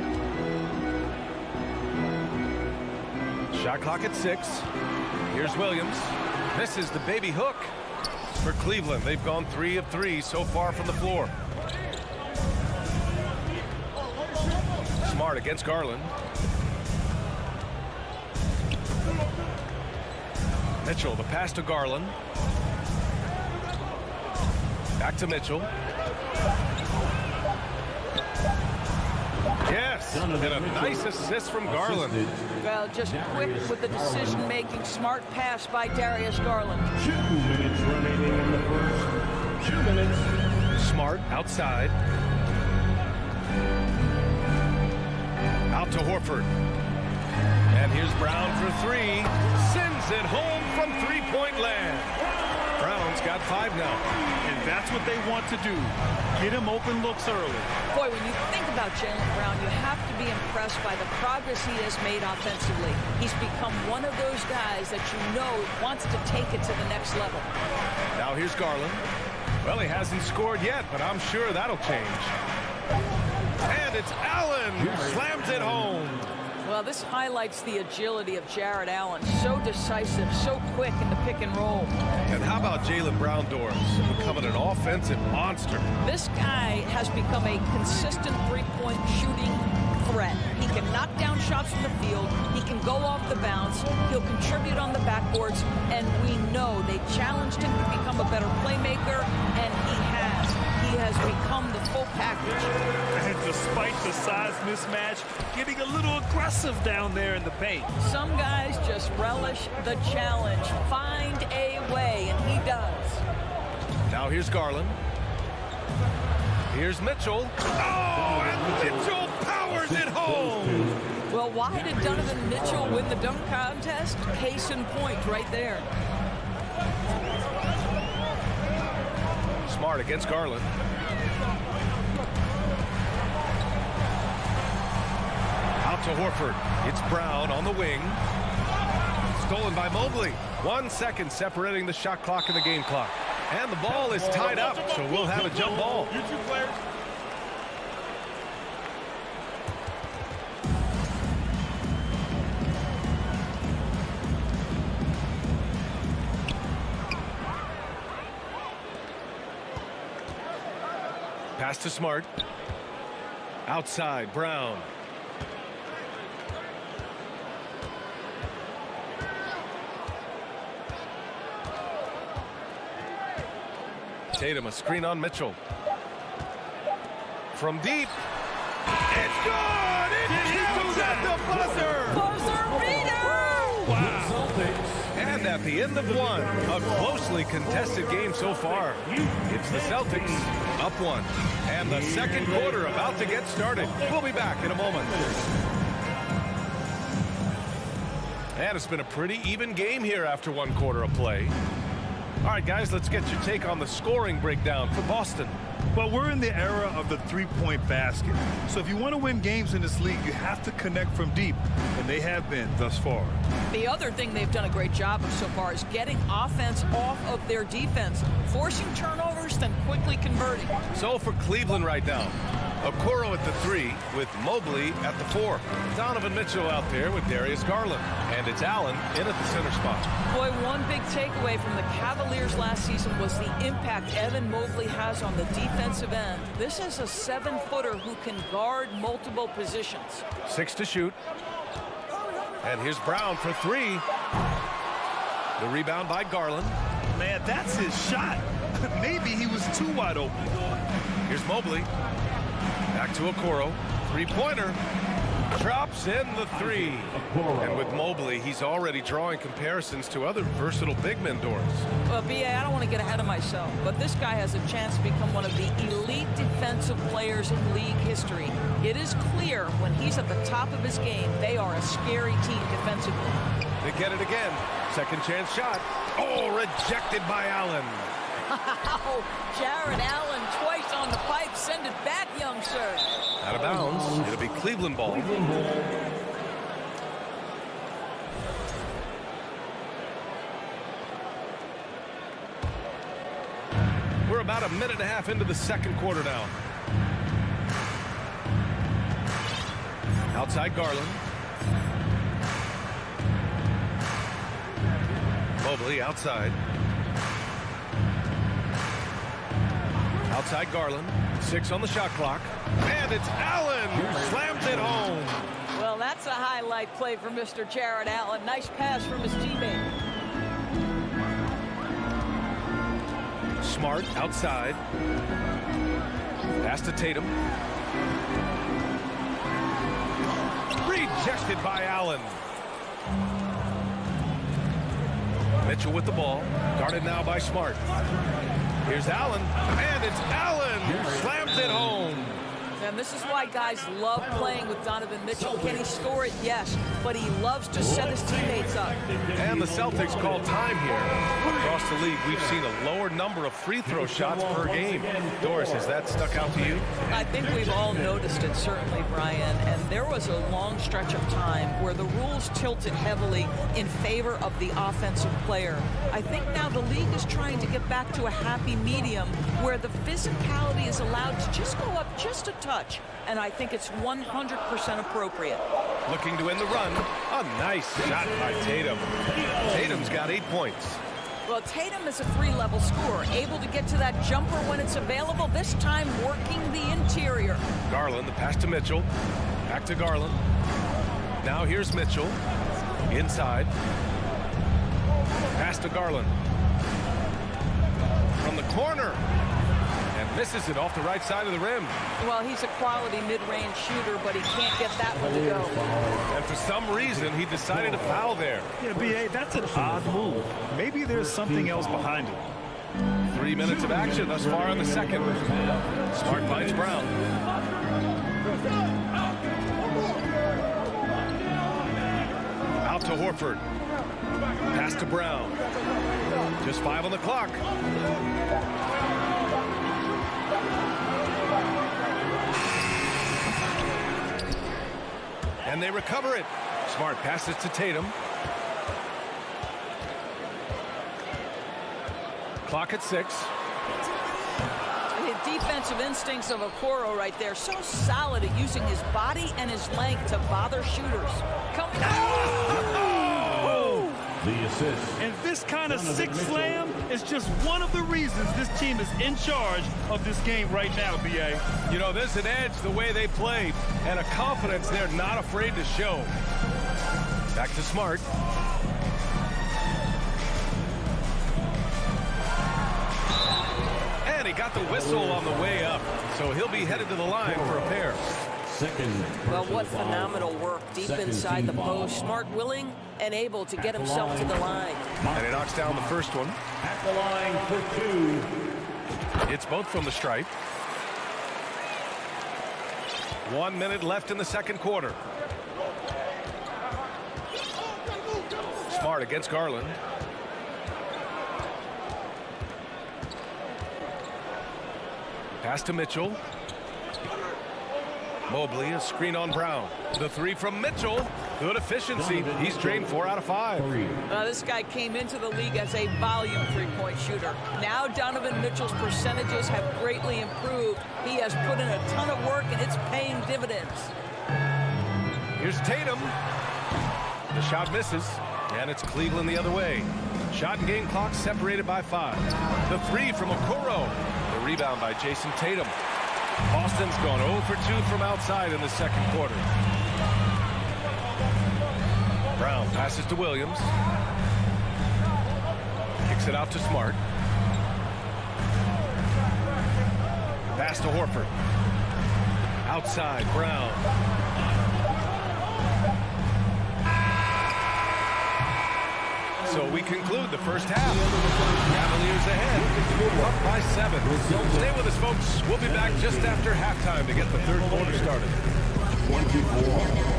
Shot clock at 6. Here's Williams. Misses the baby hook for Cleveland. They've gone 3 of 3 so far from the floor. Smart against Garland. Mitchell, the pass to Garland. Back to Mitchell. Yes, and a nice assist from Garland. Well, just quick with the decision-making. Smart pass by Darius Garland. 2 minutes remaining in the first. 2 minutes. Smart outside. Out to Horford. And here's Brown for 3. Sends it home from three-point land. Brown's got 5 now. And that's what they want to do. Get him open looks early. Boy, when you think about Jaylen Brown, you have to be impressed by the progress he has made offensively. He's become one of those guys that you know wants to take it to the next level. Now here's Garland. Well, he hasn't scored yet, but I'm sure that'll change. And it's Allen who slams it home. Well, this highlights the agility of Jarrett Allen. So decisive, so quick in the pick and roll. And how about Jaylen Brown, Doris, becoming an offensive monster? This guy has become a consistent three-point shooting threat. He can knock down shots from the field. He can go off the bounce. He'll contribute on the backboards. And we know they challenged him to become a better playmaker, and he has. He has become the full package. And despite the size mismatch, getting a little aggressive down there in the paint. Some guys just relish the challenge. Find a way, and he does. Now here's Garland. Here's Mitchell. Oh, and Mitchell powers it home. Well, why did Donovan Mitchell win the dunk contest? Case in point right there. Smart against Garland. Out to Horford. It's Brown on the wing. Stolen by Mobley. 1 second separating the shot clock and the game clock. And the ball is tied up, so we'll have a jump ball. You two players. Pass to Smart. Outside, Brown. Tatum, a screen on Mitchell. From deep. It's good! It counts at the buzzer! Buzzer beater! Wow. And at the end of one, a closely contested game so far. It's the Celtics up one. And the second quarter about to get started. We'll be back in a moment. And it's been a pretty even game here after one quarter of play. All right, guys, let's get your take on the scoring breakdown for Boston. Well, we're in the era of the three-point basket. So if you want to win games in this league, you have to connect from deep, and they have been thus far. The other thing they've done a great job of so far is getting offense off of their defense, forcing turnovers, then quickly converting. So for Cleveland right now, Okoro at the 3 with Mobley at the 4. Donovan Mitchell out there with Darius Garland. And it's Allen in at the center spot. Boy, one big takeaway from the Cavaliers last season was the impact Evan Mobley has on the defensive end. This is a 7-footer who can guard multiple positions. 6 to shoot. And here's Brown for 3. The rebound by Garland. Man, that's his shot. Maybe he was too wide open. Here's Mobley. Back to Okoro. Three-pointer. Drops in the 3. And with Mobley, he's already drawing comparisons to other versatile big men, Doris. Well, B.A., I don't want to get ahead of myself, but this guy has a chance to become one of the elite defensive players in league history. It is clear when he's at the top of his game, they are a scary team defensively. They get it again. Second chance shot. Oh, rejected by Allen. Jared Allen twice on the pipe. Send it back, young sir. Out of bounds. It'll be Cleveland ball. We're about a minute and a half into the second quarter now. Outside Garland. Mobley outside. Outside Garland. 6 on the shot clock. And it's Allen who slams it home. Well, that's a highlight play for Mr. Jared Allen. Nice pass from his teammate. Smart outside. Pass to Tatum. Rejected by Allen. Mitchell with the ball. Guarded now by Smart. Here's Allen. And it's Allen who slams it home. And this is why guys love playing with Donovan Mitchell. Can he score it? Yes. But he loves to set his teammates up. And the Celtics call time here. Across the league, we've seen a lower number of free throw shots per game. Doris, has that stuck out to you? I think we've all noticed it, certainly, Brian. And there was a long stretch of time where the rules tilted heavily in favor of the offensive player. I think now the league is trying to get back to a happy medium where the physicality is allowed to just go up just a touch. And I think it's 100% appropriate. Looking to end the run. A nice shot by Tatum. Tatum's got 8 points. Well, Tatum is a 3-level scorer, able to get to that jumper when it's available, this time working the interior. Garland, the pass to Mitchell. Back to Garland. Now here's Mitchell. Inside. Pass to Garland. From the corner. And misses it off the right side of the rim. Well, he's a quality mid-range shooter, but he can't get that one to go. And for some reason, he decided to foul there. Yeah, B.A., that's an odd move. Maybe there's something else behind it. 3 minutes of action thus far in the second. Smart finds Brown. Out to Horford. Pass to Brown. Just 5 on the clock. And they recover it. Smart passes to Tatum. Clock at 6. The defensive instincts of Okoro right there. So solid at using his body and his length to bother shooters. Coming. Oh! The assist. And this kind of six slam is just one of the reasons this team is in charge of this game right now, B.A. You know, there's an edge the way they play and a confidence they're not afraid to show. Back to Smart. And he got the whistle on the way up, so he'll be headed to the line for a pair. Well, what phenomenal work deep inside the post. Smart, willing, and able to get himself to the line. And he knocks down the first one. At the line for 2. It's both from the stripe. 1 minute left in the second quarter. Smart against Garland. Pass to Mitchell. Mobley, a screen on Brown. The three from Mitchell. Good efficiency. He's drained 4 out of 5. This guy came into the league as a volume three-point shooter. Now Donovan Mitchell's percentages have greatly improved. He has put in a ton of work, and it's paying dividends. Here's Tatum. The shot misses, and it's Cleveland the other way. Shot and game clock separated by 5. The three from Okoro. The rebound by Jason Tatum. Boston's gone 0 for 2 from outside in the second quarter. Brown passes to Williams. Kicks it out to Smart. Pass to Horford. Outside, Brown. So we conclude the first half. Cavaliers ahead, up by 7. Stay with us, folks. We'll be back just after halftime to get the third quarter started. 24.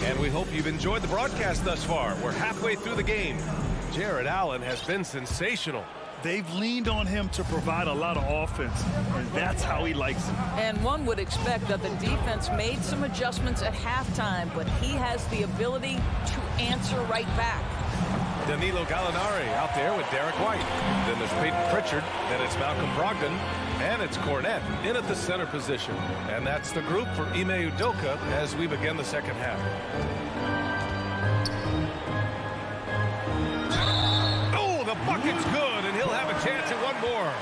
And we hope you've enjoyed the broadcast thus far. We're halfway through the game. Jared Allen has been sensational. They've leaned on him to provide a lot of offense, and that's how he likes it. And one would expect that the defense made some adjustments at halftime, but he has the ability to answer right back. Danilo Gallinari out there with Derek White. Then there's Peyton Pritchard. Then it's Malcolm Brogdon. And it's Cornette in at the center position. And that's the group for Ime Udoka as we begin the second half. Oh, the bucket's good, and he'll have a chance at one more.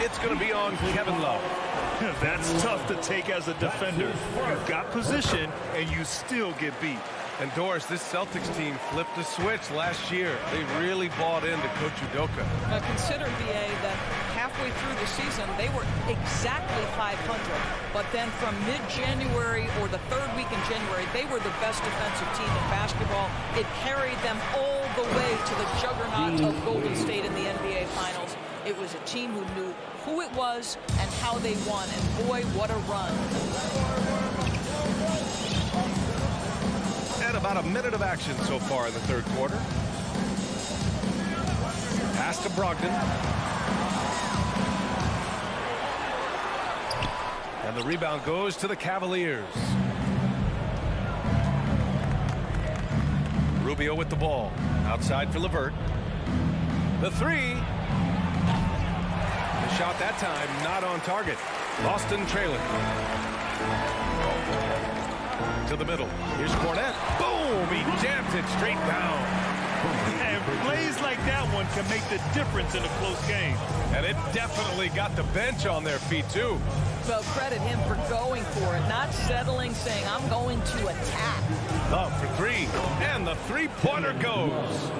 It's going to be on Kevin Love. That's tough to take as a defender. You've got position, and you still get beat. And Doris, this Celtics team flipped the switch last year. They really bought into Coach Udoka. Now consider, BA, that halfway through the season, they were exactly 500. But then from mid-January or the third week in January, they were the best defensive team in basketball. It carried them all the way to the juggernaut of Golden State in the NBA Finals. It was a team who knew who it was and how they won. And boy, what a run. And about a minute of action so far in the third quarter. Pass to Brogdon. And the rebound goes to the Cavaliers. Rubio with the ball. Outside for LeVert. The three. The shot that time not on target. Boston trailing. To the middle. Here's Cornette. Boom! He jams it straight down. And plays like that one can make the difference in a close game. And it definitely got the bench on their feet, too. Well, credit him for going for it, not settling, saying, I'm going to attack. Love for three. And the three-pointer goes.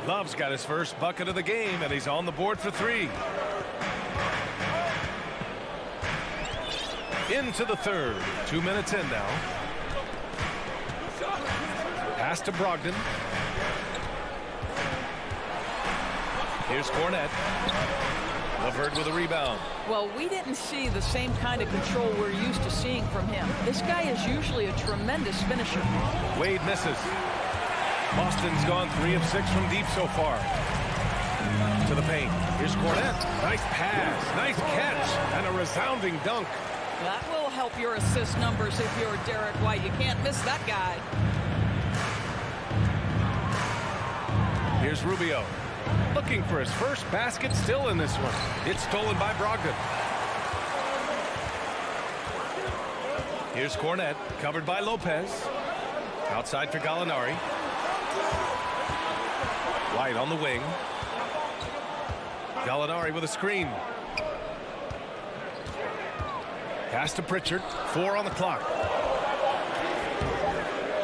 Love's got his first bucket of the game, and he's on the board for 3. Into the third. 2 minutes in now. Pass to Brogdon. Here's Cornette. LeVert with a rebound. Well, we didn't see the same kind of control we're used to seeing from him. This guy is usually a tremendous finisher. Wade misses. Boston's gone 3 of 6 from deep so far. To the paint. Here's Cornette. Nice pass. Nice catch. And a resounding dunk. That will help your assist numbers if you're Derek White. You can't miss that guy. Here's Rubio. Looking for his first basket, still in this one. It's stolen by Brogdon. Here's Cornette, covered by Lopez. Outside for Gallinari. White on the wing. Gallinari with a screen. Pass to Pritchard. 4 on the clock.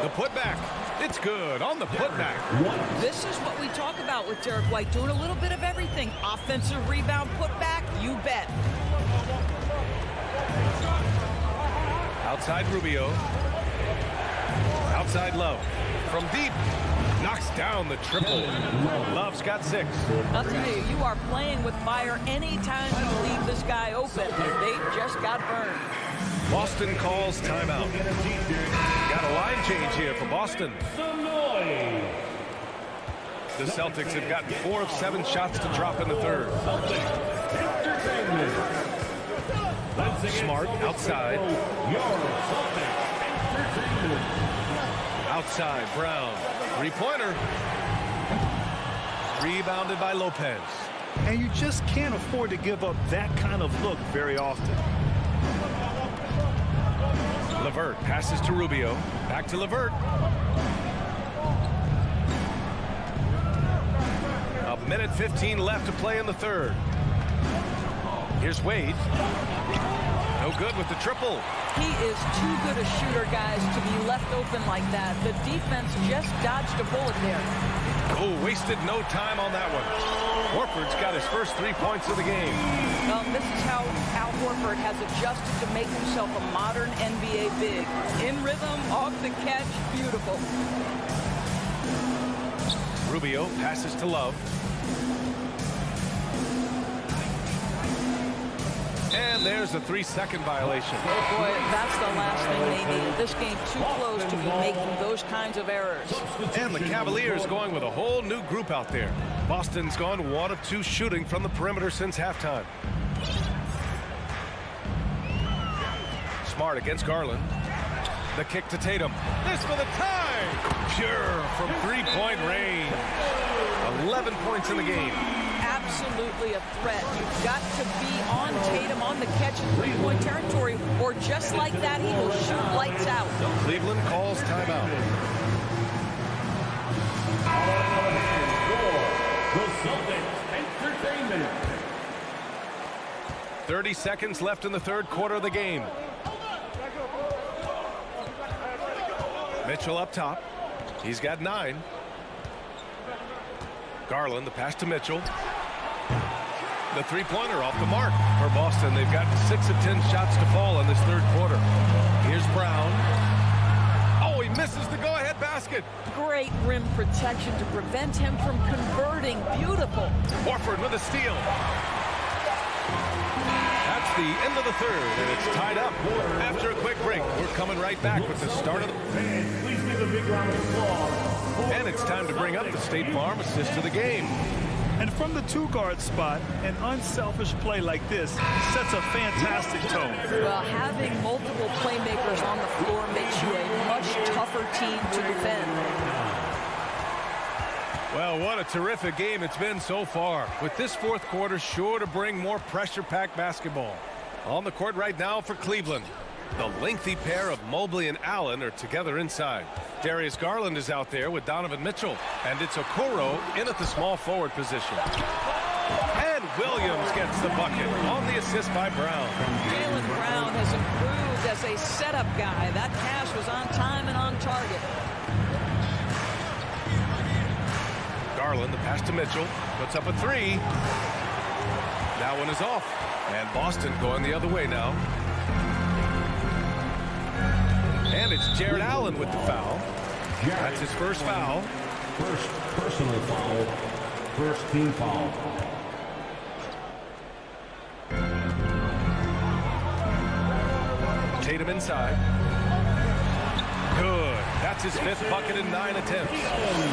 The putback. It's good on the putback. This is what we talk about with Derek White, doing a little bit of everything. Offensive rebound, putback, you bet. Outside Rubio. Outside Love. From deep. Knocks down the triple. Love's got 6. I'll tell you, you are playing with fire anytime you leave this guy open. They just got burned. Boston calls timeout. Got a line change here for Boston. The Celtics have gotten 4 of 7 shots to drop in the third. Smart outside. Outside Brown. 3-pointer. Rebounded by Lopez. And you just can't afford to give up that kind of look very often. LeVert passes to Rubio. Back to LeVert. A minute 15 left to play in the third. Here's Wade. No good with the triple. He is too good a shooter, guys, to be left open like that. The defense just dodged a bullet there. Oh, wasted no time on that one. Horford's got his first 3 points of the game. Well, this is how Al Horford has adjusted to make himself a modern NBA big. In rhythm, off the catch, beautiful. Rubio passes to Love. And there's a 3-second violation. Oh boy, that's the last thing they need. This game too close to be making those kinds of errors. And the Cavaliers going with a whole new group out there. Boston's gone 1 of 2 shooting from the perimeter since halftime. Smart against Garland. The kick to Tatum. This for the tie. Pure from 3-point range. 11 points in the game. Absolutely a threat. You've got to be on Tatum on the catch in 3-point territory, or just like that, he will shoot lights out. Cleveland calls timeout. The Celtics Entertainment. 30 seconds left in the third quarter of the game. Mitchell up top. He's got 9. Garland, the pass to Mitchell. The 3-pointer off the mark for Boston. They've gotten 6 of 10 shots to fall in this third quarter. Here's Brown. Oh, he misses the go-ahead basket. Great rim protection to prevent him from converting. Beautiful. Horford with a steal. That's the end of the third, and it's tied up. After a quick break, we're coming right back with the start of the... Please give a big round of applause. And it's time to bring up the State Farm assist of the game. And from the 2-guard spot, an unselfish play like this sets a fantastic tone. Well, having multiple playmakers on the floor makes you a much tougher team to defend. Well, what a terrific game it's been so far. With this fourth quarter sure to bring more pressure-packed basketball. On the court right now for Cleveland. The lengthy pair of Mobley and Allen are together inside. Darius Garland is out there with Donovan Mitchell. And it's Okoro in at the small forward position. And Williams gets the bucket on the assist by Brown. Jaylen Brown has improved as a setup guy. That pass was on time and on target. Garland, the pass to Mitchell. Puts up a 3. That one is off. And Boston going the other way now. And it's Jared Allen with the foul. That's his first foul. First personal foul. First team foul. Tatum inside. Good. That's his 5th bucket in 9 attempts.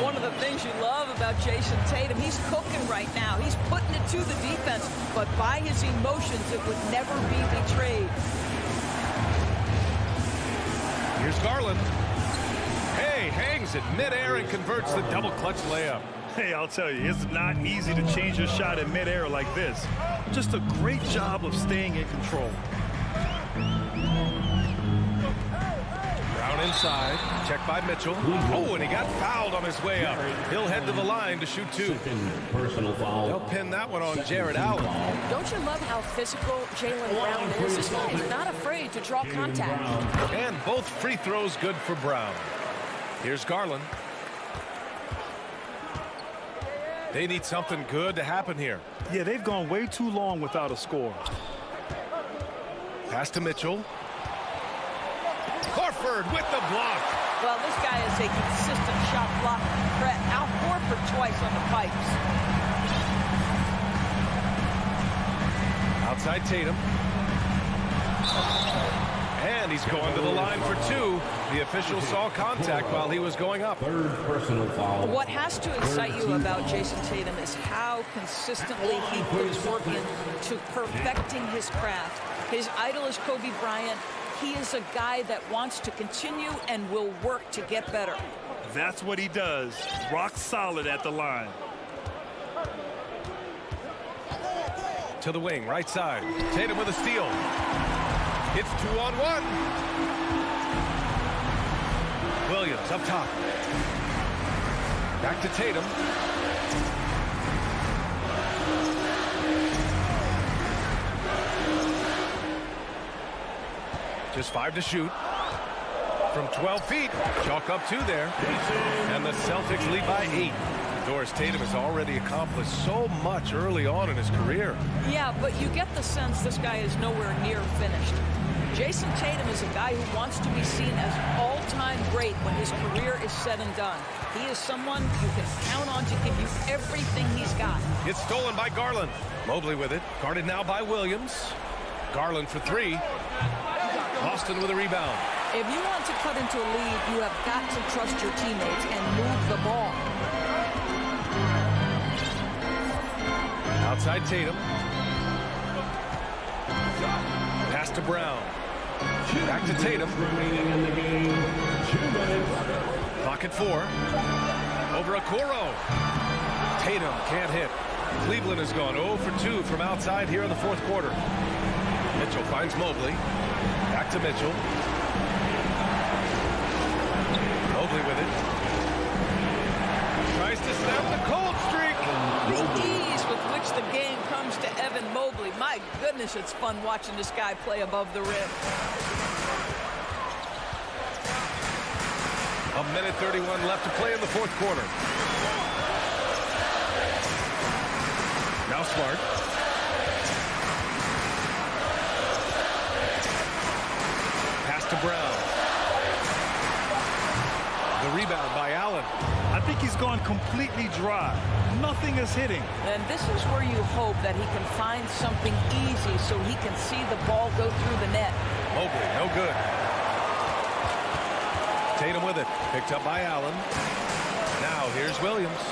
One of the things you love about Jason Tatum, he's cooking right now. He's putting it to the defense, but by his emotions, it would never be betrayed. Here's Garland. Hey, hangs it midair and converts the double clutch layup. Hey, I'll tell you, it's not easy to change your shot in midair like this. Just a great job of staying in control. Brown inside, checked by Mitchell. Oh, and he got fouled on his way up. He'll head to the line to shoot 2. Personal foul. They'll pin that one on Jared Allen. Don't you love how physical Jaylen Brown is? This guy is not afraid to draw contact. And both free throws good for Brown. Here's Garland. They need something good to happen here. Yeah, they've gone way too long without a score. Pass to Mitchell. Horford with the block. Well, this guy is a consistent shot block threat. Al Horford twice on the pipes. Outside Tatum. And he's going to the line for 2. The official saw contact while he was going up. Third personal foul. What has to excite you about Jason Tatum is how consistently he puts work into perfecting his craft. His idol is Kobe Bryant. He is a guy that wants to continue and will work to get better. That's what he does. Rock solid at the line. To the wing, right side. Tatum with a steal. It's 2-on-1. Williams up top. Back to Tatum. Just 5 to shoot. From 12 feet. Chalk up 2 there. And the Celtics lead by 8. Doris Tatum has already accomplished so much early on in his career. Yeah, but you get the sense this guy is nowhere near finished. Jason Tatum is a guy who wants to be seen as all-time great when his career is said and done. He is someone you can count on to give you everything he's got. It's stolen by Garland. Mobley with it. Guarded now by Williams. Garland for 3. Boston with a rebound. If you want to cut into a lead, you have got to trust your teammates and move the ball. Outside Tatum. Pass to Brown. Back to Tatum. Clock at 4. Over Okoro. Tatum can't hit. Cleveland has gone 0 for 2 from outside here in the 4th quarter. Mitchell finds Mobley. Back to Mitchell. Mobley with it. Tries to snap the cold streak. The ease with which the game comes to Evan Mobley. My goodness, it's fun watching this guy play above the rim. A minute 31 left to play in the 4th quarter. Now Smart. Pass to Brown. The rebound by Allen. I think he's gone completely dry. Nothing is hitting. And this is where you hope that he can find something easy so he can see the ball go through the net. Mobley, no good. Tatum with it. Picked up by Allen. Now here's Williams.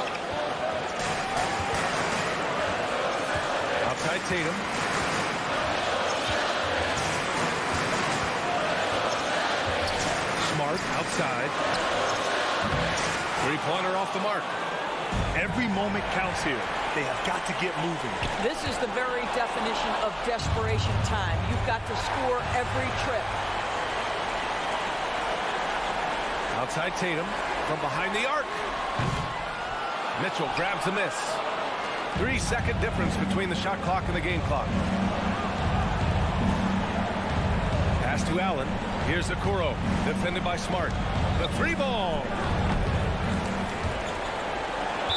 Outside Tatum. Smart outside. 3-pointer off the mark. Every moment counts here. They have got to get moving. This is the very definition of desperation time. You've got to score every trip. Outside Tatum from behind the arc. Mitchell grabs a miss. 3-second difference between the shot clock and the game clock. Pass to Allen. Here's Okoro, defended by Smart. The 3-ball.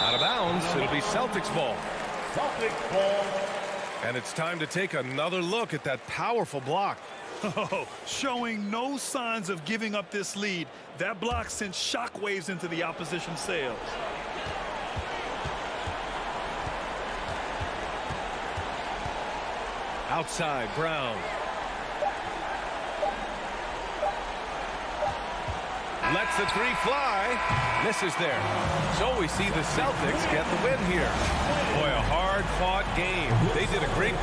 Out of bounds. It'll be Celtics ball. Celtics ball. And it's time to take another look at that powerful block. Oh, showing no signs of giving up this lead. That block sent shockwaves into the opposition sails. Outside, Brown. Lets the 3 fly. Misses there. So we see the Celtics get the win here. Boy, a hard-fought game. They did a great